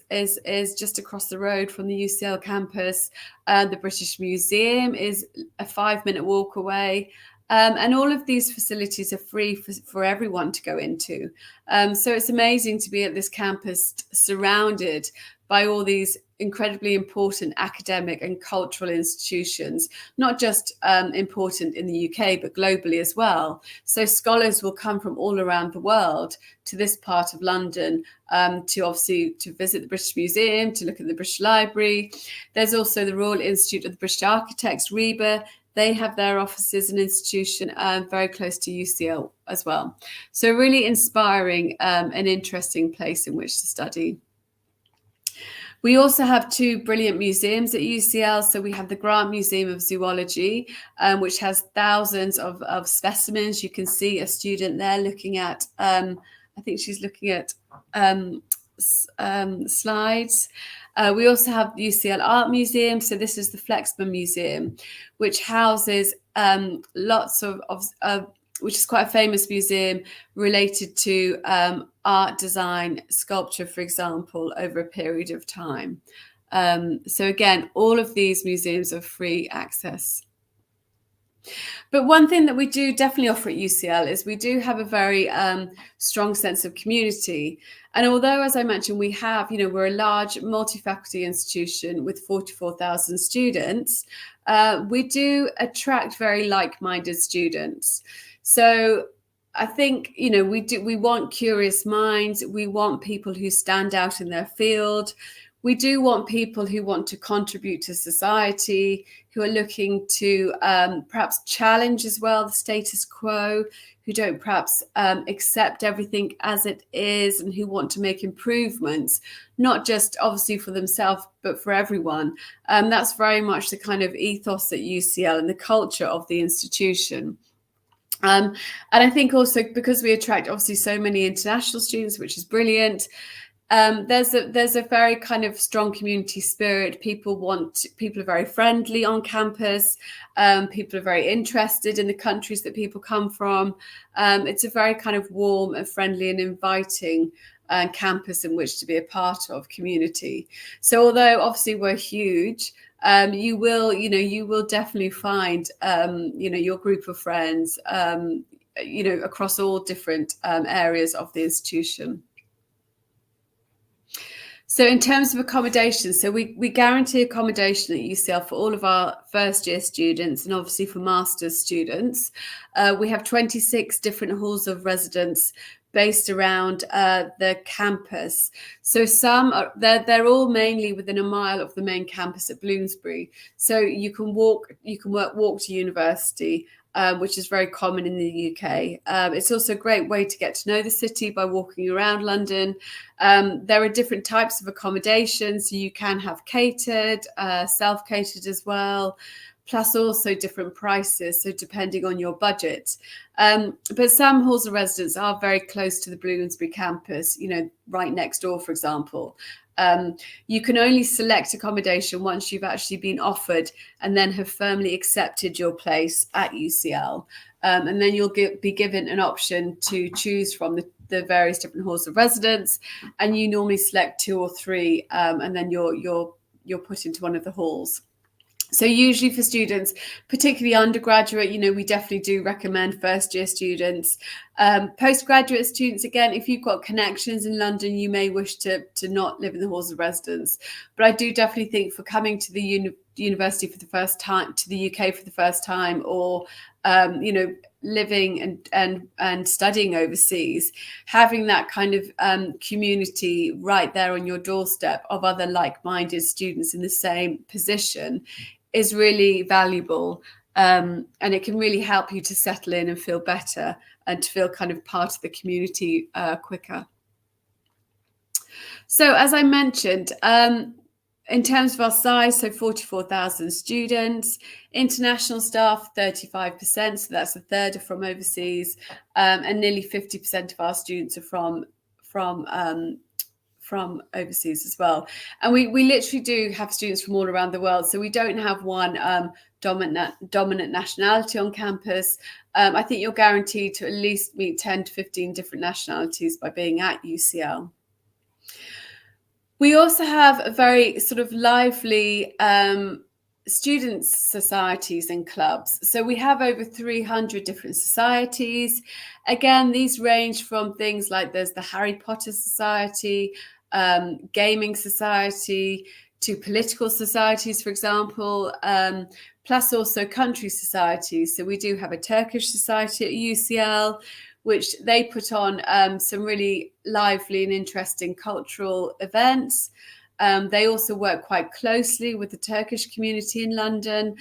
just across the road from the UCL campus. The British Museum is a 5-minute walk away. And all of these facilities are free for everyone to go into. So it's amazing to be at this campus surrounded by all these incredibly important academic and cultural institutions, not just important in the UK, but globally as well. So scholars will come from all around the world to this part of London to visit the British Museum, to look at the British Library. There's also the Royal Institute of the British Architects, RIBA. They have their offices and institution very close to UCL as well. So really inspiring and interesting place in which to study. We also have two brilliant museums at UCL. So we have the Grant Museum of Zoology, which has thousands of specimens. You can see a student there looking at, I think she's looking at slides. We also have the Ucl Art Museum. So this is the Flexman Museum, which houses lots of which is quite a famous museum related to art, design, sculpture, for example, over a period of time. So again, all of these museums are free access. But one thing that we do definitely offer at UCL is we do have a very strong sense of community. And although, as I mentioned, we have, we're a large multi-faculty institution with 44,000 students, we do attract very like-minded students. So I think, we want curious minds. We want people who stand out in their field. we do want people who want to contribute to society, who are looking to perhaps challenge as well the status quo, who don't perhaps accept everything as it is, and who want to make improvements, not just obviously for themselves, but for everyone. That's very much the kind of ethos at UCL and the culture of the institution. And I think also because we attract obviously so many international students, which is brilliant, there's a very kind of strong community spirit. People are very friendly on campus. People are very interested in the countries that people come from. It's a very kind of warm and friendly and inviting campus in which to be a part of community. So although obviously we're huge, you will definitely find your group of friends across all different areas of the institution. So in terms of accommodation, so we guarantee accommodation at UCL for all of our first year students and obviously for master's students. We have 26 different halls of residence based around the campus. So they're all mainly within a mile of the main campus at Bloomsbury. So you can walk to university, which is very common in the UK. It's also a great way to get to know the city by walking around London. There are different types of accommodation, so you can have catered, self-catered as well, plus also different prices, so depending on your budget. But some halls of residence are very close to the Bloomsbury campus, right next door, for example. You can only select accommodation once you've actually been offered and then have firmly accepted your place at UCL. And then you'll be given an option to choose from the various different halls of residence, and you normally select 2 or 3, and then you're put into one of the halls. So usually for students, particularly undergraduate, we definitely do recommend first year students. Postgraduate students, again, if you've got connections in London, you may wish to not live in the halls of residence. But I do definitely think for coming to the university for the first time, to the UK for the first time, or living and studying overseas, having that kind of community right there on your doorstep of other like-minded students in the same position is really valuable, and it can really help you to settle in and feel better and to feel kind of part of the community quicker. So as I mentioned, in terms of our size, so 44,000 students, international staff 35%, so that's a third are from overseas, and nearly 50% of our students are from overseas as well. And we literally do have students from all around the world, so we don't have one dominant nationality on campus. I think you're guaranteed to at least meet 10 to 15 different nationalities by being at UCL. We also have a very sort of lively student societies and clubs. So we have over 300 different societies. Again, these range from things like there's the Harry Potter Society, gaming society, to political societies, for example, plus also country societies. So we do have a Turkish society at UCL, which they put on some really lively and interesting cultural events. They also work quite closely with the Turkish community in London,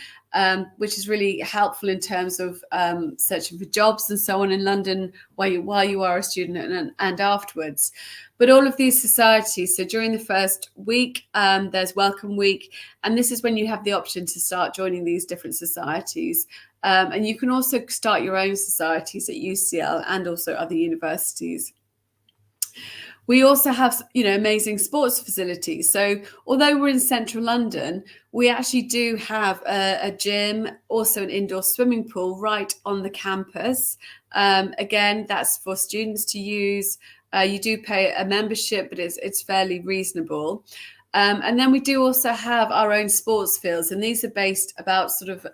which is really helpful in terms of searching for jobs and so on in London while you are a student and afterwards. But all of these societies, so during the first week, there's Welcome Week, and this is when you have the option to start joining these different societies. And you can also start your own societies at UCL and also other universities. We also have, amazing sports facilities. So although we're in central London, we actually do have a gym, also an indoor swimming pool right on the campus. Again, that's for students to use. You do pay a membership, but it's fairly reasonable. And then we do also have our own sports fields, and these are based about sort of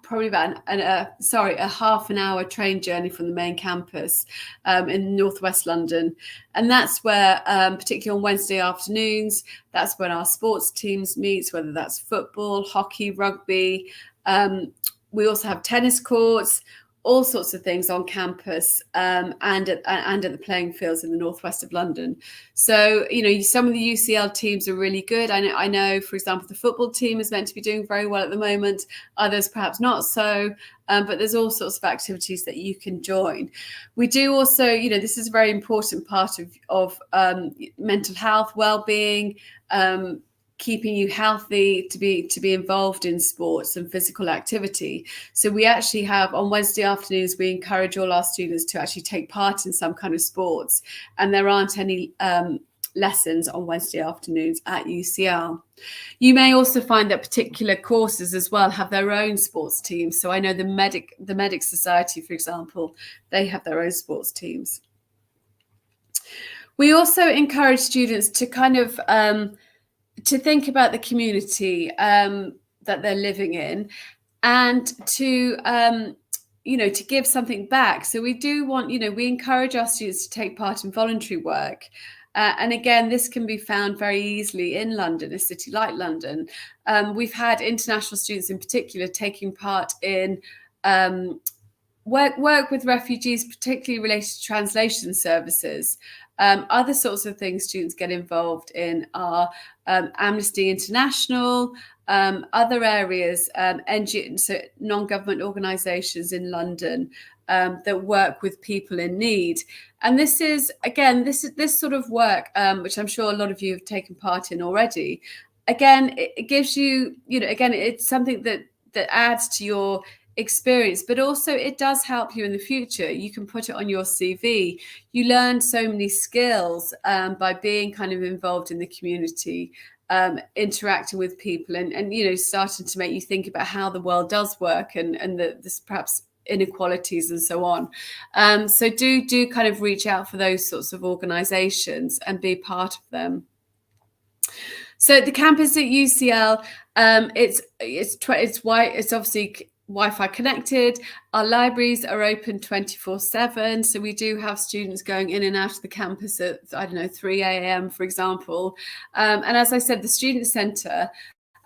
probably about a half an hour train journey from the main campus in northwest London. And that's where, particularly on Wednesday afternoons, that's when our sports teams meet, whether that's football, hockey, rugby. We also have tennis courts. all sorts of things on campus and at the playing fields in the northwest of London. So, some of the UCL teams are really good. I know, for example, the football team is meant to be doing very well at the moment. Others perhaps not so, but there's all sorts of activities that you can join. We do also, this is a very important part of mental health, well-being, keeping you healthy, to be involved in sports and physical activity. So we actually have, on Wednesday afternoons, we encourage all our students to actually take part in some kind of sports, and there aren't any lessons on Wednesday afternoons at UCL. You may also find that particular courses as well have their own sports teams. So I know the Medic Society, for example, they have their own sports teams. We also encourage students to kind of to think about the community that they're living in, and to to give something back. So we do want, we encourage our students to take part in voluntary work. And again, this can be found very easily in London, a city like London. We've had international students in particular taking part in work with refugees, particularly related to translation services. Other sorts of things students get involved in are Amnesty International, other areas, NGO, so non-government organisations in London that work with people in need. And this is, again, this sort of work, which I'm sure a lot of you have taken part in already. Again, it gives you, again, it's something that adds to your experience, but also it does help you in the future. You can put it on your CV. You learn so many skills by being kind of involved in the community, interacting with people, and starting to make you think about how the world does work and this perhaps inequalities and so on. So do kind of reach out for those sorts of organizations and be part of them. So the campus at UCL, it's obviously Wi-Fi connected. Our libraries are open 24/7. So we do have students going in and out of the campus at, 3 a.m., for example. And as I said, the student centre,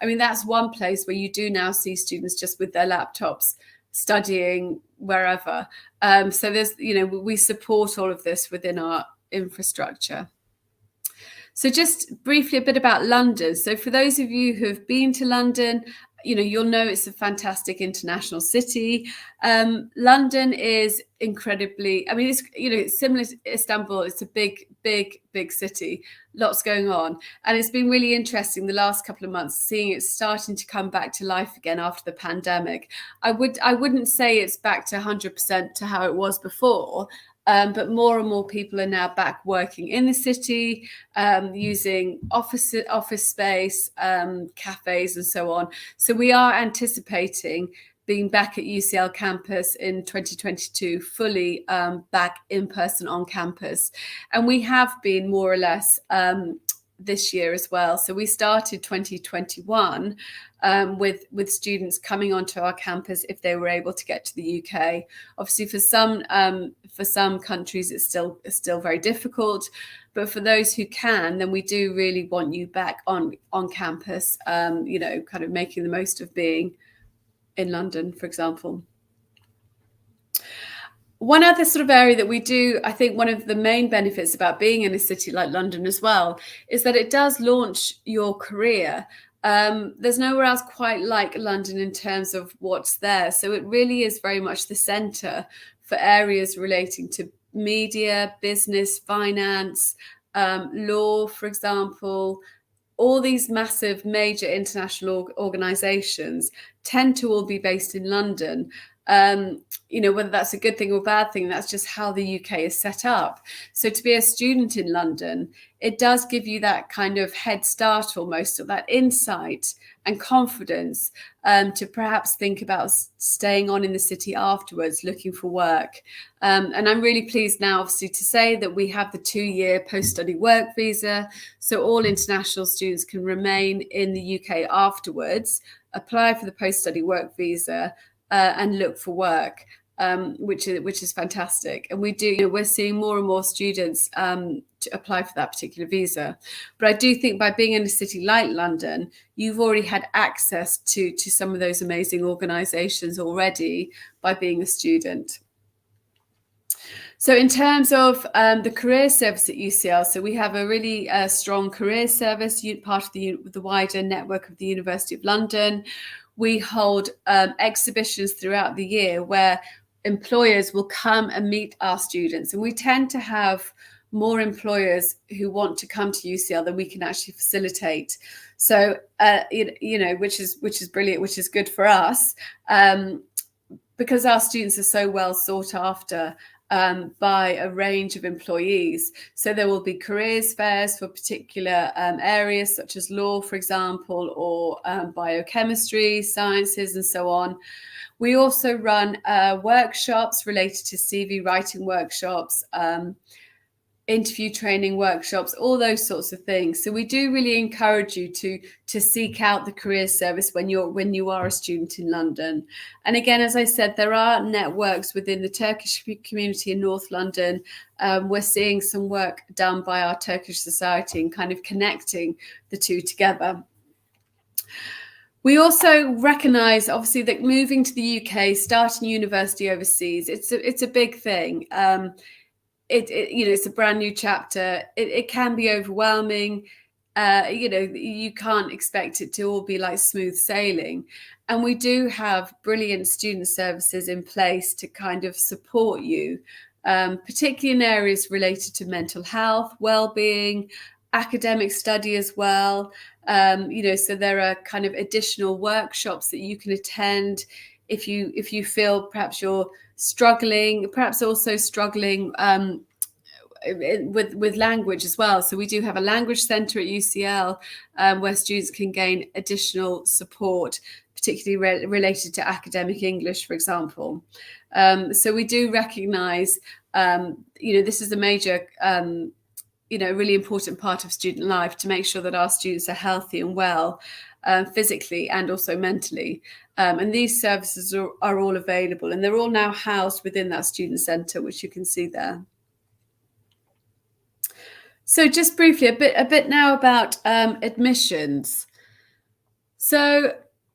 that's one place where you do now see students just with their laptops studying wherever. So there's, we support all of this within our infrastructure. So just briefly a bit about London. So for those of you who have been to London, you'll know it's a fantastic international city. London is incredibly, it's similar to Istanbul. It's a big city, lots going on. And it's been really interesting the last couple of months, seeing it starting to come back to life again after the pandemic. I wouldn't say it's back to 100% to how it was before, but more and more people are now back working in the city, using office space, cafes and so on. So we are anticipating being back at UCL campus in 2022, fully back in person on campus. And we have been more or less this year as well. So we started 2021 with students coming onto our campus if they were able to get to the UK. Obviously, for some countries, it's still very difficult. But for those who can, then we do really want you back on campus, kind of making the most of being in London, for example. One other sort of area that we do, I think one of the main benefits about being in a city like London as well, is that it does launch your career. There's nowhere else quite like London in terms of what's there. So it really is very much the centre for areas relating to media, business, finance, law, for example. All these massive major international organisations tend to all be based in London. Whether that's a good thing or bad thing, that's just how the UK is set up. So to be a student in London, it does give you that kind of head start, almost, of that insight and confidence to perhaps think about staying on in the city afterwards, looking for work. And I'm really pleased now, obviously, to say that we have the 2-year post-study work visa. So all international students can remain in the UK afterwards, apply for the post-study work visa, and look for work. which is fantastic. And we're seeing more and more students to apply for that particular visa. But I do think by being in a city like London, you've already had access to some of those amazing organisations already by being a student. So in terms of the career service at UCL, so we have a really strong career service, part of the wider network of the University of London. We hold exhibitions throughout the year where employers will come and meet our students. And we tend to have more employers who want to come to UCL than we can actually facilitate. So, which is brilliant, which is good for us, because our students are so well sought after by a range of employees. So there will be careers fairs for particular areas such as law, for example, or biochemistry, sciences, and so on. We also run workshops related to CV writing workshops, interview training workshops, all those sorts of things. So we do really encourage you to seek out the career service when you are a student in London. And again, as I said, there are networks within the Turkish community in North London. We're seeing some work done by our Turkish Society and kind of connecting the two together. We also recognise, obviously, that moving to the UK, starting university overseas, it's a big thing. It's a brand new chapter. It can be overwhelming. You can't expect it to all be like smooth sailing. And we do have brilliant student services in place to kind of support you, particularly in areas related to mental health, well-being, academic study as well. So there are kind of additional workshops that you can attend if you feel perhaps you're struggling, perhaps also struggling with language as well. So we do have a language centre at UCL where students can gain additional support, particularly related to academic English, for example. So we do recognise, this is a major, really important part of student life, to make sure that our students are healthy and well, physically and also mentally. And these services are all available, and they're all now housed within that student centre, which you can see there. So just briefly, a bit now about admissions. So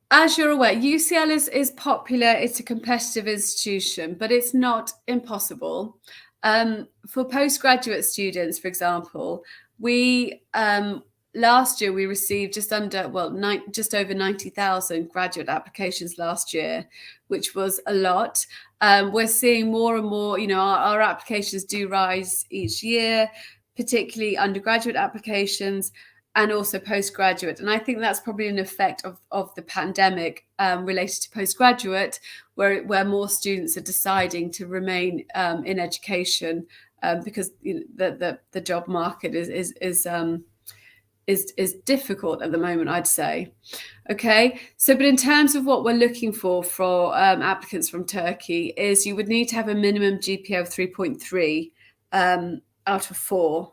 as you're aware, UCL is popular. It's a competitive institution, but it's not impossible. For postgraduate students, for example, we last year we received just over 90,000 graduate applications last year, which was a lot. We're seeing more and more, our applications do rise each year, particularly undergraduate applications and also postgraduate. And I think that's probably an effect of the pandemic related to postgraduate, where more students are deciding to remain in education because the job market is difficult at the moment, I'd say. Okay, so but in terms of what we're looking for applicants from Turkey, is you would need to have a minimum GPA of 3.3 out of 4.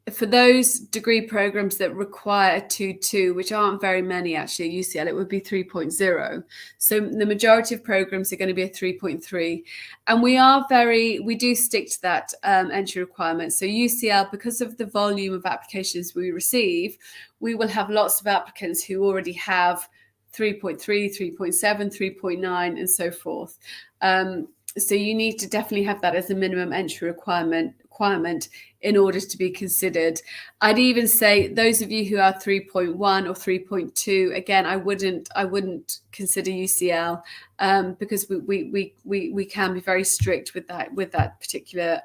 For those degree programs that require a 2.2, which aren't very many actually at UCL, it would be 3.0. So the majority of programs are going to be a 3.3. And we do stick to that entry requirement. So UCL, because of the volume of applications we receive, we will have lots of applicants who already have 3.3, 3.7, 3.9, and so forth. So you need to definitely have that as a minimum entry requirement in order to be considered. I'd even say those of you who are 3.1 or 3.2, again, I wouldn't consider UCL because we can be very strict with that particular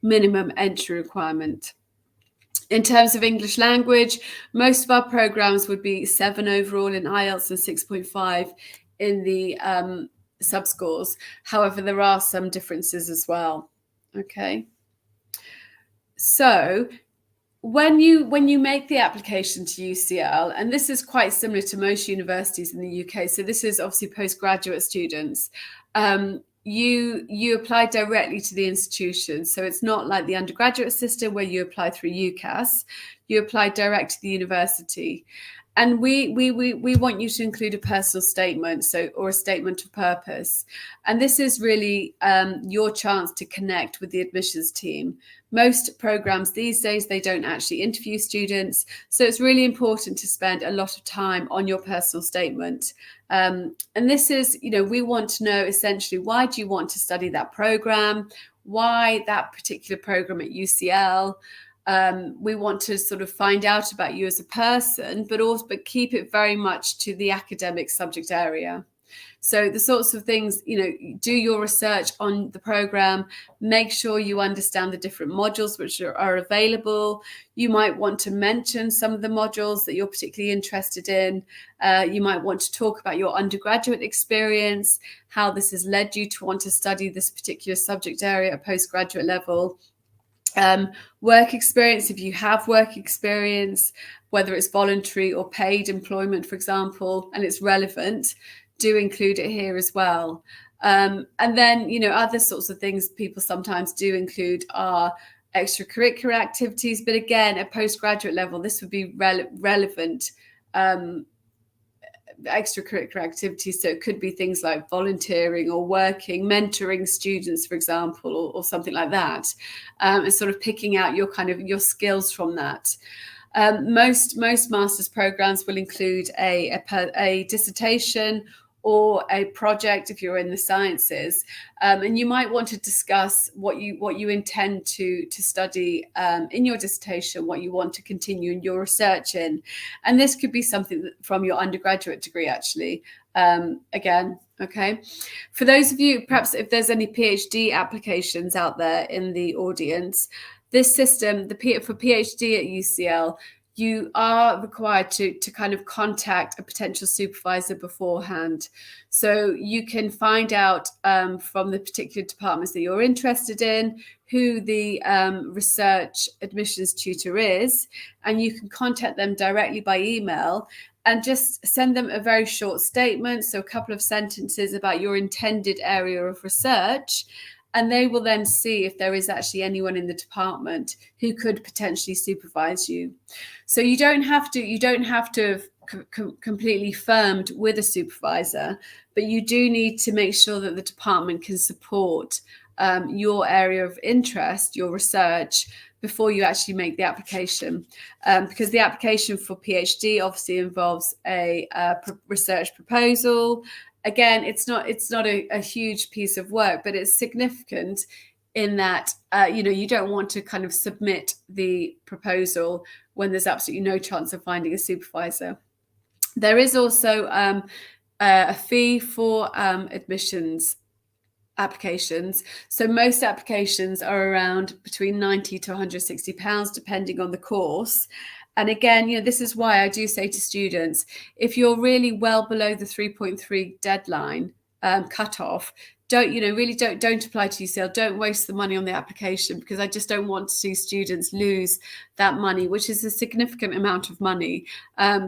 minimum entry requirement. In terms of English language, most of our programs would be 7 overall in IELTS and 6.5 in the subscores. However, there are some differences as well. Okay. So when you make the application to UCL, and this is quite similar to most universities in the UK, so this is obviously postgraduate students, you apply directly to the institution. So it's not like the undergraduate system where you apply through UCAS. You apply direct to the university. And we want you to include a personal statement, or a statement of purpose. And this is really your chance to connect with the admissions team. Most programs these days, they don't actually interview students. So it's really important to spend a lot of time on your personal statement. And this is, we want to know essentially, why do you want to study that program? Why that particular program at UCL? We want to sort of find out about you as a person, but keep it very much to the academic subject area. So the sorts of things, do your research on the program, make sure you understand the different modules which are available. You might want to mention some of the modules that you're particularly interested in. You might want to talk about your undergraduate experience, how this has led you to want to study this particular subject area at postgraduate level. Work experience, if you have work experience, whether it's voluntary or paid employment, for example, and it's relevant, do include it here as well. And then, other sorts of things people sometimes do include are extracurricular activities. But again, at postgraduate level, this would be relevant extracurricular activities. So it could be things like volunteering or working, mentoring students, for example, or something like that, and sort of picking out your skills from that. Most master's programs will include a dissertation or a project if you're in the sciences, and you might want to discuss what you intend to study in your dissertation, what you want to continue in your research in, and this could be something from your undergraduate degree actually. Again, okay. For those of you, perhaps if there's any PhD applications out there in the audience, this system, for PhD at UCL, you are required to kind of contact a potential supervisor beforehand. So you can find out from the particular departments that you're interested in who the research admissions tutor is, and you can contact them directly by email and just send them a very short statement, so a couple of sentences about your intended area of research. And they will then see if there is actually anyone in the department who could potentially supervise you. So you don't have to have completely firmed with a supervisor, but you do need to make sure that the department can support your area of interest, your research, before you actually make the application, because the application for PhD obviously involves a research proposal. Again, it's not a huge piece of work, but it's significant in that, you don't want to kind of submit the proposal when there's absolutely no chance of finding a supervisor. There is also a fee for admissions applications. So most applications are around between £90 to £160, depending on the course. And again, this is why I do say to students, if you're really well below the 3.3 deadline cutoff, don't apply to UCL. Don't waste the money on the application, because I just don't want to see students lose that money, which is a significant amount of money.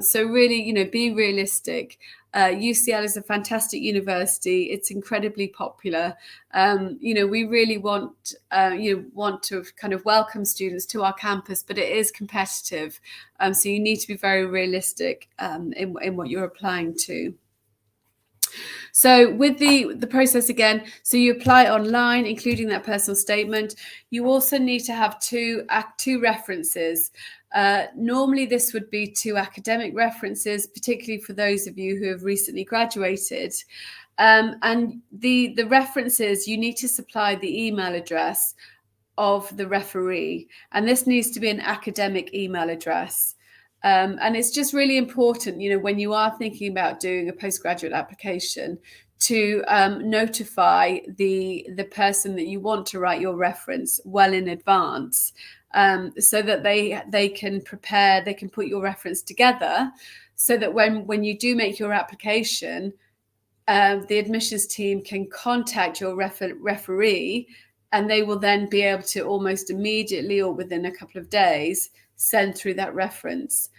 So really, be realistic. UCL is a fantastic university. It's incredibly popular. We really want to kind of welcome students to our campus, but it is competitive. So you need to be very realistic in what you're applying to. So with the process again, so you apply online, including that personal statement. You also need to have two references. Normally this would be 2 academic references, particularly for those of you who have recently graduated. And the references, you need to supply the email address of the referee, and this needs to be an academic email address. And it's just really important, when you are thinking about doing a postgraduate application, to notify the person that you want to write your reference well in advance, so that they can prepare, they can put your reference together, so that when you do make your application, the admissions team can contact your referee, and they will then be able to almost immediately or within a couple of days send through that reference,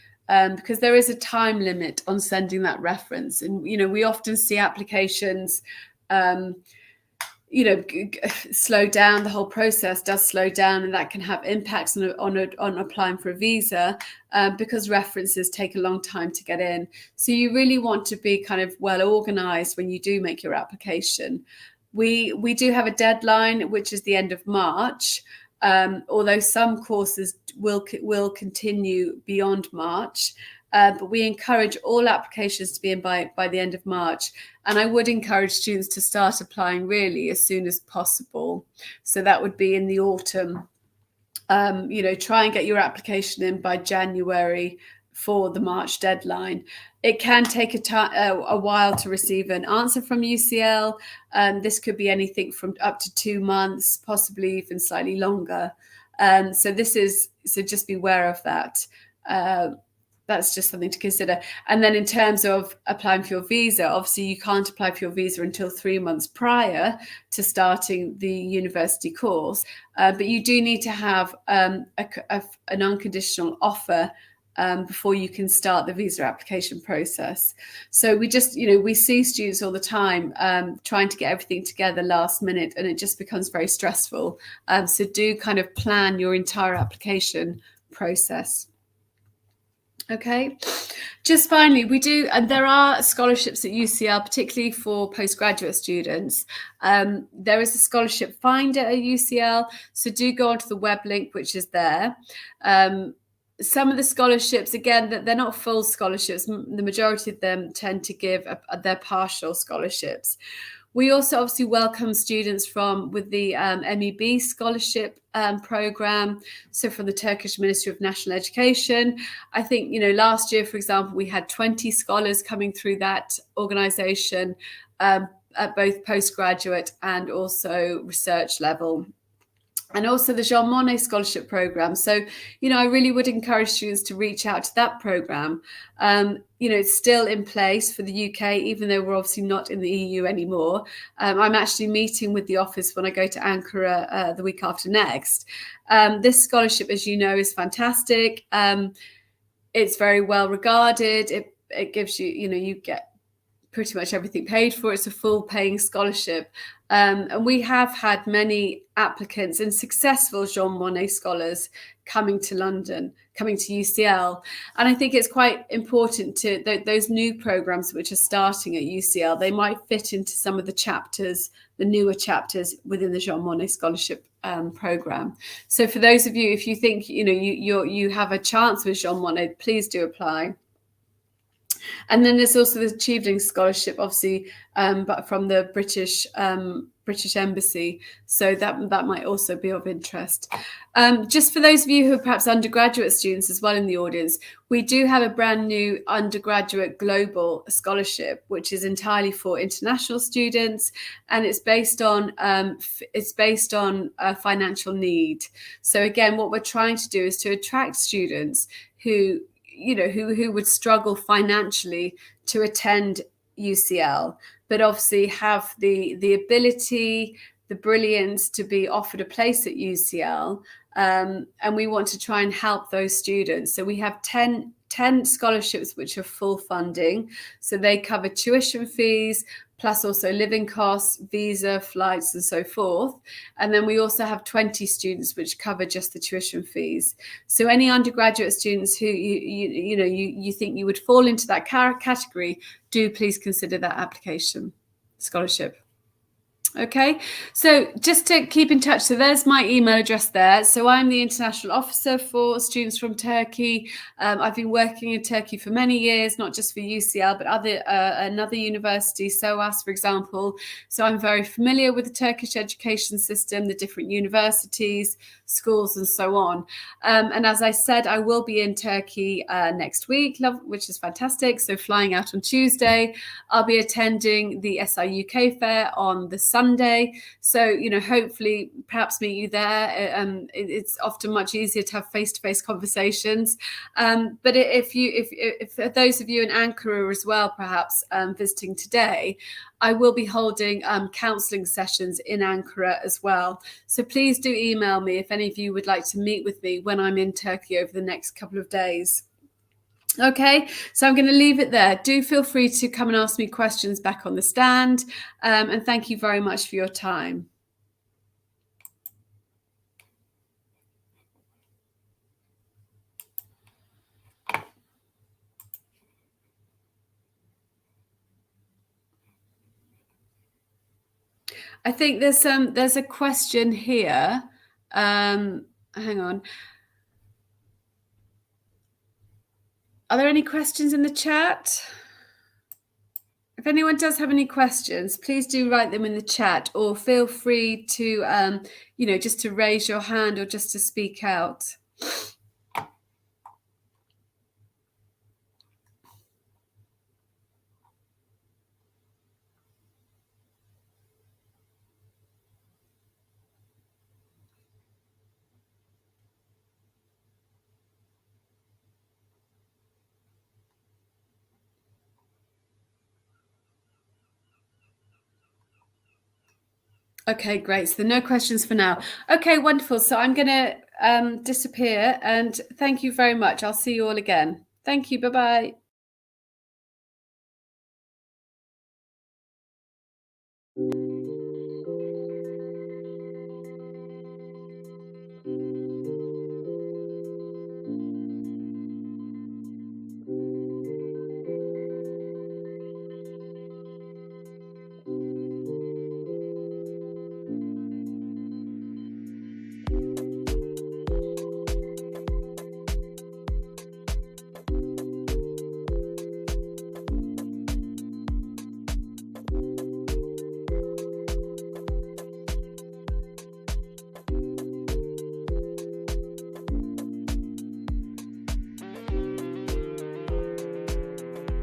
because there is a time limit on sending that reference. And we often see applications slow down. The whole process does slow down, and that can have impacts on applying for a visa because references take a long time to get in. So you really want to be kind of well organized when you do make your application. We do have a deadline, which is the end of March, although some courses will continue beyond March. But we encourage all applications to be in by the end of March. And I would encourage students to start applying really as soon as possible. So that would be in the autumn. Try and get your application in by January for the March deadline. It can take a while to receive an answer from UCL. This could be anything from up to 2 months, possibly even slightly longer. So just be aware of that. That's just something to consider. And then in terms of applying for your visa, obviously you can't apply for your visa until 3 months prior to starting the university course. But you do need to have an unconditional offer before you can start the visa application process. So we see students all the time trying to get everything together last minute, and it just becomes very stressful. So do kind of plan your entire application process. Okay, just finally, there are scholarships at UCL, particularly for postgraduate students. There is a scholarship finder at UCL, so do go onto the web link, which is there. Some of the scholarships, again, they're not full scholarships. The majority of them tend to give their partial scholarships. We also obviously welcome students with the MEB scholarship program. So from the Turkish Ministry of National Education. I think, last year, for example, we had 20 scholars coming through that organization at both postgraduate and also research level. And also the Jean Monnet Scholarship Programme. So, I really would encourage students to reach out to that programme. It's still in place for the UK, even though we're obviously not in the EU anymore. I'm actually meeting with the office when I go to Ankara the week after next. This scholarship, as you know, is fantastic. It's very well regarded. It gives you, you get pretty much everything paid for. It's a full paying scholarship. And we have had many applicants and successful Jean Monnet scholars coming to London, coming to UCL. And I think it's quite important to those new programs which are starting at UCL, they might fit into some of the chapters, the newer chapters within the Jean Monnet Scholarship program. So for those of you, if you think, you have a chance with Jean Monnet, please do apply. And then there's also the Achieving Scholarship, obviously, but from the British Embassy. So that might also be of interest. Just for those of you who are perhaps undergraduate students as well in the audience, we do have a brand new Undergraduate Global Scholarship, which is entirely for international students, and it's based on financial need. So again, what we're trying to do is to attract students who would struggle financially to attend UCL, but obviously have the ability, the brilliance to be offered a place at UCL. And we want to try and help those students. So we have 10 scholarships which are full funding. So they cover tuition fees, plus also living costs, visa, flights, and so forth. And then we also have 20 students which cover just the tuition fees. So any undergraduate students who you think you would fall into that category, do please consider that application scholarship. Okay, so just to keep in touch, so there's my email address there. So I'm the international officer for students from Turkey. I've been working in Turkey for many years, not just for UCL, but another university, SOAS, for example. So I'm very familiar with the Turkish education system, the different universities, schools, and so on. And as I said, I will be in Turkey next week, which is fantastic. So flying out on Tuesday, I'll be attending the SI UK fair on the Sunday. So, hopefully perhaps meet you there. It's often much easier to have face-to-face conversations. But if those of you in Ankara as well, perhaps visiting today, I will be holding counselling sessions in Ankara as well. So please do email me if any of you would like to meet with me when I'm in Turkey over the next couple of days. Okay, so I'm going to leave it there. Do feel free to come and ask me questions back on the stand. And thank you very much for your time. I think there's a question here. Hang on. Are there any questions in the chat? If anyone does have any questions, please do write them in the chat, or feel free to, just to raise your hand or just to speak out. Okay, great. So no questions for now. Okay, wonderful. So I'm going to disappear, and thank you very much. I'll see you all again. Thank you. Bye-bye.